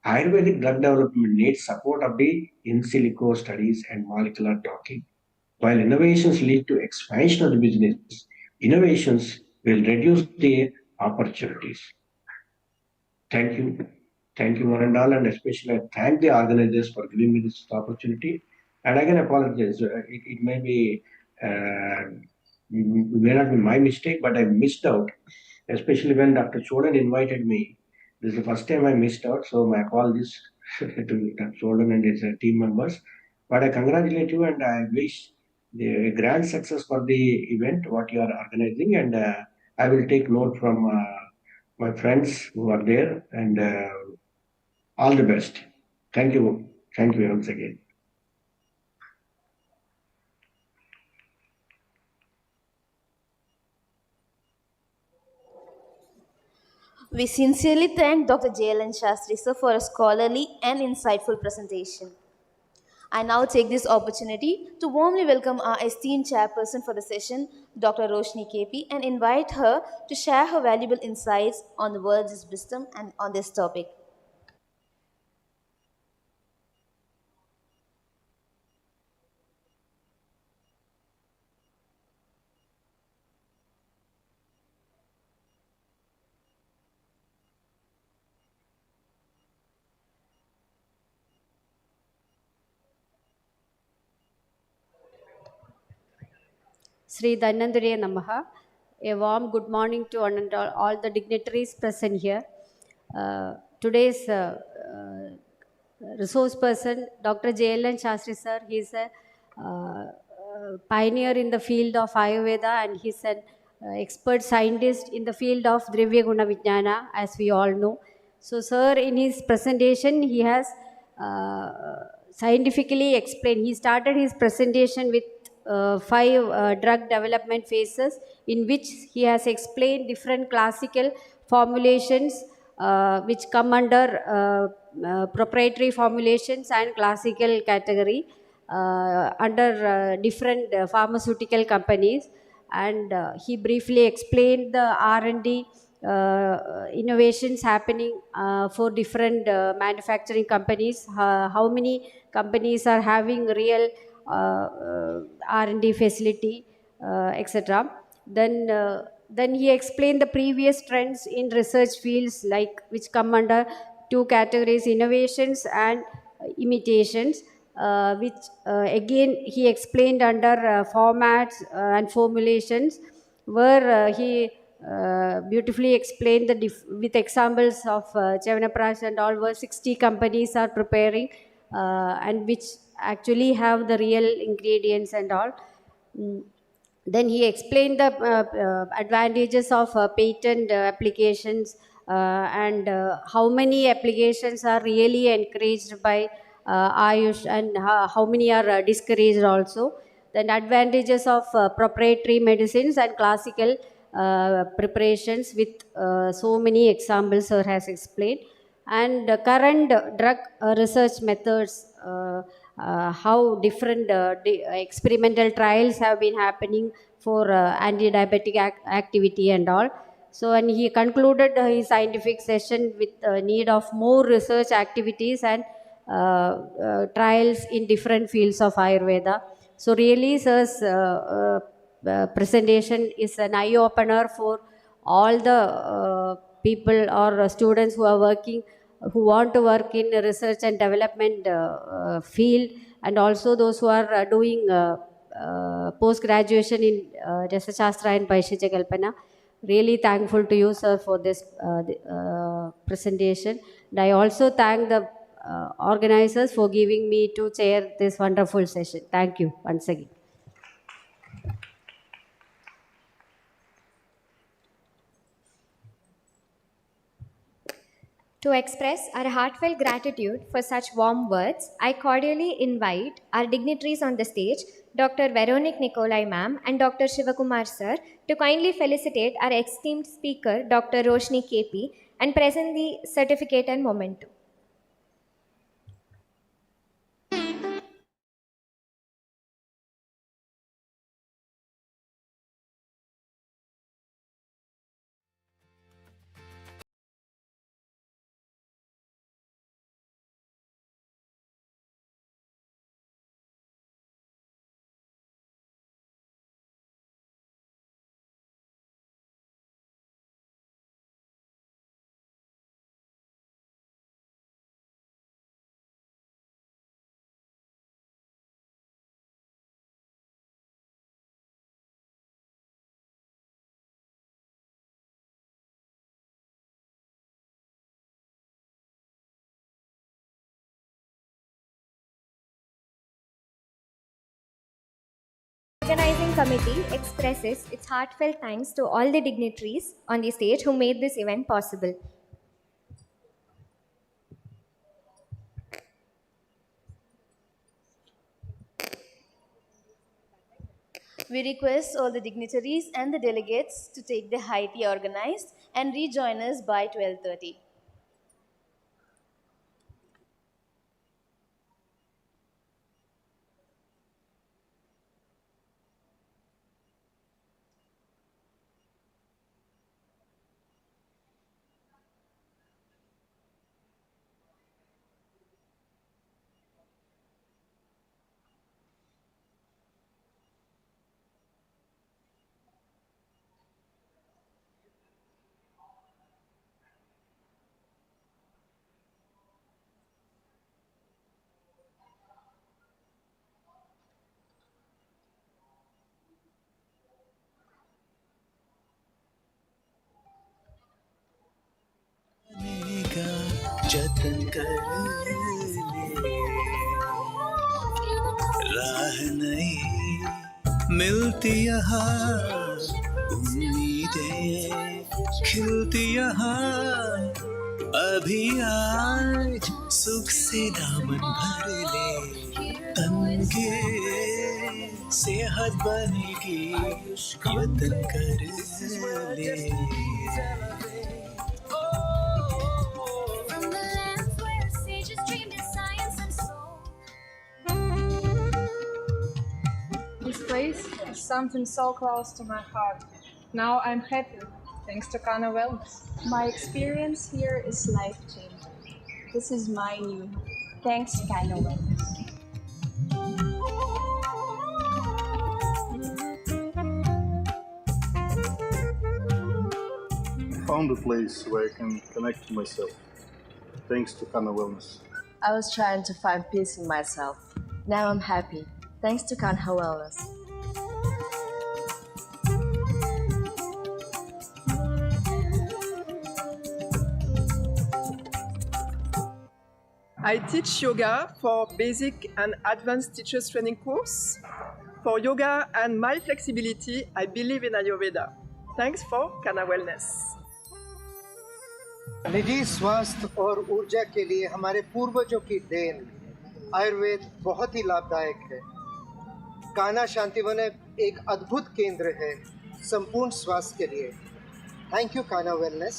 Ayurvedic drug development needs support of the in silico studies and molecular docking. While innovations lead to expansion of the business, innovations will reduce the opportunities. Thank you. Thank you, one and all, and especially I thank the organizers for giving me this opportunity. And again, apologize. It may be, may not be my mistake, but I missed out, especially when Dr. Chodan invited me. This is the first time I missed out, so my apologies to Dr. Chodan and his team members. But I congratulate you and I wish the grand success for the event, what you are organizing, and I will take note from my friends who are there, and all the best. Thank you. Thank you once again. We sincerely thank Dr. Shastri sir for a scholarly and insightful presentation. I now take this opportunity to warmly welcome our esteemed chairperson for the session, Dr. Roshni KP, and invite her to share her valuable insights on the world's wisdom and on this topic. Sri Dhanandariya Namaha. A warm good morning to all the dignitaries present here. Today's resource person, Dr. Shastri sir, he is a pioneer in the field of Ayurveda, and he's an expert scientist in the field of Dravya Guna Vijnana, as we all know. So, sir, in his presentation, he has scientifically explained. He started his presentation with 5 drug development phases, in which he has explained different classical formulations which come under proprietary formulations and classical category under different pharmaceutical companies. And he briefly explained the R&D innovations happening for different manufacturing companies, how many companies are having real R&D facility, etc. Then he explained the previous trends in research fields, like which come under 2 categories: innovations and imitations, which again he explained under formats and formulations, where he beautifully explained with examples of Chyawanprash and all, where 60 companies are preparing and which actually have the real ingredients and all. Then he explained the advantages of patent applications and how many applications are really encouraged by Ayush, and how many are discouraged also. Then advantages of proprietary medicines and classical preparations, with so many examples sir has explained. And current drug research methods, how different experimental trials have been happening for anti-diabetic activity and all. So, and he concluded his scientific session with the need of more research activities and trials in different fields of Ayurveda. So, really, sir's presentation is an eye-opener for all the people or students who are working, who want to work in research and development field, and also those who are doing post-graduation in Rasashastra and Paishija Kalpana. Really thankful to you, sir, for this presentation. And I also thank the organizers for giving me to chair this wonderful session. Thank you once again. To express our heartfelt gratitude for such warm words, I cordially invite our dignitaries on the stage, Dr. Veronica Nicolai ma'am and Dr. Shivakumar sir, to kindly felicitate our esteemed speaker, Dr. Roshni KP, and present the certificate and memento. Organizing committee expresses its heartfelt thanks to all the dignitaries on the stage who made this event possible. We request all the dignitaries and the delegates to take the high tea organized and rejoin us by 12:30. जतन कर ले राह नहीं मिलती यहाँ उम्मीदें खिलती यहाँ अभी आज सुख से दामन भर ले तंगे सेहत बनेगी वतन कर ले This place is something so close to my heart. Now I'm happy, thanks to Kana Wellness. My experience here is life-changing. This is my new home. Thanks, Kana Wellness. I found a place where I can connect to myself. Thanks to Kana Wellness. I was trying to find peace in myself. Now I'm happy. Thanks to Kanha Wellness. I teach yoga for basic and advanced teachers training course. For yoga and my flexibility, I believe in Ayurveda. Thanks for Kana Wellness. निजी स्वास्थ्य और ऊर्जा के लिए हमारे पूर्वजों की then Ayurveda बहुत ही लाभदायक है। कान्हा शांतिवन एक अद्भुत केंद्र है संपूर्ण स्वास्थ्य के लिए। Thank you Kanha wellness.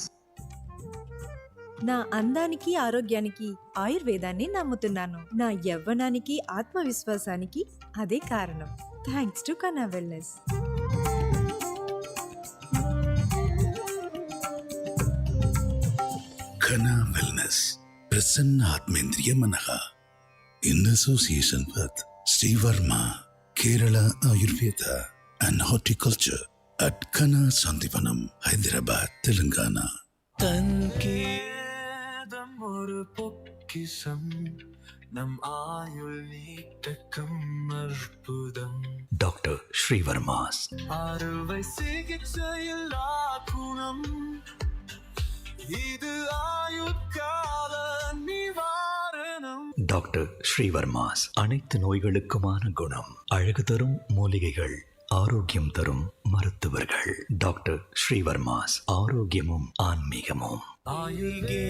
నా అందానికి ఆరోగ్యానికి ఆయుర్వేదాన్ని నమ్ముతున్నాను. నా యవ్వనానికి ఆత్మవిశ్వాసానికి అదే కారణం. థ్యాంక్స్ టు కన్నా wellness. Kana Wellness, Prasanna Atmendriya Manaha, in association with Shreevarma, Kerala Ayurveda and Horticulture at Kana Sandivanam, Hyderabad, Telangana. தன்கேதம் ஒரு பொக்கிஷம் நம் ஆயுள் நீட்டக்கம் அற்புதம் Dr. Shreevarma's அறுவை சிகிச்சையில் குணம் இது ஆயுட்கால நிவாரணம் டாக்டர் ஸ்ரீவர்மாஸ் அனைத்து நோய்களுக்குமான குணம், அழகு தரும் மூலிகைகள், ஆரோக்கியம் தரும் மருத்துவர்கள். டாக்டர் ஸ்ரீவர்மாஸ் ஆரோக்கியமும் ஆன்மீகமும். ஆயுள்கே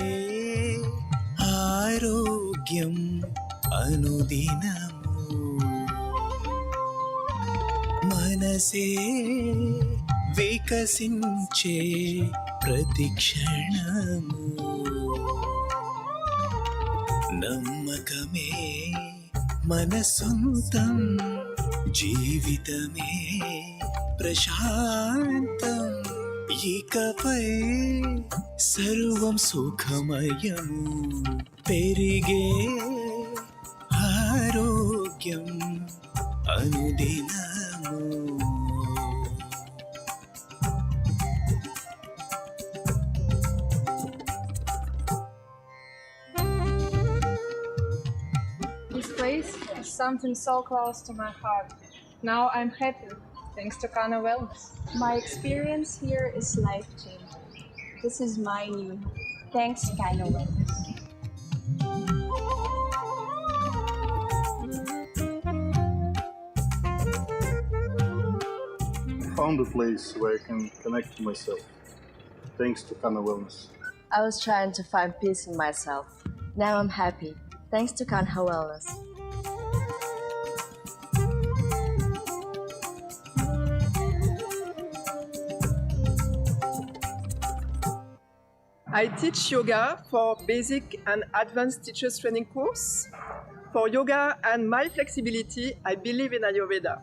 ஆரோக்கியம் அனுதினமு మనసే వికసించే ప్రతిక్షణము నమ్మకమే మన సొంతం జీవితమే ప్రశాంతం ఇకపై సర్వం సుఖమయము పెరిగే ఆరోగ్యం అనుదినము. This place is something so close to my heart. Now I'm happy, thanks to Kana Wellness. My experience here is life-changing. This is my new home. Thanks, Kana Wellness. found a place where I can connect to myself, thanks to Kana Wellness. I was trying to find peace in myself. Now I'm happy, thanks to Kanha Wellness. I teach yoga for basic and advanced teachers training course. For yoga and my flexibility, I believe in Ayurveda.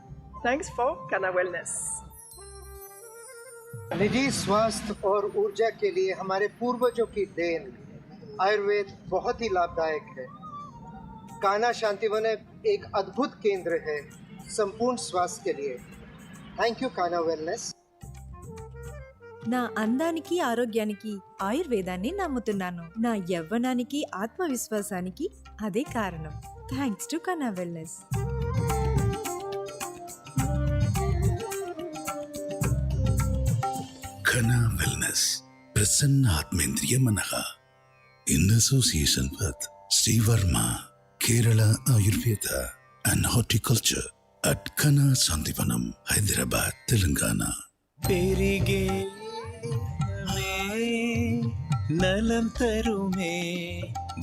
Thanks for Kana Wellness. निजी स्वास्थ्य और ऊर्जा के लिए हमारे पूर्वजों की then Ayurveda बहुत ही लाभदायक है। कान्हा शांतिवन एक अद्भुत केंद्र है संपूर्ण स्वास्थ्य के लिए। Thank you Kanha wellness. నా అందానికి ఆరోగ్యానికి ఆయుర్వేదాన్ని నమ్ముతున్నాను. నా యవ్వనానికి ఆత్మవిశ్వాసానికి అదే కారణం. థ్యాంక్స్ టు కన్నా wellness. Kana Wellness, Prasanna Atmendriya Manaha, in association with Shreevarma, Kerala Ayurveda and Horticulture at Kana Sandivanam, Hyderabad, Telangana. பெரிகே நலம் தருமே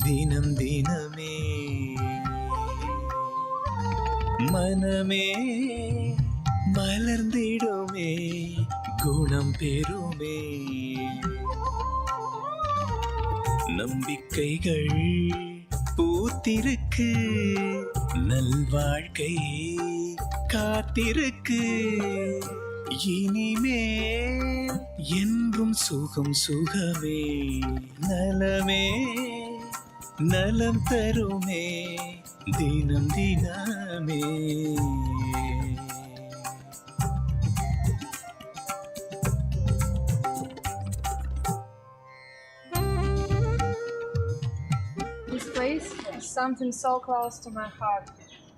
தினம் தினமே மனமே மலர்ந்திடுமே குணம் பெறுமே நம்பிக்கைகள் பூத்திருக்கு நல்வாழ்க்கை காத்திருக்கு இனிமேல் என்றும் சுகம் சுகமே நலமே நலம் தருமே தினம் தினமே This place is something so close to my heart.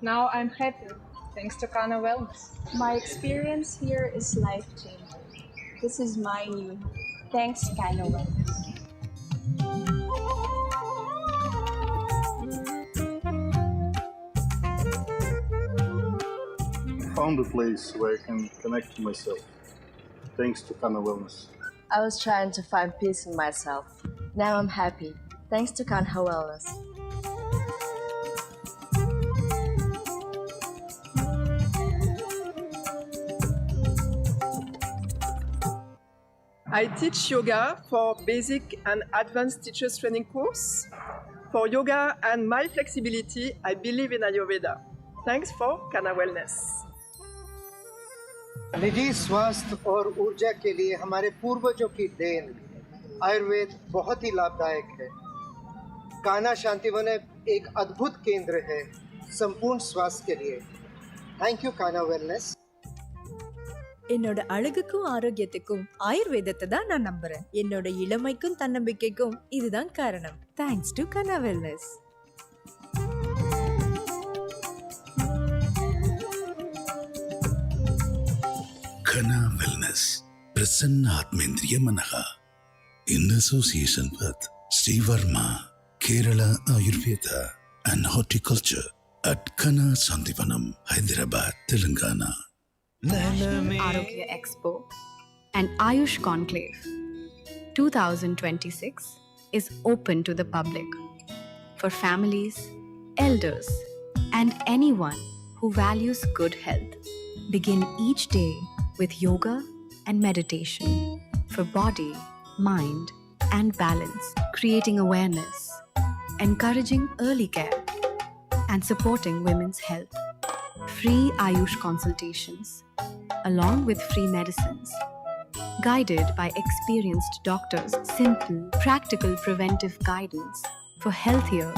Now I'm happy, thanks to Kana Wellness. My experience here is life-changing. This is my new home. Thanks, Kana Wellness. Found a place where I can connect to myself, thanks to Kana Wellness. I was trying to find peace in myself. Now I'm happy, thanks to Kanha Wellness. I teach yoga for basic and advanced teachers training course. For yoga and my flexibility, I believe in Ayurveda. Thanks for Kana Wellness. निजी स्वास्थ्य और ऊर्जा के लिए हमारे पूर्वजों की then Ayurveda बहुत ही लाभदायक है। कान्हा शांतिवन एक अद्भुत केंद्र है संपूर्ण स्वास्थ्य के लिए। Thank you Kanha wellness. என்னோட அழகுக்கும் ஆரோக்கியத்துக்கும் ஆயுர்வேதத்தை தான் நான் நம்புறேன். என்னோட இளமைக்கும் தன்னம்பிக்கைக்கும் இதுதான் காரணம். Thanks to Khanna wellness. Kana Wellness, Prasanna Atmendriya Manaha, in association with Shreevarma, Kerala Ayurveda and Horticulture at Kana Sandivanam, Hyderabad, Telangana. Arogya Expo and Ayush Conclave 2026 is open to the public for families, elders, and anyone who values good health. Begin each day with yoga and meditation for body, mind, and balance, creating awareness, encouraging early care, and supporting women's health. Free Ayush consultations, along with free medicines, guided by experienced doctors. Simple, practical preventive guidance for healthier,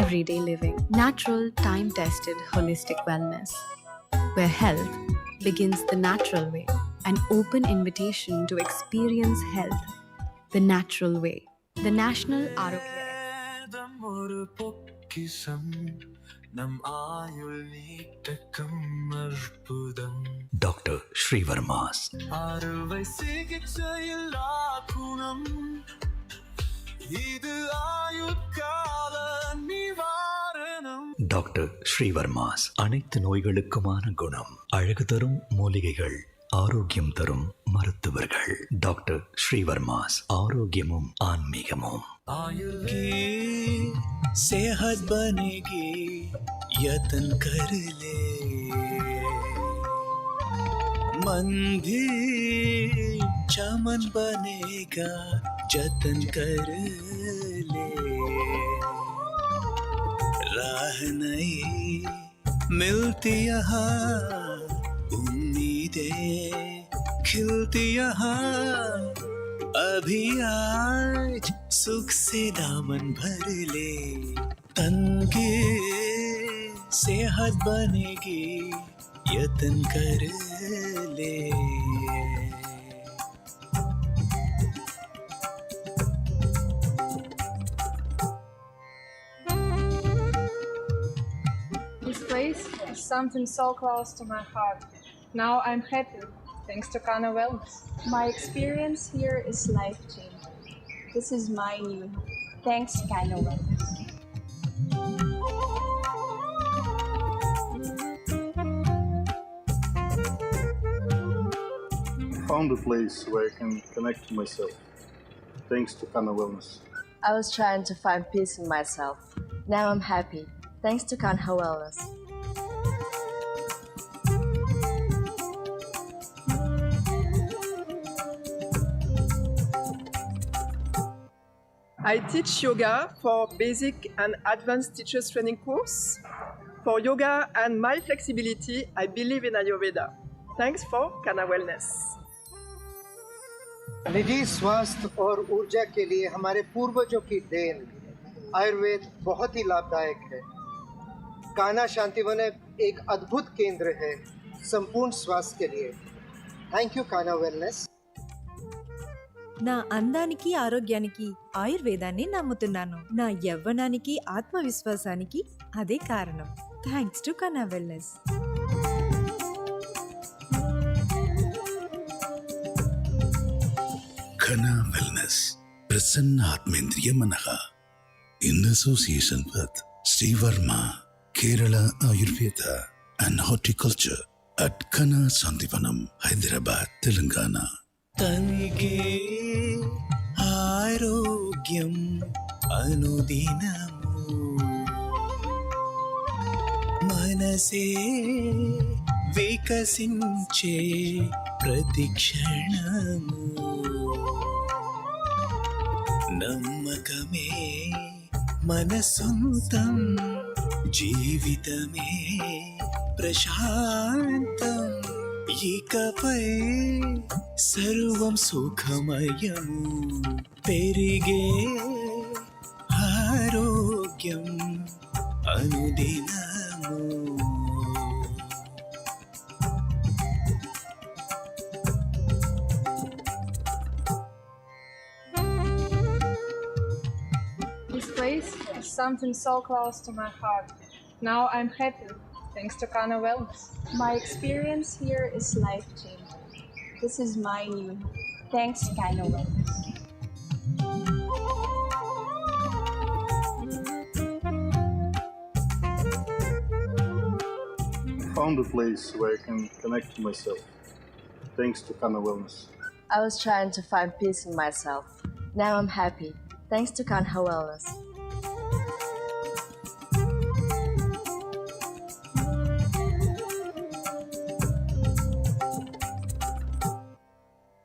everyday living. Natural, time-tested, holistic wellness, where health begins the natural way. An open invitation to experience health the natural way. The National Arogya Dr. Shreevarma's doctor Srivarma's அனைத்து நோய்களுக்குமான குணம், அழகு தரும் மூலிகைகள், ஆரோக்கியம் தரும் மருத்துவர்கள். Doctor Srivarma's ஆரோக்கியமும் ஆன்மீகமும். आयुर्गे सेहत बनेगी यतन कर ले, मन भी चमन बनेगा जतन कर ले, राह नई मिलती यहाँ उम्मीदें खिलती यहाँ, अभी आज सुख से दामन भर ले, तन के सेहत बनेगी यतन कर ले. This place is something so close to my heart. Now I'm happy, thanks to Kana Wellness. My experience here is life-changing. This is my new home. Thanks, Kana Wellness. Found a place where I can connect to myself. Thanks to Kana Wellness. I was trying to find peace in myself. Now I'm happy, thanks to Kanha Wellness. I teach yoga for basic and advanced teachers training course. For yoga and my flexibility, I believe in Ayurveda. Thanks for Kana Wellness. निजी स्वास्थ्य और ऊर्जा के लिए हमारे पूर्वजों की then Ayurveda बहुत ही लाभदायक है. कान्हा शांतिवन एक अद्भुत केंद्र है संपूर्ण स्वास्थ्य के लिए. Thank you Kanha wellness. నా అందానికి ఆరోగ్యానికి ఆయుర్వేదాన్ని నమ్ముతున్నాను. నా యవ్వనానికి ఆత్మవిశ్వాసానికి అదే కారణం. థ్యాంక్స్ టు కన్నా wellness. Kana Wellness, Prasanna Atmendriya Manaha, in association with Shreevarma, Kerala Ayurveda and Horticulture at Kana Santivanam, Hyderabad, Telangana. तनिके आरोग्यम अनुदिनमु, मनसे विकसिंचे प्रतिक्षणमु, నమ్మకమే మన సొంతం, జీవితమే ప్రశాంతం, ఇకపై సర్వం సుఖమయము, పెరిగే ఆరోగ్యం అనుదినము. This place is something so close to my heart. Now I'm happy, thanks to Kana Wellness. My experience here is life-changing. This is my new home. Thanks, Kana Wellness. Found a place where I can connect to myself. Thanks to Kana Wellness. I was trying to find peace in myself. Now I'm happy, thanks to Kanha Wellness.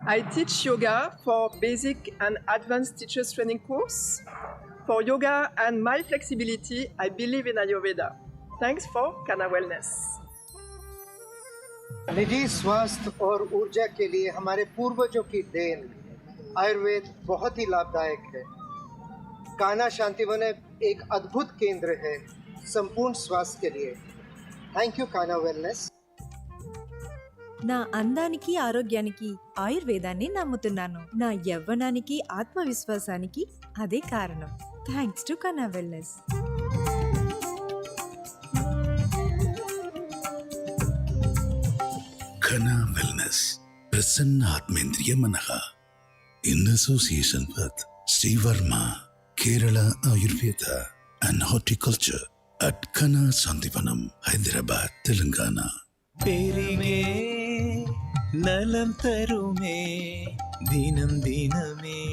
I teach yoga for basic and advanced teachers training course. For yoga and my flexibility, I believe in Ayurveda. Thanks for Kana Wellness. निजी स्वास्थ्य और ऊर्जा के लिए हमारे पूर्वजों की then Ayurveda बहुत ही लाभदायक है. कान्हा शांतिवन एक अद्भुत केंद्र है संपूर्ण स्वास्थ्य के लिए. Thank you Kanha wellness. నా అందానికి ఆరోగ్యానికి ఆయుర్వేదాన్ని నమ్ముతున్నాను. నా యవ్వనానికి ఆత్మవిశ్వాసానికి అదే కారణం. థ్యాంక్స్ టు కన్నా wellness. Kana Wellness, Prasanna Atmendriya Manaha, in association with Shreevarma, Kerala Ayurveda and Horticulture at Kana Santivanam, Hyderabad, Telangana. పెరిగే நலம் தருமே தினம் தினமே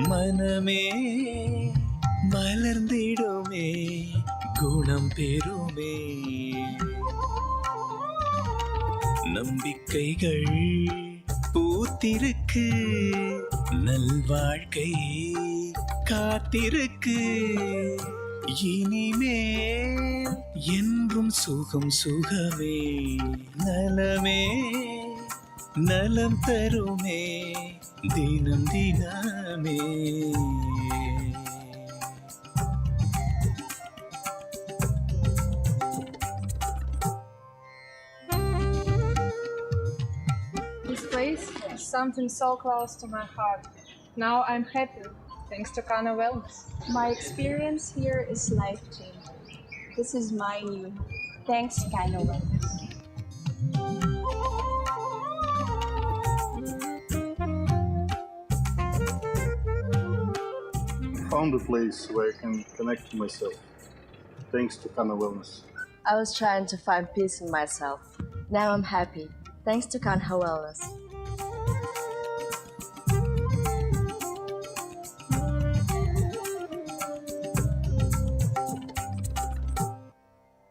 மனமே மலர்ந்திடுமே குணம் பெறுமே நம்பிக்கைகள் பூத்திருக்கு நல்வாழ்க்கை காத்திருக்கு இனிமேல் என்றும் சுகம் சுகமே நலமே நலம் தருமே தினம் தினமே This place is something so close to my heart. Now I'm happy, thanks to Kana Wellness. My experience here is life changing. This is my new home. Thanks, Kana Wellness. Found a place where I can connect to myself. Thanks to Kana Wellness. I was trying to find peace in myself. Now I'm happy, thanks to Kanha Wellness.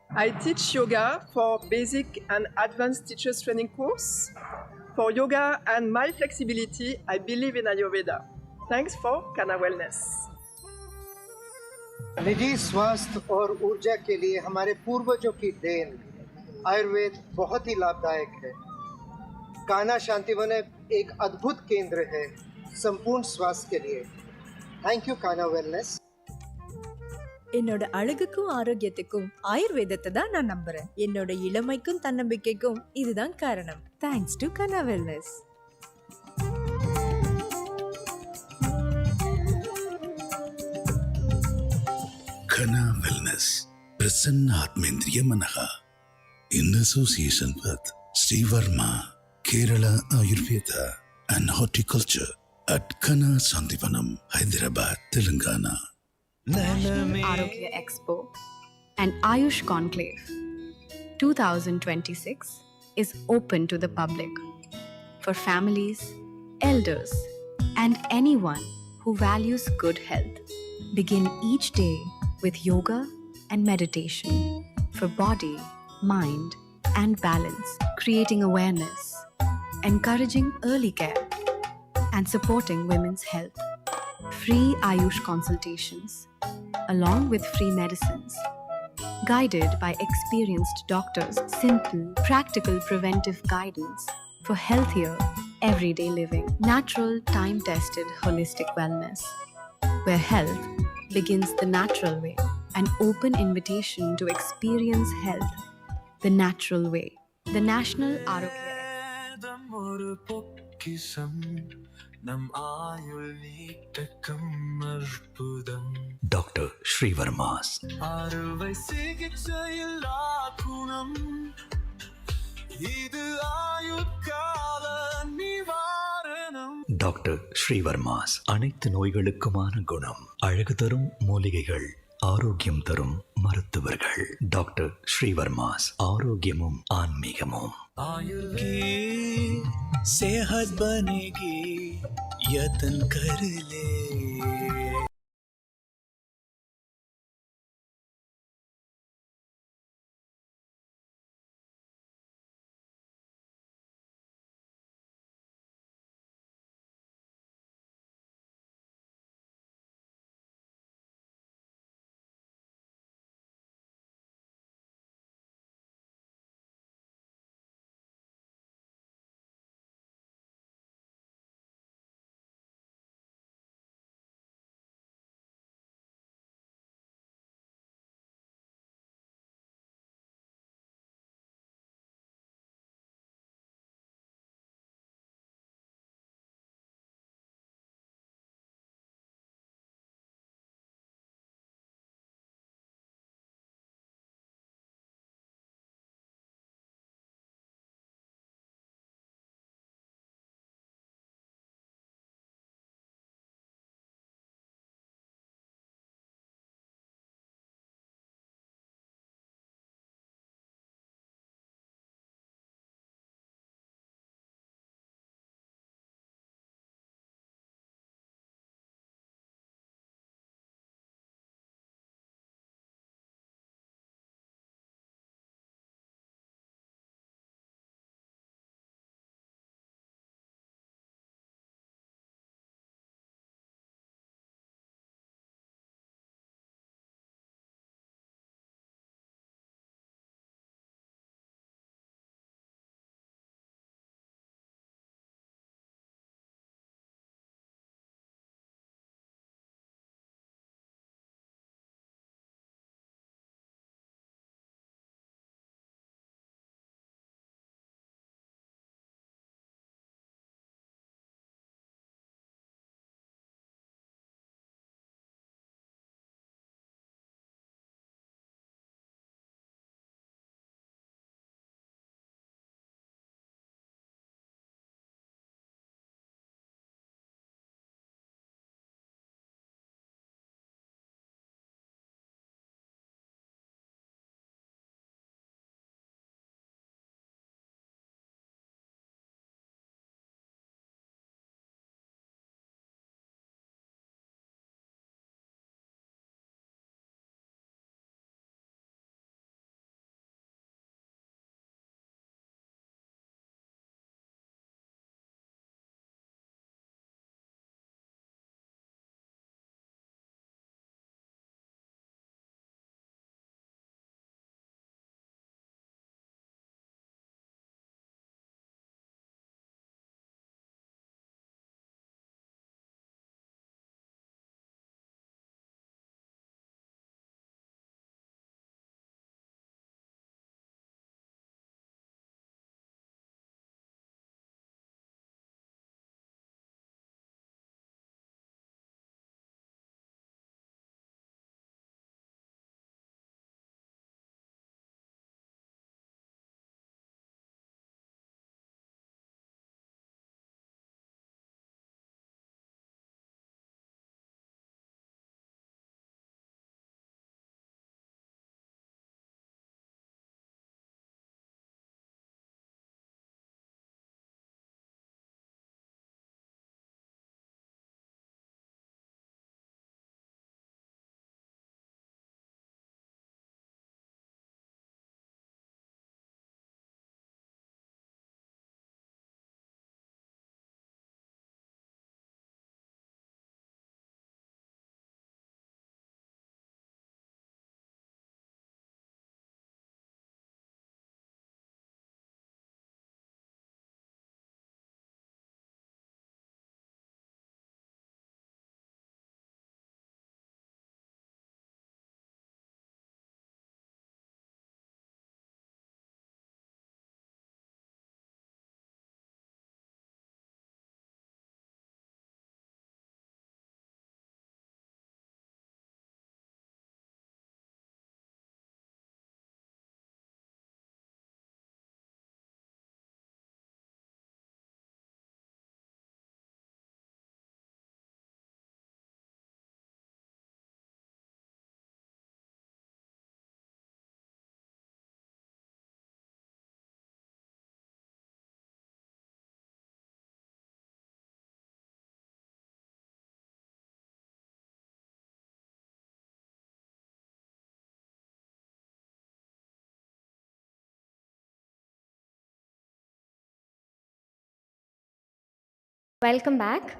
I teach yoga for basic and advanced teachers training course. For yoga and my flexibility, I believe in Ayurveda. Thanks for Kana Wellness. निजी स्वास्थ्य और ऊर्जा के लिए हमारे पूर्वजों की then Ayurveda बहुत ही लाभदायक है। कान्हा शांतिवन एक अद्भुत केंद्र है संपूर्ण स्वास्थ्य के लिए। Thank you Kanha wellness. என்னோட அழகுக்கும் ஆரோக்கியத்துக்கும் ஆயுர்வேதத்தை தான் நான் நம்புறேன். என்னோட இளமைக்கும் தன்னம்பிக்கைக்கும் இதுதான் காரணம். Thanks to Kanaa wellness. Kana Wellness, Prasanna Atmendriya Manaha, in association with Shreevarma, Kerala Ayurveda and Horticulture at Kana Sandivanam, Hyderabad, Telangana. National Arogya Expo and Ayush Conclave 2026 is open to the public for families, elders, and anyone who values good health. Begin each day with yoga and meditation for body, mind, and balance, creating awareness, encouraging early care, and supporting women's health. Free Ayush consultations, along with free medicines, guided by experienced doctors, simple, practical preventive guidance for healthier, everyday living, natural, time-tested, holistic wellness, where health begins the natural way, an open invitation to experience health the natural way. The National Arogya Dr. Shreevarma's doctor Srivarma's அனைத்து நோய்களுக்குமான குணம், அழகு தரும் மூலிகைகள், ஆரோக்கியம் தரும் மருத்துவர்கள். Doctor Srivarma's ஆரோக்கியமும் ஆன்மீகமும். सेहत बनेगी यतन कर ले Welcome back.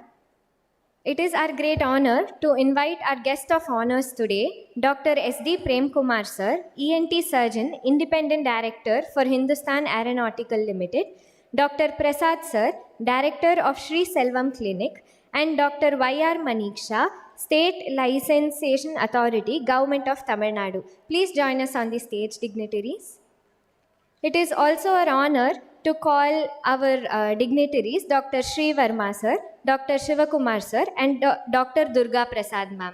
It is our great honor to invite our guest of honors today, Dr. S.D. Prem Kumar Sir, ENT Surgeon, Independent Director for Hindustan Aeronautical Limited, Dr. Prasad Sir, Director of Sri Selvam Clinic, and Dr. Y.R. Maniksha, State Licensation Authority, Government of Tamil Nadu. Please join us on the stage, dignitaries. It is also our honor to call our dignitaries Dr. Shreevarma sir, Dr. Shivakumar sir, and Dr. Durga Prasad ma'am.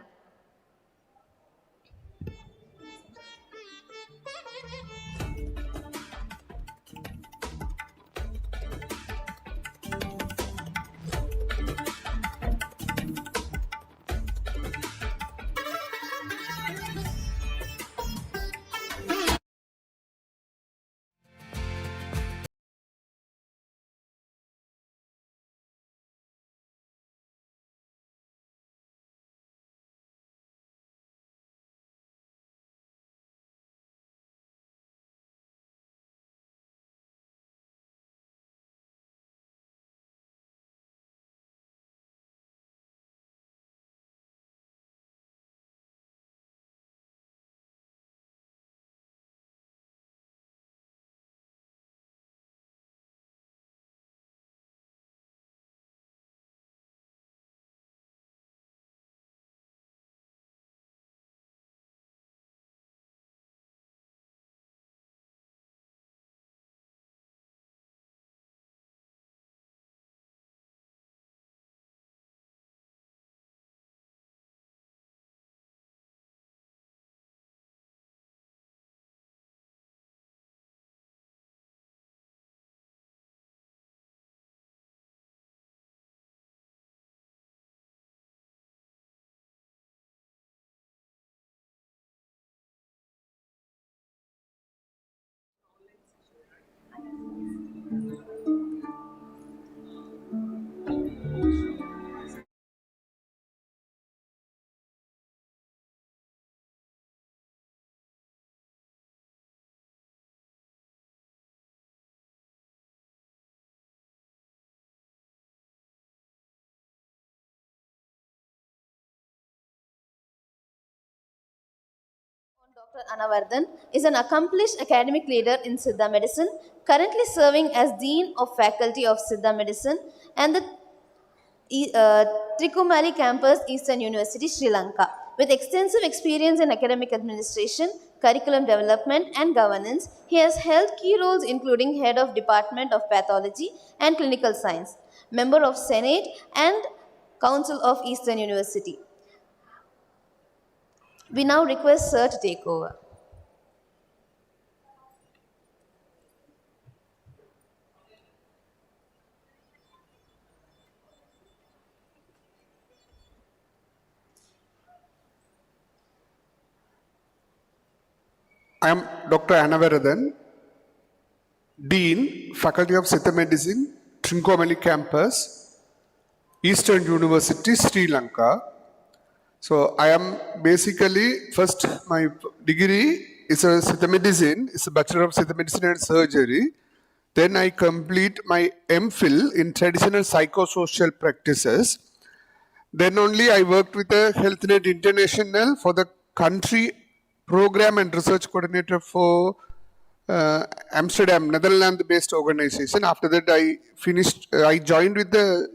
Dr. Anavardhan is an accomplished academic leader in Siddha medicine, currently serving as Dean of Faculty of Siddha Medicine and the Trikumali campus, Eastern University, Sri Lanka. With extensive experience in academic administration, curriculum development and governance, he has held key roles including Head of Department of Pathology and Clinical Science, Member of Senate and Council of Eastern University. We now request Sir to take over. I am Dr. Anavaradhan, Dean, Faculty of Siddha Medicine, Trincomalee Campus, Eastern University, Sri Lanka. So I am basically, first my degree is a Siddha Medicine, it's a Bachelor of Siddha Medicine and Surgery. Then I complete my MPhil in Traditional Psychosocial Practices. Then only I worked with the HealthNet International for the country program and research coordinator for Amsterdam, Netherlands-based organization. After that, I joined with the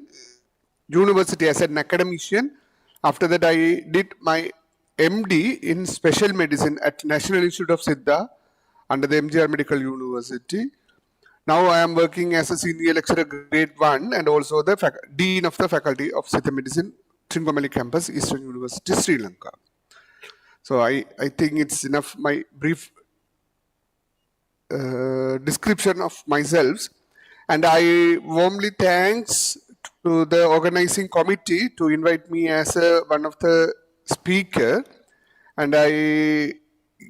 university as an academician. After that, I did my MD in special medicine at National Institute of Siddha under the MGR Medical University. Now I am working as a senior lecturer grade 1 and also the Dean of the Faculty of Siddha Medicine, Trincomalee Campus, Eastern University, Sri Lanka. So I think it's enough my brief description of myself, and I warmly thanks to the organizing committee to invite me as one of the speaker, and I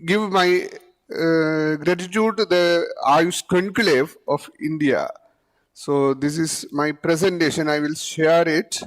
give my gratitude to the Ayush Conclave of India. So this is my presentation. I will share it.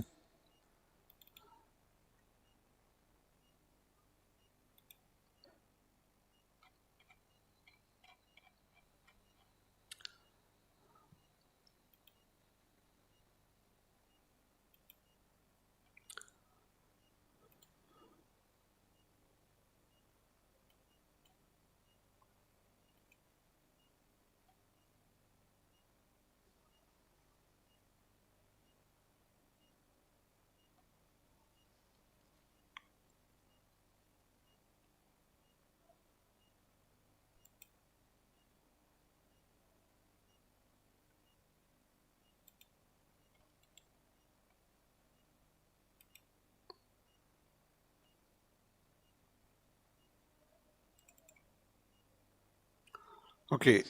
Okay.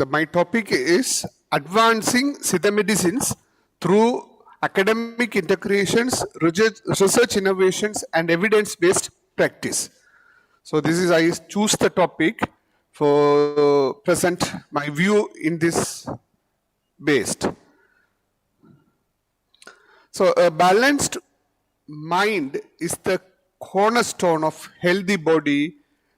My topic is advancing Siddha medicines through academic integrations, research innovations, and evidence-based practice. So this is I choose the topic for present my view in this based. So a balanced mind is the cornerstone of healthy body,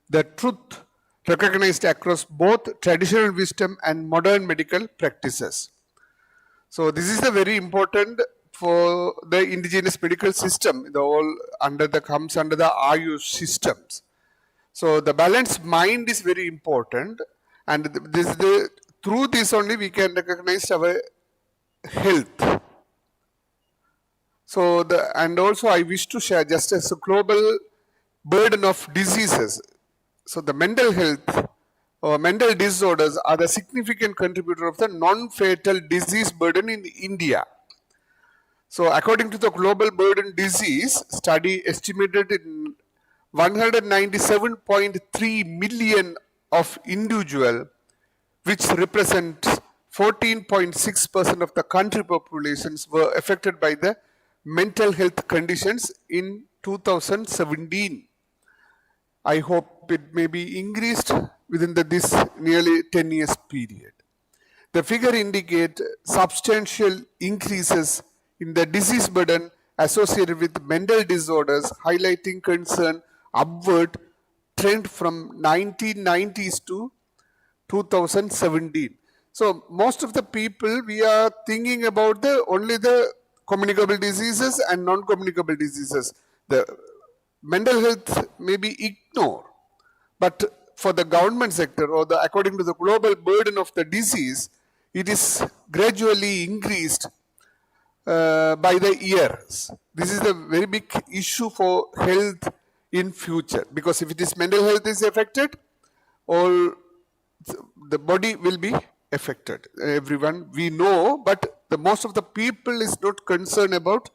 the truth recognized across both traditional wisdom and modern medical practices. So this is the very important for the indigenous medical system, the all comes under the Ayush systems. So the balanced mind is very important, and through this only we can recognize our health. So and also I wish to share just as a global burden of diseases. So the mental health or mental disorders are the significant contributor of the non-fatal disease burden in India. So according to the global burden disease study estimated in 197.3 million of individual, which represents 14.6% of the country populations were affected by the mental health conditions in 2017. I hope it may be increased within this nearly 10 years period. The figure indicate substantial increases in the disease burden associated with mental disorders, highlighting concern upward trend from 1990s to 2017. So most of the people we are thinking about only the communicable diseases and non-communicable diseases. The mental health may be ignored, but for the government sector or according to the global burden of the disease, it is gradually increased by the years. This is a very big issue for health in future, because if it is mental health is affected, all the body will be affected. Everyone we know, but the most of the people is not concerned about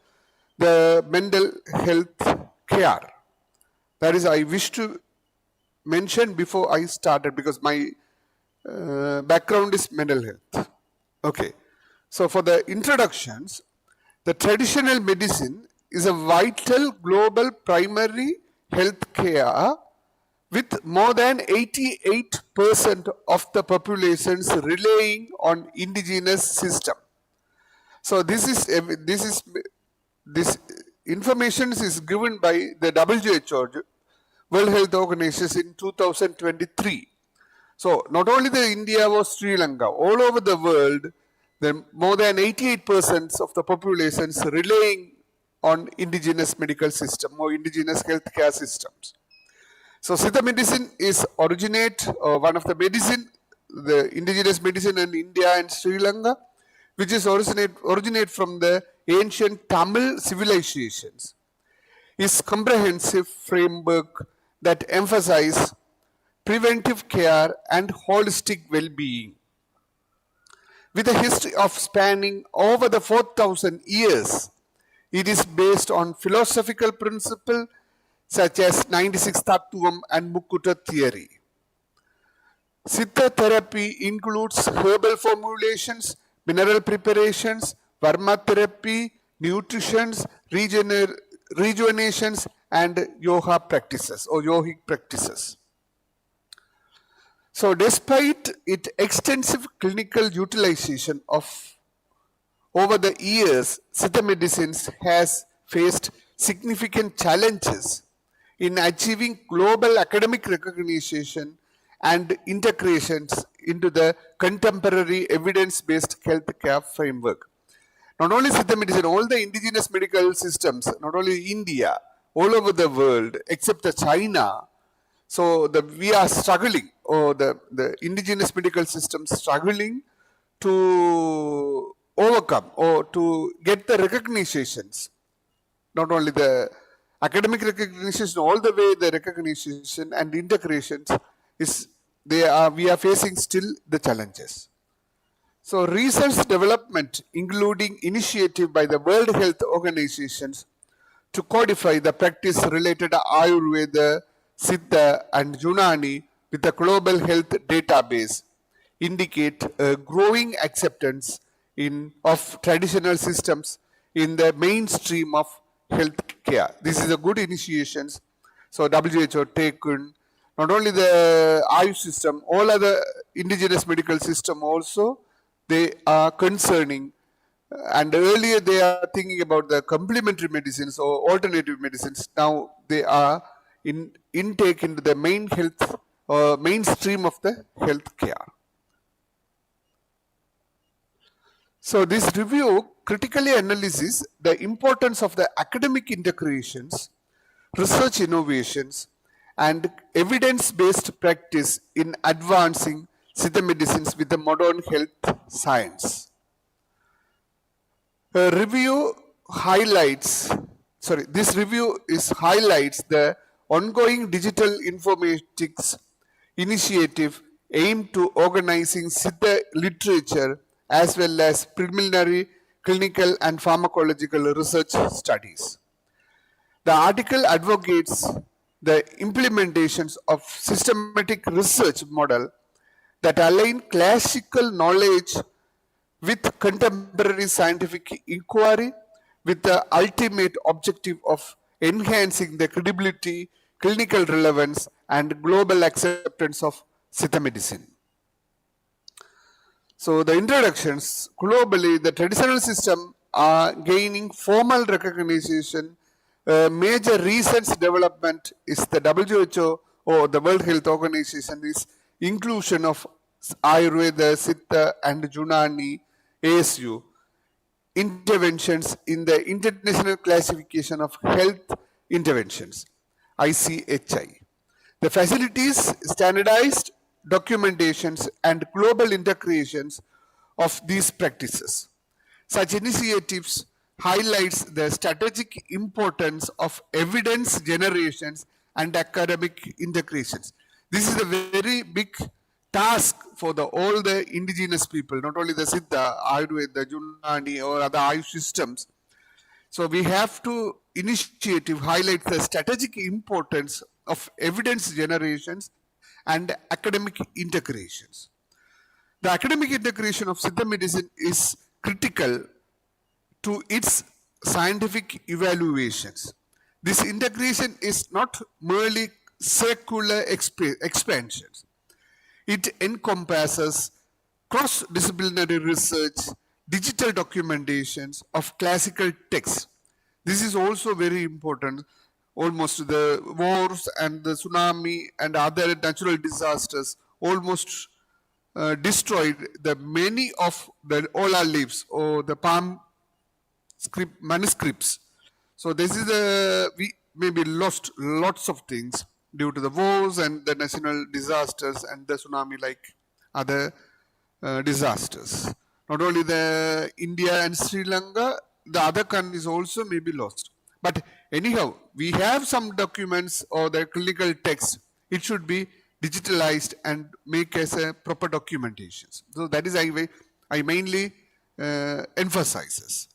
the mental health care. That is I wish to mention before I started, because my background is mental health. Okay, so for the introductions, the traditional medicine is a vital global primary health care with more than 88% of the populations relying on indigenous system. So this information is given by the WHO, World Health Organization, in 2023. So not only the India or Sri Lanka, all over the world, more than 88% of the populations relying on indigenous medical system or indigenous healthcare systems. So Siddha medicine is one of the medicine, the indigenous medicine in India and Sri Lanka, which is originate from the ancient Tamil civilizations, is comprehensive framework that emphasize preventive care and holistic well-being. With a history of spanning over the 4,000 years, it is based on philosophical principles such as 96 Tattvam and Mukkuta theory. Siddha therapy includes herbal formulations, mineral preparations, Varma therapy, nutritions, rejuvenations, and yoga practices or yogic practices. So despite its extensive clinical utilization of over the years, Siddha medicines has faced significant challenges in achieving global academic recognition and integrations into the contemporary evidence-based healthcare framework. Not only Siddha medicine, all the indigenous medical systems, not only India, all over the world, except the China. So we are struggling, or the indigenous medical systems struggling to overcome or to get the recognitions. Not only the academic recognition, all the way the recognition and integrations we are facing still the challenges. So research development, including initiative by the World Health Organizations to codify the practice related to Ayurveda, Siddha and Unani with a global health database, indicate a growing acceptance of traditional systems in the mainstream of health care. This is a good initiation. So WHO taken not only the Ayush system, all other indigenous medical system also, they are concerning. And earlier they are thinking about the complementary medicines or alternative medicines. Now they are intake into the main health mainstream of the health care. So this review critically analyzes the importance of the academic integrations, research innovations, and evidence-based practice in advancing Siddha medicines with the modern health science. This review highlights the ongoing digital informatics initiative aimed to organizing Siddha literature as well as preliminary clinical and pharmacological research studies. The article advocates the implementations of systematic research model that align classical knowledge with contemporary scientific inquiry with the ultimate objective of enhancing the credibility, clinical relevance, and global acceptance of Siddha medicine. So the introductions, globally, the traditional system are gaining formal recognition. Major recent development is the WHO or the World Health Organization is inclusion of Ayurveda, Siddha and Unani, ASU, interventions in the International Classification of Health Interventions, ICHI. The facilities, standardized documentations and global integrations of these practices. Such initiatives highlights the strategic importance of evidence generations and academic integrations. This is a very big task for all the indigenous people, not only the Siddha, Ayurveda, Unani or other Ayush systems. So we have to initiative highlight the strategic importance of evidence generations and academic integrations. The academic integration of Siddha medicine is critical to its scientific evaluations. This integration is not merely circular expansions. It encompasses cross-disciplinary research, digital documentations of classical texts. This is also very important. Almost the wars and the tsunami and other natural disasters almost destroyed the many of the Ola leaves or the palm script manuscripts. So this is we maybe lost lots of things due to the wars and the national disasters and the tsunami like other disasters. Not only the India and Sri Lanka, the other countries also may be lost. But anyhow, we have some documents or the clinical text. It should be digitalized and make as a proper documentations. So that is I mainly emphasizes.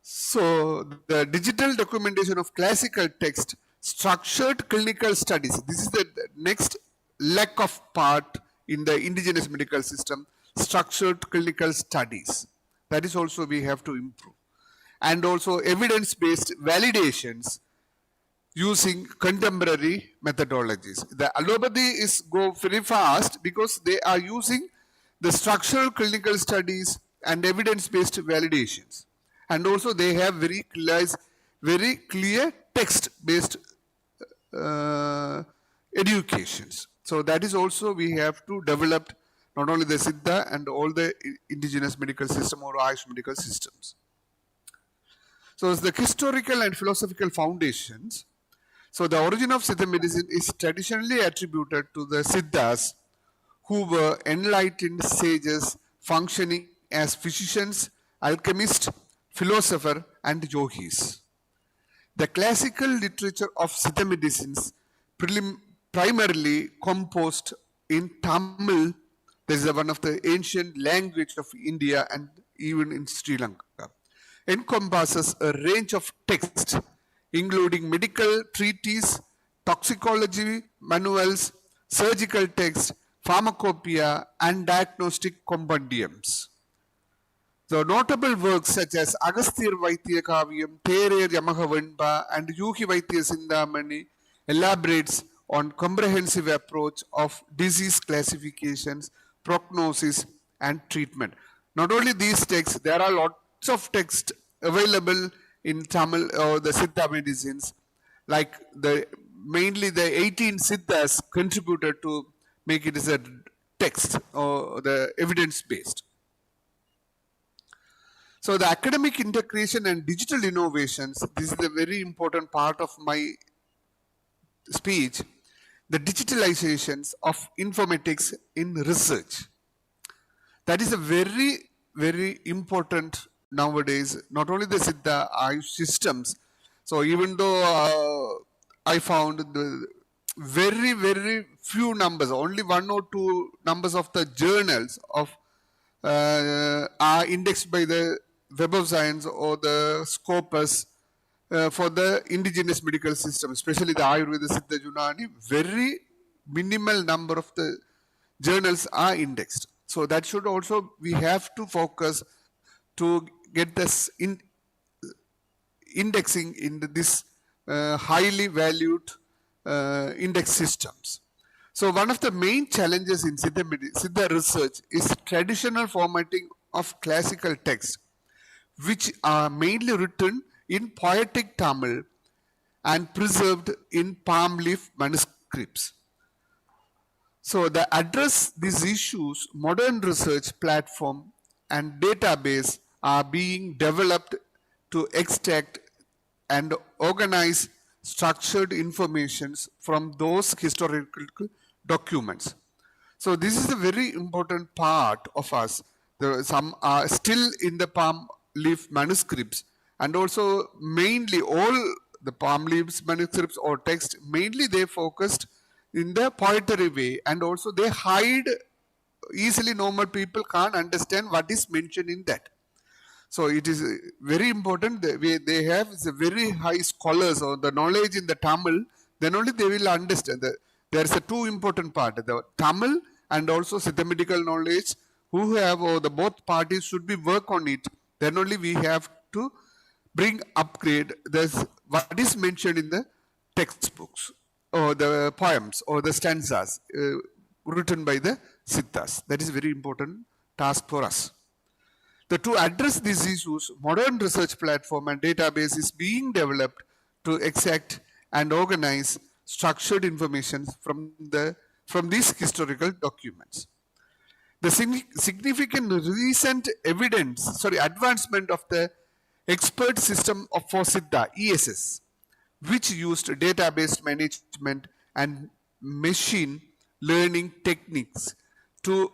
So the digital documentation of classical text, structured clinical studies. This is the next lack of part in the indigenous medical system, structured clinical studies. That is also we have to improve. And also evidence-based validations using contemporary methodologies. The allopathy is go very fast because they are using the structural clinical studies and evidence-based validations. And also they have very clear text-based educations. So that is also we have to develop not only the Siddha and all the indigenous medical system or Ayush medical systems. So the historical and philosophical foundations. So the origin of Siddha medicine is traditionally attributed to the Siddhas, who were enlightened sages functioning as physicians, alchemists, philosophers, and yogis. The classical literature of Siddha medicines primarily composed in Tamil. This is one of the ancient language of India and even in Sri Lanka. Encompasses a range of texts, including medical treatises, toxicology manuals, surgical texts, pharmacopoeia, and diagnostic compendiums. The notable works such as Agasthyar Vaidya Kaviyam, Therer Yamahavanba, and Yuhi Vaidya Sindhamani elaborates on comprehensive approach of disease classifications, prognosis, and treatment. Not only these texts, there are lots of texts available in Tamil or the Siddha medicines, like mainly the 18 Siddhas contributed to make it as a text or the evidence-based. So the academic integration and digital innovations, this is a very important part of my speech, the digitalizations of informatics in research. That is a very, very important nowadays, not only the Siddha Ayush systems. So even though I found the very, very few numbers, only 1 or 2 numbers of the journals of are indexed by the Web of Science or the Scopus for the indigenous medical system, especially the Ayurveda, Siddha, Unani, very minimal number of the journals are indexed. So that should also, we have to focus to get this indexing in this highly valued index systems. So one of the main challenges in Siddha research is traditional formatting of classical texts, which are mainly written in poetic Tamil and preserved in palm leaf manuscripts. So to address these issues, modern research platform and database are being developed to extract and organize structured informations from those historical documents. So this is a very important part of us. Some are still in the palm leaf manuscripts, and also mainly all the palm leaves manuscripts or text, mainly they focused in the poetry way, and also they hide easily, normal people can't understand what is mentioned in that. So it is very important that they have is a very high scholars or the knowledge in the Tamil, then only they will understand. There is a two important part, the Tamil and also Siddha medical knowledge, who have, or the both parties should be work on it. Then only we have to bring upgrade what is mentioned in the textbooks or the poems or the stanzas written by the Siddhas. That is a very important task for us. To address these issues, modern research platform and database is being developed to extract and organize structured information from these historical documents. The significant recent advancement of the expert system for Siddha, ESS, which used database management and machine learning techniques to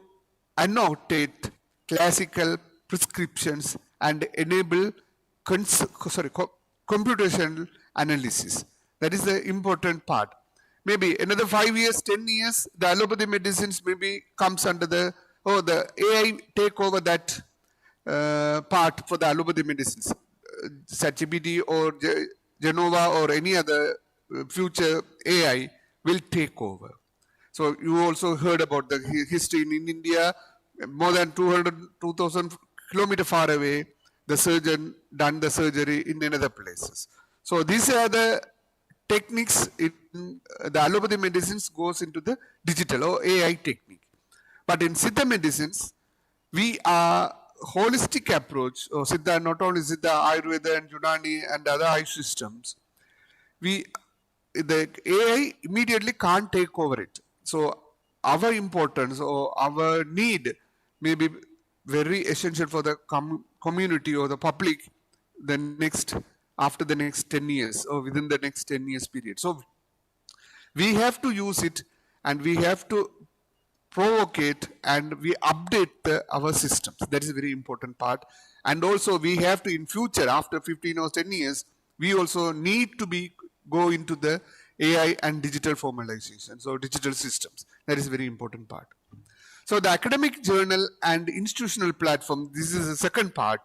annotate classical prescriptions and enable computational analysis. That is the important part. Maybe another 5 years, 10 years, the allopathy medicines maybe comes under the AI take over that part for the allopathy medicines. ChatGPT or Genova or any other future AI will take over. So you also heard about the history in India, more than 2,000 kilometers far away, the surgeon done the surgery in another places. So these are the techniques in the allopathy medicines goes into the digital or AI technique. But in Siddha medicines, we are holistic approach, or Siddha, not only Siddha, Ayurveda and Unani and other Ayush systems, the AI immediately can't take over it. So our importance or our need may be very essential for the community or the public after the next 10 years or within the next 10 years period. So we have to use it and we have to provoke it and we update our systems. That is a very important part. And also we have to, in future, after 15 or 10 years, we also need to go into the AI and digital formalization, so digital systems. That is a very important part. So the academic journal and institutional platform, this is the second part.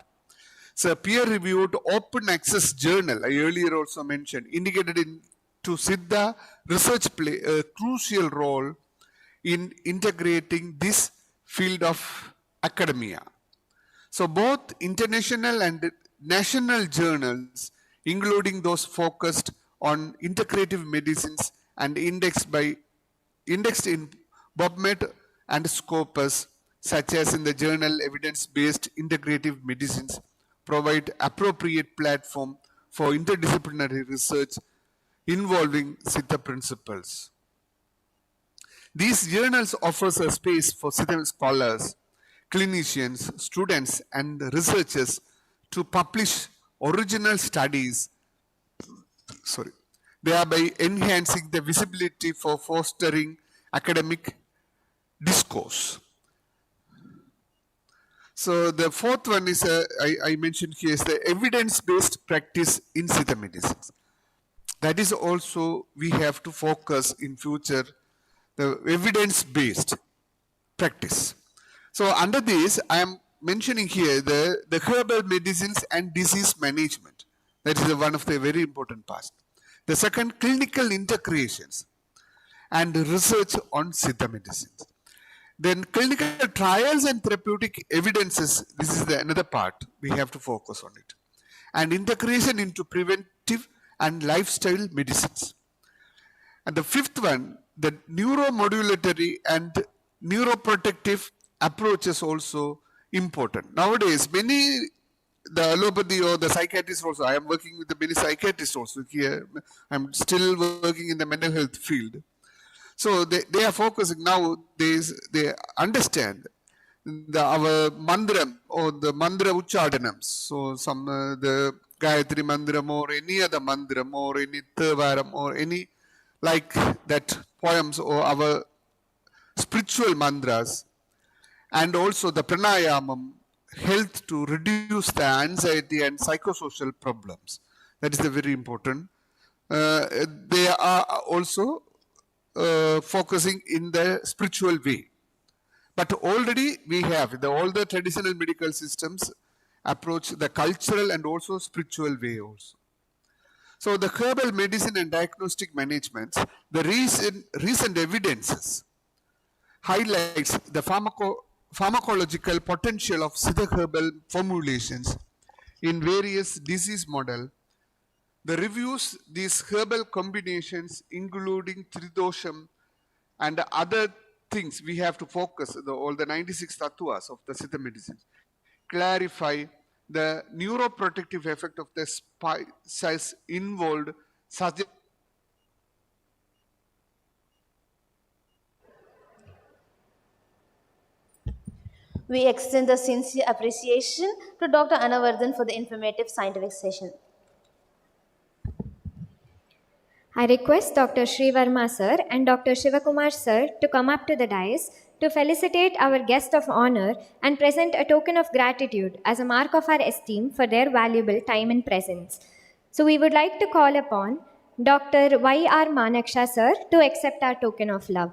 So peer-reviewed open access journal, I earlier also mentioned, indicated to Siddha research play a crucial role in integrating this field of academia. So both international and national journals, including those focused on integrative medicines and indexed in PubMed and Scopus, such as in the journal Evidence-Based Integrative Medicines, provide appropriate platform for interdisciplinary research involving Siddha principles. These journals offers a space for Siddha scholars, clinicians, students, and researchers to publish original studies, thereby enhancing the visibility for fostering academic discourse. So the fourth one is, I mentioned here, is the evidence-based practice in Siddha medicine. That is also, we have to focus in future, the evidence-based practice. So under this, I am mentioning here the herbal medicines and disease management. That is one of the very important parts. The second, clinical integrations and research on Siddha medicines. Then clinical trials and therapeutic evidences, this is another part, we have to focus on it. And integration into preventive and lifestyle medicines. And the fifth one, the neuromodulatory and neuroprotective approach is also important. Nowadays, many, the allopathy or the psychiatrists also, I am working with the many psychiatrists also here, I'm still working in the mental health field. So they are focusing now, they understand our mandram or the mandra uchadanams. So some the Gayatri mandram or any other mandram or any Thevaram or any like that poems or our spiritual mantras, and also the pranayamam health to reduce the anxiety and psychosocial problems. That is the very important. They are also focusing in the spiritual way. But already we have, all the traditional medical systems approach the cultural and also spiritual way also. So the herbal medicine and diagnostic management, the recent evidences highlights the pharmacological potential of Siddha herbal formulations in various disease models. The reviews these herbal combinations, including Tridosham and other things we have to focus, all the 96 tattvas of the Siddha medicine, clarify the neuroprotective effect of the spices involved, such We extend the sincere appreciation to Dr. Anavardhan for the informative scientific session. I request Dr. Shreevarma sir and Dr. Shivakumar sir to come up to the dais to felicitate our guest of honor and present a token of gratitude as a mark of our esteem for their valuable time and presence. So we would like to call upon Dr. Y.R. Manaksha sir to accept our token of love.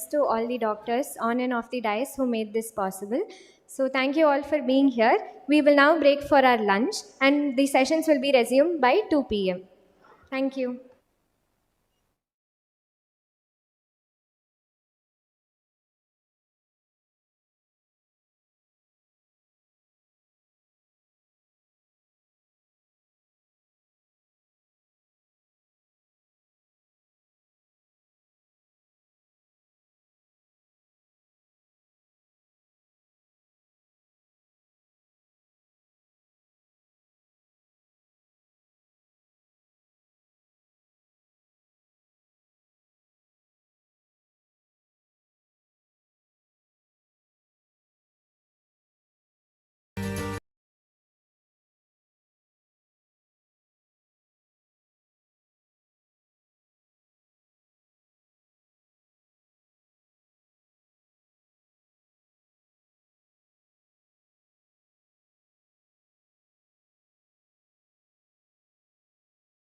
thanks to all the doctors on and off the dais who made this possible. So thank you all for being here. We will now break for our lunch and the sessions will be resumed by 2 p.m. Thank you.